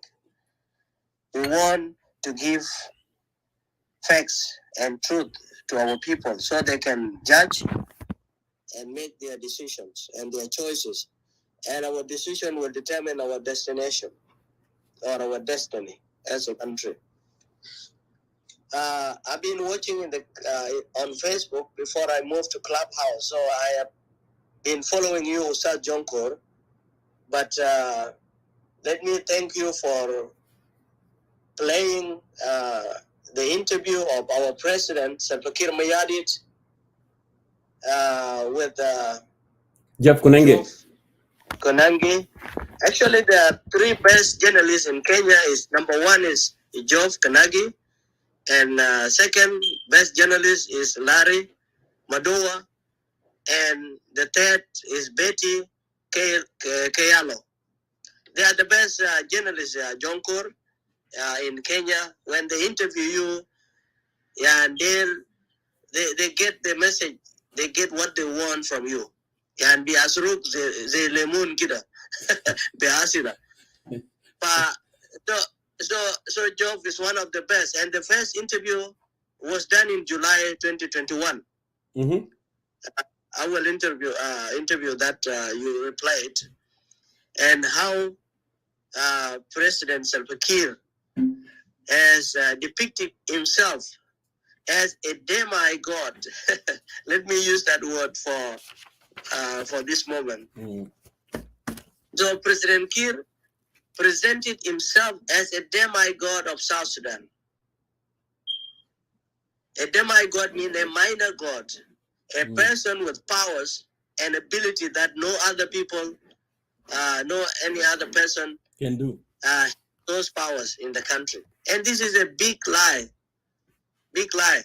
We want to give facts and truth to our people so they can judge and make their decisions and their choices. And our decision will determine our destination or our destiny as a country. I've been watching on Facebook before I moved to Clubhouse, so I have been following you, Ustaz Jonkor. But let me thank you for playing the interview of our president, Salva Kiir with Jeff Konange. Actually, the three best journalists in Kenya is number one is Jeff Konange, and second best journalist is Larry Madowa, and the third is Betty Kayalo. They are the best journalists, Jonkor, in Kenya. When they interview you, Yeah, and they get the message. They get what they want from you. Yeah, and biasruk they lemon kida biasira. So Job is one of the best. And the first interview was done in July 2021. Mm-hmm. Our interview that you replied, and how President Salva Kiir has depicted himself as a demigod. Let me use that word for this moment. Mm. So President Kiir presented himself as a demigod of South Sudan. A demigod means a minor god, a person with powers and ability that no other people, no any other person Can do. Those powers in the country. And this is a big lie. Big lie.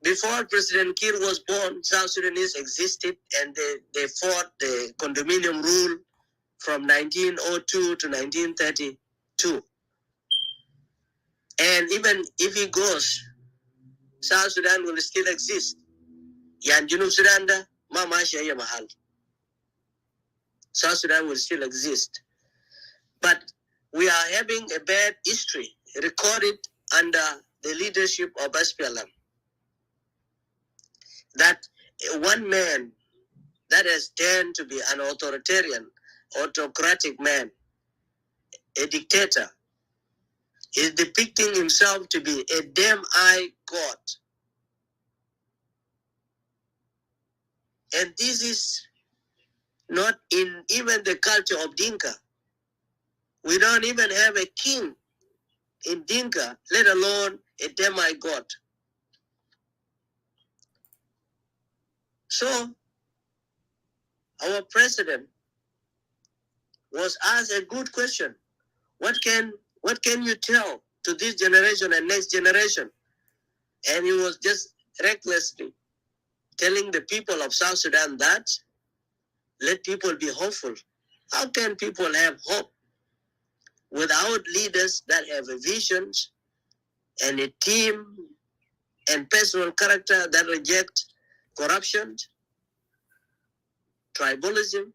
Before President Kiir was born, South Sudanese existed, and they fought the condominium rule from 1902 to 1932. And even if he goes, South Sudan will still exist. Yan Junub Sudan da ma mashi ya mahal. South Sudan will still exist. But we are having a bad history recorded under the leadership of SPLM. That one man that has turned to be an authoritarian, autocratic man, a dictator, is depicting himself to be a demigod. And this is not in even the culture of Dinka. We don't even have a king in Dinka, let alone a demigod. So, our president was asked a good question. What can you tell to this generation and next generation? And he was just recklessly telling the people of South Sudan that let people be hopeful. How can people have hope without leaders that have a vision and a team and personal character that reject corruption, tribalism,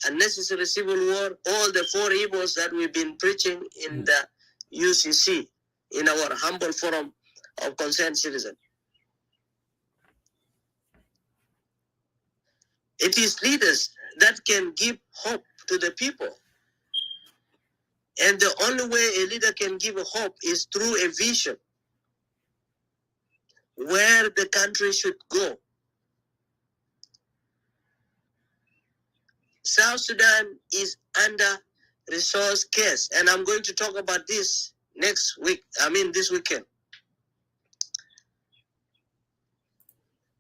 unnecessary civil war, all the four evils that we've been preaching in the UCC, in our humble forum of concerned citizens. It is leaders that can give hope to the people. And the only way a leader can give a hope is through a vision where the country should go. South Sudan is under resource case, and I'm going to talk about this this weekend.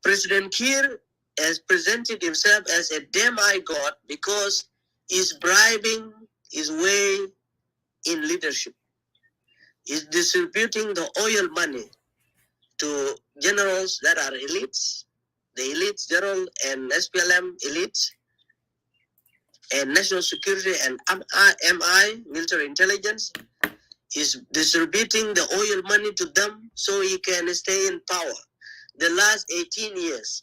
President Kiir has presented himself as a demigod because he's bribing his way in leadership. He's distributing the oil money to generals that are elites, the elites, general and SPLM elites, and national security and MI, military intelligence, is distributing the oil money to them so he can stay in power. The last 18 years,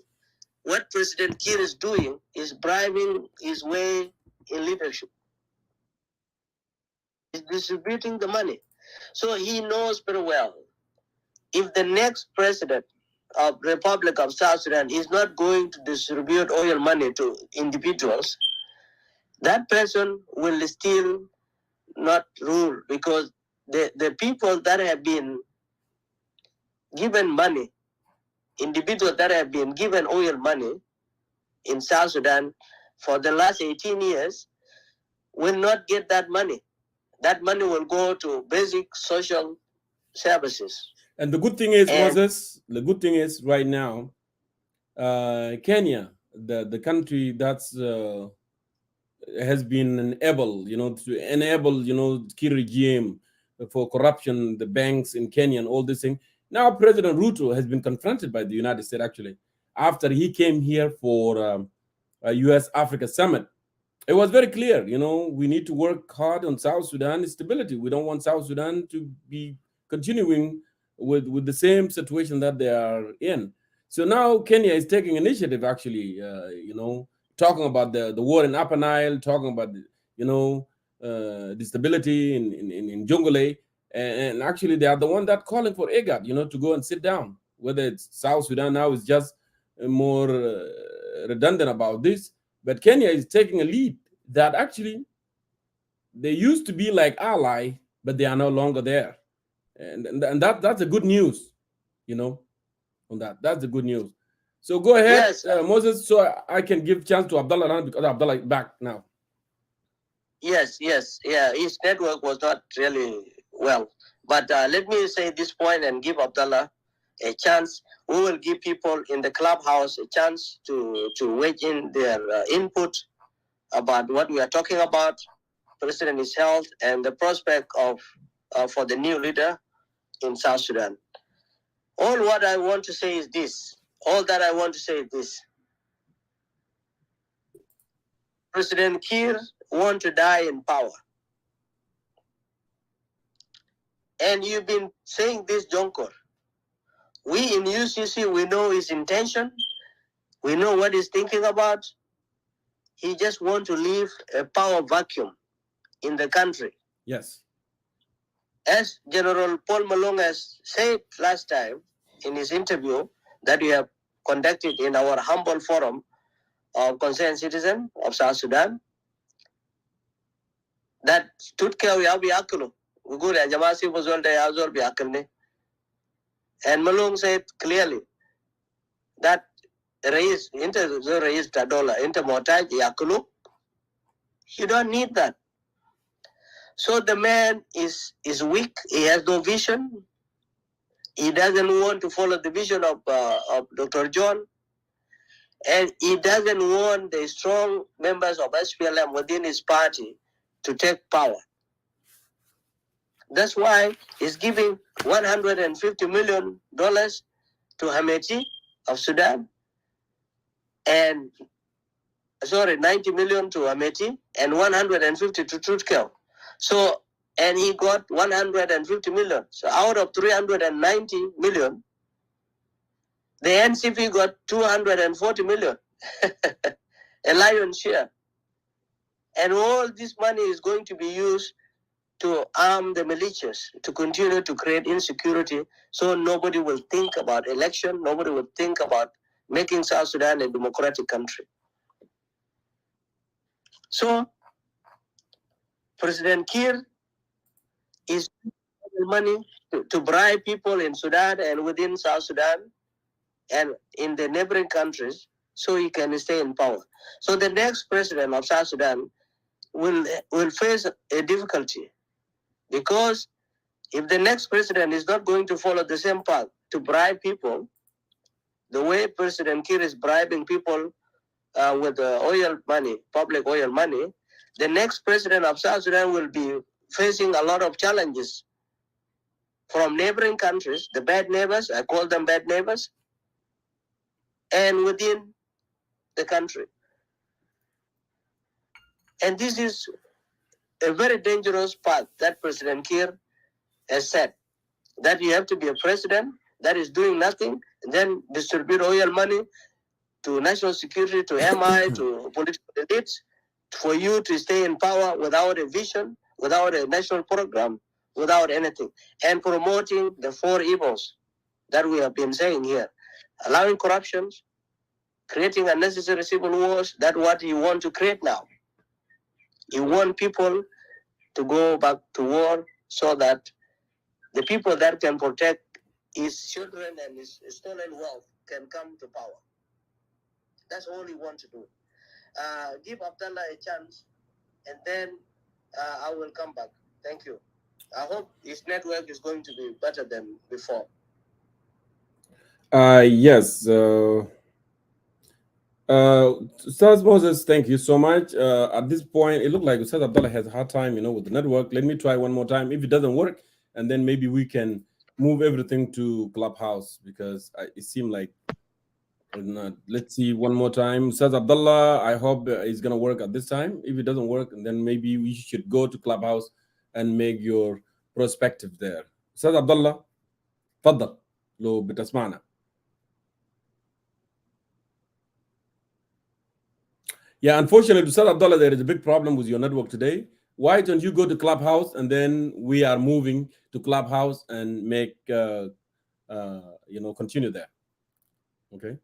what President Kiir is doing is bribing his way in leadership. He's distributing the money. So he knows very well, if the next president of Republic of South Sudan is not going to distribute oil money to individuals, that person will still not rule, because the people that have been given money, individuals that have been given oil money in South Sudan for the last 18 years will not get that money. That money will go to basic social services. And the good thing is, Moses, the good thing is right now, Kenya, the country that's has been unable, to enable, Kiir regime for corruption, the banks in Kenya and all this thing. Now President Ruto has been confronted by the United States, actually, after he came here for a US-Africa summit. It was very clear, we need to work hard on South Sudan stability. We don't want South Sudan to be continuing with the same situation that they are in. So now Kenya is taking initiative, actually, talking about the war in Upper Nile, talking about, the stability in Jonglei. And actually, they are the one that calling for IGAD, to go and sit down. Whether it's South Sudan now is just more redundant about this. But Kenya is taking a lead that actually they used to be like ally, but they are no longer there. And that's a good news, on that. That's the good news. So go ahead, Yes. Moses, so I can give chance to Abdullah now, because Abdullah is back now. Yes, yeah. His network was not really well. But let me say this point and give Abdullah a chance. We will give people in the clubhouse a chance to weigh in their input about what we are talking about, President's health, and the prospect of for the new leader in South Sudan. All that I want to say is this. President Kiir wants to die in power. And you've been saying this, Jonkor. We in UCC, we know his intention. We know what he's thinking about. He just wants to leave a power vacuum in the country. Yes. As General Paul Malong has said last time in his interview that we have conducted in our humble forum of concerned citizen of South Sudan, that Tutka Yabi Akulu, Ugur and Jamasi was all the Azor Biakalne. And Malong said clearly that raise Tadola into Motaj Yakulu, you don't need that. So the man is weak. He has no vision. He doesn't want to follow the vision of Dr. John. And he doesn't want the strong members of SPLM within his party to take power. That's why he's giving $150 million to Hameti of Sudan, and 90 million to Hameti, and 150 to Tutkel. So, and he got 150 million. So out of 390 million, the NCP got 240 million, a lion's share. And all this money is going to be used to arm the militias, to continue to create insecurity, so nobody will think about election, nobody will think about making South Sudan a democratic country. So, President Kiir is using money to bribe people in Sudan and within South Sudan and in the neighboring countries so he can stay in power. So the next president of South Sudan will face a difficulty, because if the next president is not going to follow the same path to bribe people, the way President Kiir is bribing people with oil money, public oil money, the next president of South Sudan will be facing a lot of challenges from neighboring countries, the bad neighbors, I call them bad neighbors, and within the country. And this is a very dangerous path that President Kiir has set, that you have to be a president that is doing nothing and then distribute oil money to national security, to MI, to political elites, for you to stay in power without a vision, without a national program, without anything, and promoting the four evils that we have been saying here, allowing corruptions, creating unnecessary civil wars. That's what you want to create now. You want people to go back to war so that the people that can protect his children and his stolen wealth can come to power. That's all you want to do. Give Abdullah a chance, and then I will come back. Thank you. I hope his network is going to be better than before. Yes. Ustaz Moses, thank you so much. At this point, it looked like Ustaz Abdullah has a hard time, with the network. Let me try one more time. If it doesn't work, and then maybe we can move everything to Clubhouse, because it seemed like not. Let's see one more time. Ustaz Abdullah, I hope it's going to work at this time. If it doesn't work, then maybe we should go to Clubhouse and make your perspective there. Ustaz Abdullah. تفضل لو بتسمعنا. Yeah, unfortunately, Ustad Abdullah, there is a big problem with your network today. Why don't you go to Clubhouse and then we are moving to Clubhouse and make, continue there. Okay.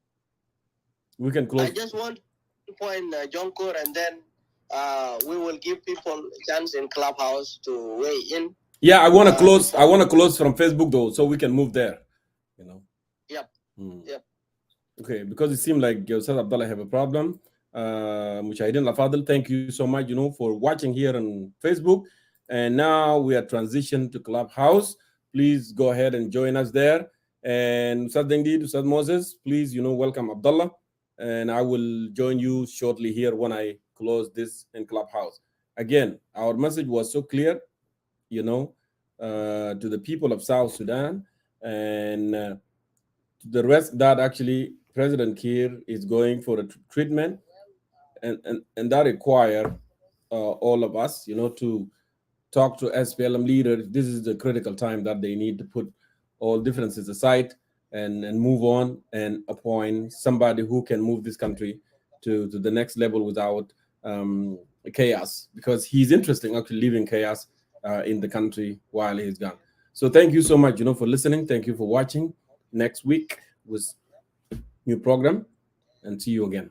We can close. I just want to point Jonkur, and then we will give people a chance in Clubhouse to weigh in. Yeah, I want to close. I want to close from Facebook though, so we can move there. Yep. Yep. Okay, because it seemed like Ustad Abdullah have a problem. Mushahidin Lafadil, thank you so much, for watching here on Facebook. And now we are transitioned to Clubhouse. Please go ahead and join us there. And Ustad Dengdi, Ustad Moses, please, welcome Abdullah. And I will join you shortly here when I close this in Clubhouse. Again, our message was so clear, to the people of South Sudan and to the rest that actually President Kiir is going for a treatment. And that require all of us, to talk to SPLM leaders. This is the critical time that they need to put all differences aside and move on and appoint somebody who can move this country to the next level without chaos, because he's interested in actually leaving chaos in the country while he's gone. So thank you so much, for listening. Thank you for watching. Next week with new program, and see you again.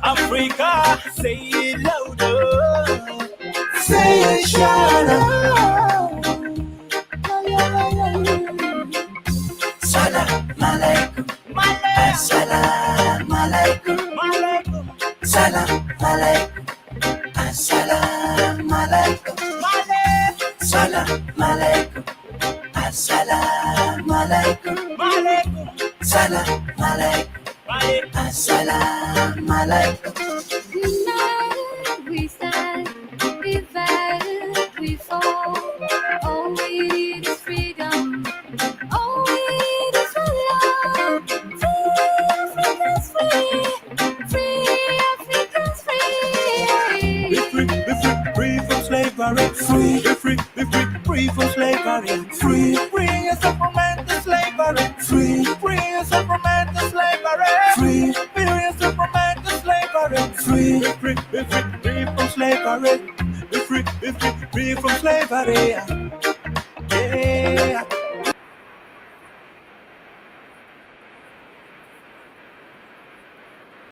Africa, say it louder. Say it louder. Salam alaikum. Salam alaikum. Salam alaikum. Salam alaikum. Salam alaikum. Salam alaikum. Salam alaikum. Assalamu alaikum. United we stand, divided we fall. All we need is freedom. All we need is love. Free Africans free. Free Africans free. Be free, free from slavery. Free, be free, free from slavery. Free, free yourself from anti-slavery. Free, free yourself from anti-slavery. Free, free yourself from anti-slavery. Free, free from slavery. Be free from slavery.